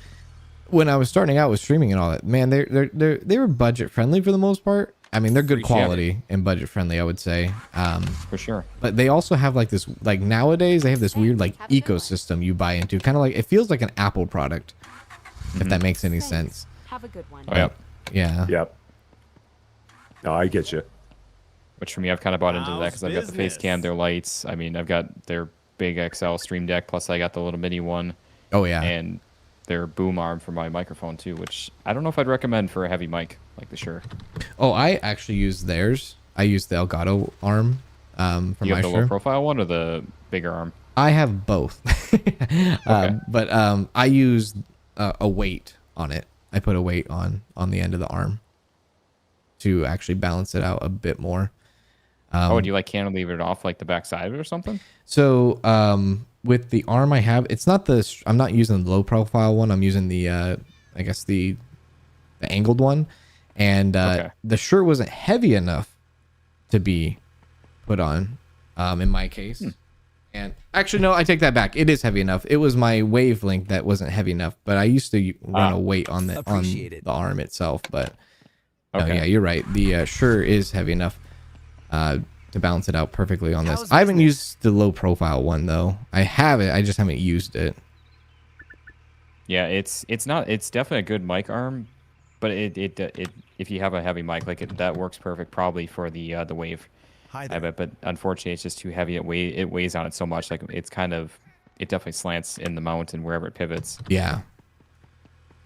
when I was starting out with streaming and all that, man, they were budget friendly for the most part. I mean, they're good quality and budget friendly, I would say. For sure. But they also have like this, like nowadays they have this weird like ecosystem you buy into, kind of like it feels like an Apple product, if that makes any sense. Have a good one. Oh, yeah. Yeah. Yep. No, I get you. Which for me, I've kind of bought into that because I've got the face cam, their lights. I mean, I've got their big XL Stream Deck, plus I got the little mini one. Oh yeah. And their boom arm for my microphone too, which I don't know if I'd recommend for a heavy mic like the Shure. Oh, I actually use theirs. I use the Elgato arm for you my have the Shure. low profile one or the bigger arm? I have both. But I use a weight on it. I put a weight on the end of the arm to actually balance it out a bit more. Do you like cantilever it off like the back side of it or something? So with the arm I have, it's not I'm not using the low profile one. I'm using the I guess the angled one, and the Shure wasn't heavy enough to be put on in my case. And actually, no, I take that back. It is heavy enough. It was my wavelength that wasn't heavy enough, but I used to run a weight on the arm itself. But no, yeah, you're right. The Shure is heavy enough to balance it out perfectly on this. I haven't used the low profile one though. I have it. I just haven't used it. Yeah, it's definitely a good mic arm, but it if you have a heavy mic like it, that works perfect probably for the wave. I bet, but unfortunately it's just too heavy. It weighs on it so much. Like it definitely slants in the mount and wherever it pivots. Yeah.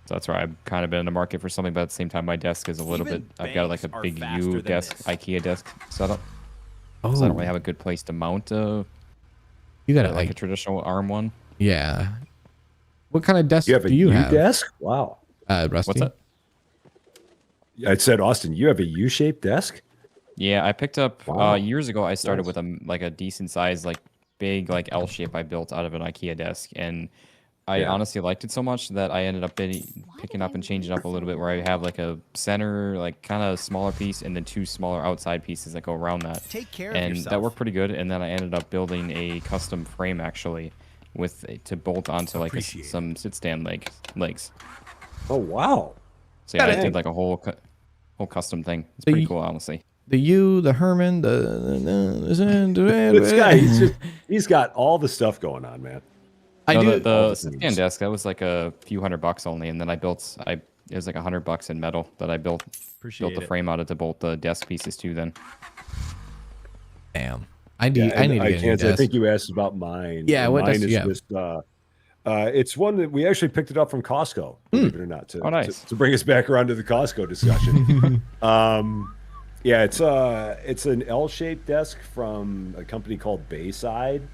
So that's why I've kind of been in the market for something, but at the same time my desk is a little bit. I've got like a big U desk, IKEA desk setup. Oh. So I don't really have a good place to mount you got like a traditional arm one. Yeah. What kind of desk do you have? Desk? Wow. Rusty. What's that? I said, Austin, you have a U-shaped desk? Yeah, I picked up years ago. I started with a decent size, like big, like L shape I built out of an IKEA desk, and I honestly liked it so much that I ended up picking up and changing up a little bit, where I have like a center, like kind of smaller piece, and then two smaller outside pieces that go around that. Take care of and yourself. that worked pretty good. And then I ended up building a custom frame actually, to bolt onto like some sit stand legs. Oh wow! So yeah, I did like a whole custom thing. It's pretty cool, honestly. The U, the Herman, This guy, he's got all the stuff going on, man. The sit-stand desk, that was like a few $100 only, and then it was like $100 in metal that I built the frame out of to bolt the desk pieces to. Then, damn, I need to get a new desk. I think you asked about mine. Yeah, what mine desk is you have? just it's one that we actually picked it up from Costco, believe it or not, to bring us back around to the Costco discussion. Yeah, it's an L-shaped desk from a company called Bayside.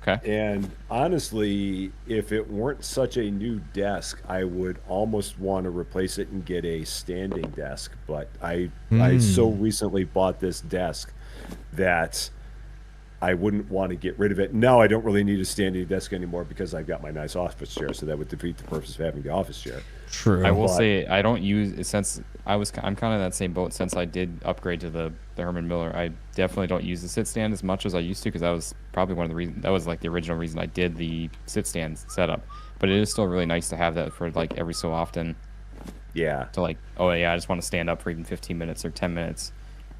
Okay. And honestly, if it weren't such a new desk, I would almost want to replace it and get a standing desk. But I so recently bought this desk that I wouldn't want to get rid of it. Now I don't really need a standing desk anymore because I've got my nice office chair, so that would defeat the purpose of having the office chair. True. I will say I don't use, since I'm kind of in that same boat since I did upgrade to the Herman Miller. I definitely don't use the sit stand as much as I used to, because that was probably one of the reasons. That was like the original reason I did the sit stand setup. But it is still really nice to have that for like every so often. Yeah. To like, oh yeah, I just want to stand up for even 15 minutes or 10 minutes,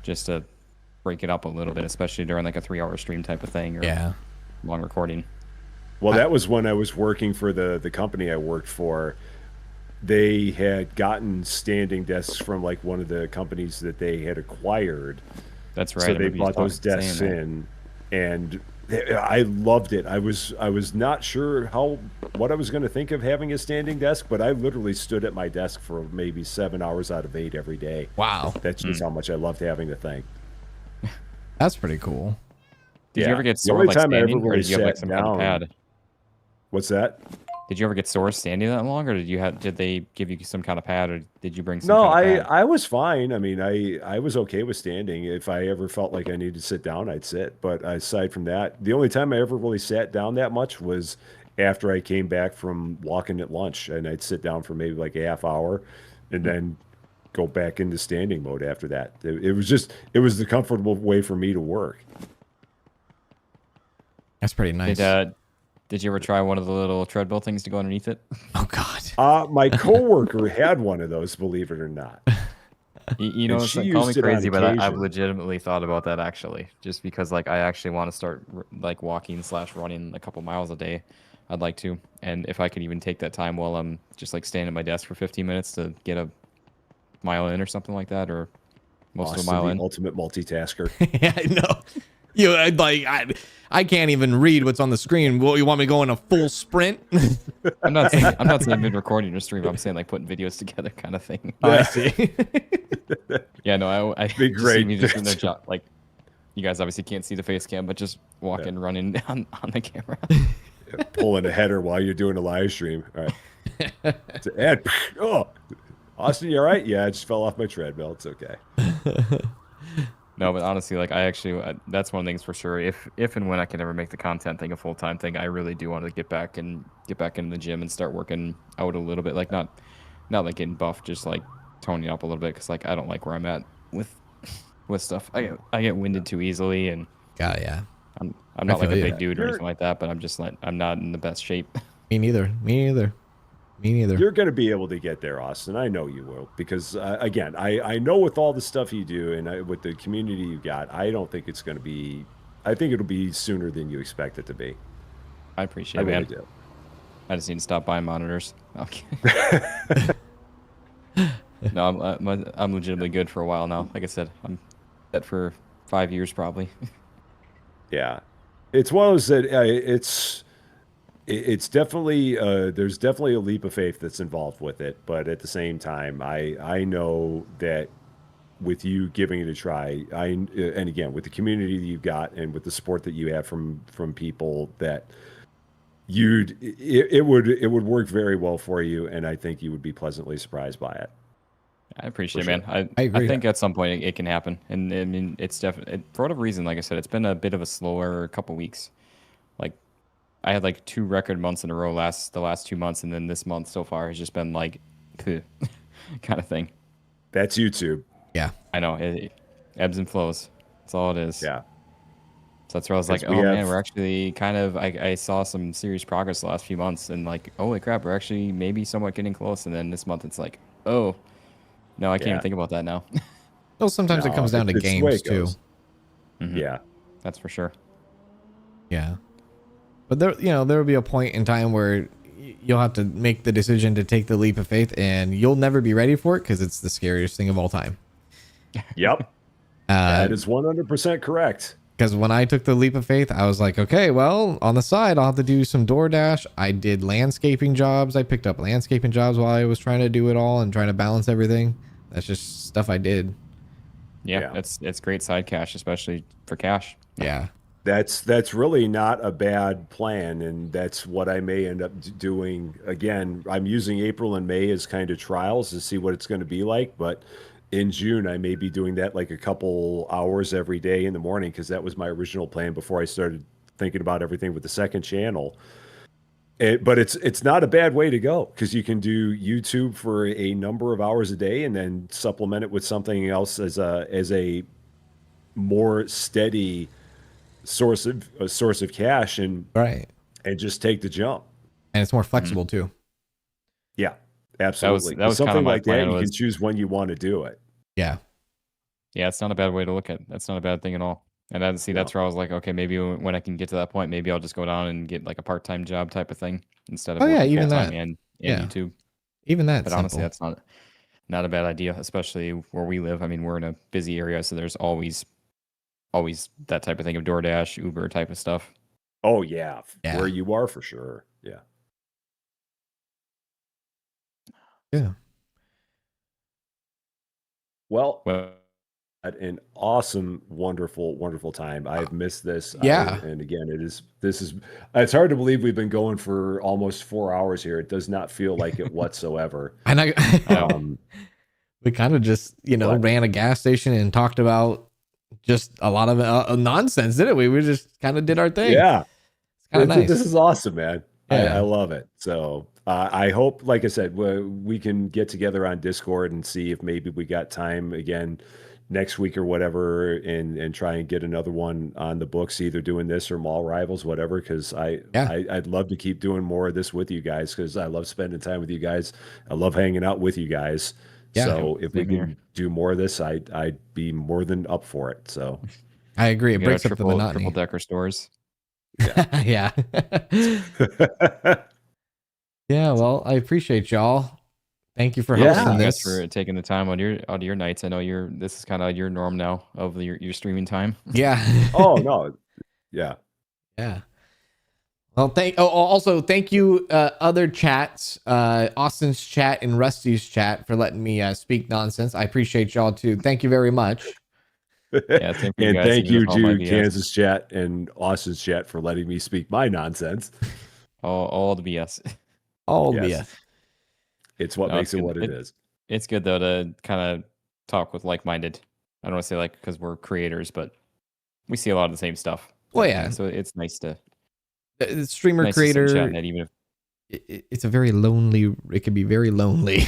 just to break it up a little bit, especially during like a 3-hour stream type of thing or long recording. Well, that was when I was working for the company I worked for. They had gotten standing desks from like one of the companies that they had acquired. That's right. So they bought those desks in, and I loved it. I was not sure what I was going to think of having a standing desk, but I literally stood at my desk for maybe 7 hours out of 8 every day. Wow. That's just how much I loved having the thing. That's pretty cool. Did you ever get sore like standing, or did you have like some kind of pad? What's that? Did you ever get sore standing that long, or did they give you some kind of pad, or did you bring some No, kind of pad? I was fine. I mean, I was okay with standing. If I ever felt like I needed to sit down, I'd sit. But aside from that, the only time I ever really sat down that much was after I came back from walking at lunch, and I'd sit down for maybe like a half hour and then go back into standing mode after that. It was the comfortable way for me to work. That's pretty nice. Did you ever try one of the little treadmill things to go underneath it? Oh God. My coworker had one of those, believe it or not. You know, she call me used it on crazy, but I've occasion. legitimately thought about that actually, just because like I actually want to start like walking / running a couple miles a day. I'd like to, and if I could even take that time while I'm just like standing at my desk for 15 minutes to get a mile in or something like that, or most of a mile the in. ultimate multitasker. Yeah, I know. I can't even read what's on the screen. What, you want me to go in a full sprint? I'm not saying mid recording or stream. I'm saying like putting videos together kind of thing. Oh, I see. Yeah, no, I Be just see great. me just in there, like you guys obviously can't see the face cam, but just walking, running on the camera. Pulling a header while you're doing a live stream. All right. Ed, oh, Austin, you all right? Yeah, I just fell off my treadmill. It's okay. No, but honestly, like that's one of the things for sure. If and when I can ever make the content thing a full-time thing, I really do want to get back into the gym and start working out a little bit. Like not like getting buff, just like toning up a little bit, because like I don't like where I'm at with stuff. I get winded too easily, and Yeah. I'm not like a feel big you. dude or anything like that, but I'm just like I'm not in the best shape. Me neither. You're going to be able to get there, Austin. I know you will, because again, I know with all the stuff you do and with the community you got, I don't think it's going to be. I think it'll be sooner than you expect it to be. I appreciate it, really man. do. I just need to stop buying monitors. Okay. No, I'm legitimately good for a while now. Like I said, I'm set for 5 years probably. Yeah, it's one of those that it's definitely there's definitely a leap of faith that's involved with it, but at the same time, I know that with you giving it a try, and again with the community that you've got and with the support that you have from people, that it would work very well for you, and I think you would be pleasantly surprised by it. I appreciate it, For man. I agree. I think at some point it can happen, and I mean it's definitely for whatever reason. Like I said, it's been a bit of a slower couple weeks. Like I had like 2 record months in a row the last 2 months, and then this month so far has just been like, kind of thing. That's YouTube. Yeah. I know it ebbs and flows. That's all it is. Yeah. So that's where I was like, Because oh we man, have- we're actually kind of. I saw some serious progress the last few months, and like, holy crap, we're actually maybe somewhat getting close. And then this month it's like, oh, no, I can't Yeah. even think about that now. Well, sometimes it No, comes down to it's the way games it too. goes. Yeah. That's for sure. Yeah. But there will be a point in time where you'll have to make the decision to take the leap of faith, and you'll never be ready for it because it's the scariest thing of all time. Yep. That is 100% correct. Because when I took the leap of faith, I was like, okay, well, on the side, I'll have to do some DoorDash. I did landscaping jobs. I picked up landscaping jobs while I was trying to do it all and trying to balance everything. That's just stuff I did. Yeah, Yeah. it's great side cash, especially for cash. Yeah. That's really not a bad plan, and that's what I may end up doing. Again, I'm using April and May as kind of trials to see what it's going to be like, but in June I may be doing that like a couple hours every day in the morning, because that was my original plan before I started thinking about everything with the second channel. But it's not a bad way to go, because you can do YouTube for a number of hours a day and then supplement it with something else as a more steady source of cash, and Right. just take the jump. And it's more flexible too. Yeah, absolutely. that was Something kinda my like that, plan you can was- choose when you want to do it. Yeah. Yeah, it's not a bad way to look at it. That's not a bad thing at all. And that's where I was like, okay, maybe when I can get to that point, maybe I'll just go down and get like a part-time job type of thing instead of Oh, yeah, working even full-time that. and Yeah. YouTube. Even that. But honestly, that's not a bad idea, especially where we live. I mean, we're in a busy area, so there's always that type of thing of DoorDash, Uber type of stuff. Oh yeah, Yeah. where you are for sure. Yeah. Yeah. Well, Well, had an awesome, wonderful time. I've missed this. Yeah. And again, it's hard to believe we've been going for almost 4 hours here. It does not feel like it whatsoever. And we kind of just, What? ran a gas station and talked about just a lot of nonsense, didn't we? We just kind of did our thing. Yeah. It's kind of nice. This is awesome, man. I love it. So I hope, like I said, we can get together on Discord and see if maybe we got time again next week or whatever, and try and get another one on the books, either doing this or Mall Rivals, whatever. Because I'd love to keep doing more of this with you guys, because I love spending time with you guys. I love hanging out with you guys. Yeah, so if we same can here. do more of this, I'd be more than up for it. So I agree. It We got breaks up the triple monotony. decker stores. Yeah. Yeah. Well, I appreciate y'all. Thank you for Yeah. hosting Thank you guys this. for taking the time out of your nights. I know this is kind of your norm now of your streaming time. Yeah. Oh no, yeah. Yeah. Well, also thank you, other chats, Austin's chat and Rusty's chat, for letting me speak nonsense. I appreciate y'all too. Thank you very much. Yeah, thank you And guys, thank even you with all my to BS. Kansas chat and Austin's chat for letting me speak my nonsense. All the BS. All Yes. BS. It's what No, makes it's it good. what it is. It's good though to kind of talk with like-minded. I don't want to say like because we're creators, but we see a lot of the same stuff. Well, type yeah. thing. So it's nice to The streamer nice to sit and chat creator, in it, even if it's a very lonely, it can be very lonely,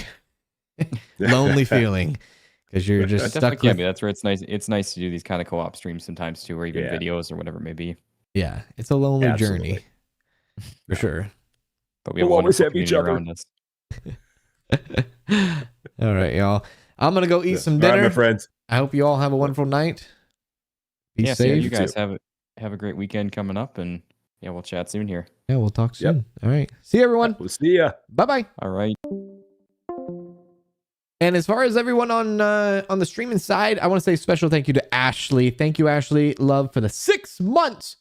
lonely feeling, because you're just it definitely stuck can with, be. That's where it's nice. It's nice to do these kind of co-op streams sometimes too, or even Yeah. videos or whatever it may be. yeah, it's a lonely Absolutely. journey for sure. But we have a We'll always wonderful have each community other. around us. All right, y'all. I'm gonna go eat some All right, dinner. my friends. I hope you all have a wonderful night. Be Yeah, so safe. you guys have a great weekend coming up, and yeah, we'll chat soon here. Yeah, we'll talk Yep. soon. All right. See you, everyone. We'll see ya. Bye bye. All right. And as far as everyone on the streaming side, I want to say special thank you to Ashley. Thank you, Ashley. Love for the 6 months.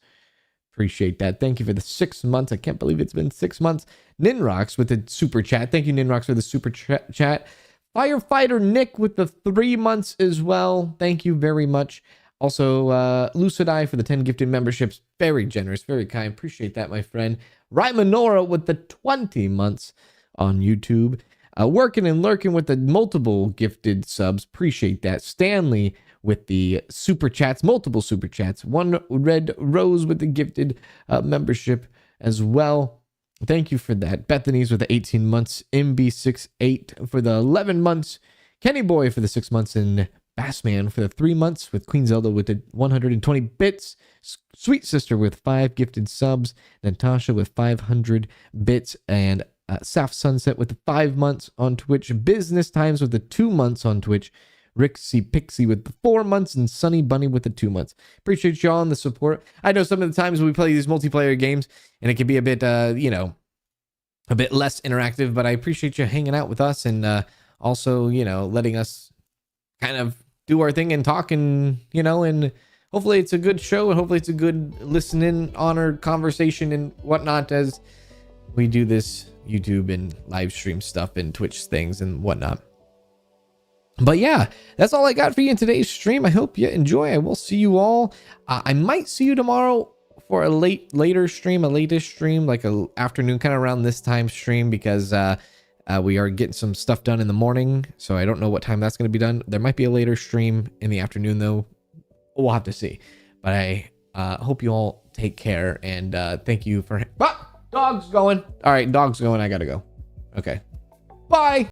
Appreciate that. Thank you for the 6 months. I can't believe it's been 6 months. Ninrox with the super chat. Thank you, Ninrox, for the super chat. Firefighter Nick with the 3 months as well. Thank you very much. Also, Lucid Eye for the 10 gifted memberships. Very generous, very kind. Appreciate that, my friend. Rymanora with the 20 months on YouTube. Working and lurking with the multiple gifted subs. Appreciate that. Stanley with the super chats, multiple super chats. One Red Rose with the gifted membership as well. Thank you for that. Bethany's with the 18 months. MB68 for the 11 months. Kenny Boy for the 6 months. And Bassman for the 3 months. With Queen Zelda with the 120 bits. Sweet Sister with 5 gifted subs. Natasha with 500 bits. And Saf Sunset with the 5 months on Twitch. Business Times with the 2 months on Twitch. Rixie Pixie with the 4 months. And Sunny Bunny with the 2 months. Appreciate y'all and the support. I know some of the times we play these multiplayer games and it can be a bit, a bit less interactive, but I appreciate you hanging out with us and also, letting us kind of do our thing and talk and hopefully it's a good show and hopefully it's a good listening, honored conversation and whatnot as we do this YouTube and live stream stuff and Twitch things and whatnot. But yeah, that's all I got for you in today's stream. I hope you enjoy. I will see you all. I might see you tomorrow for a latest stream, like a afternoon, kind of around this time stream, because we are getting some stuff done in the morning. So I don't know what time that's going to be done. There might be a later stream in the afternoon though. We'll have to see. But I hope you all take care and thank you for. Dog's going. All right, dog's going. I gotta go. Okay. Bye.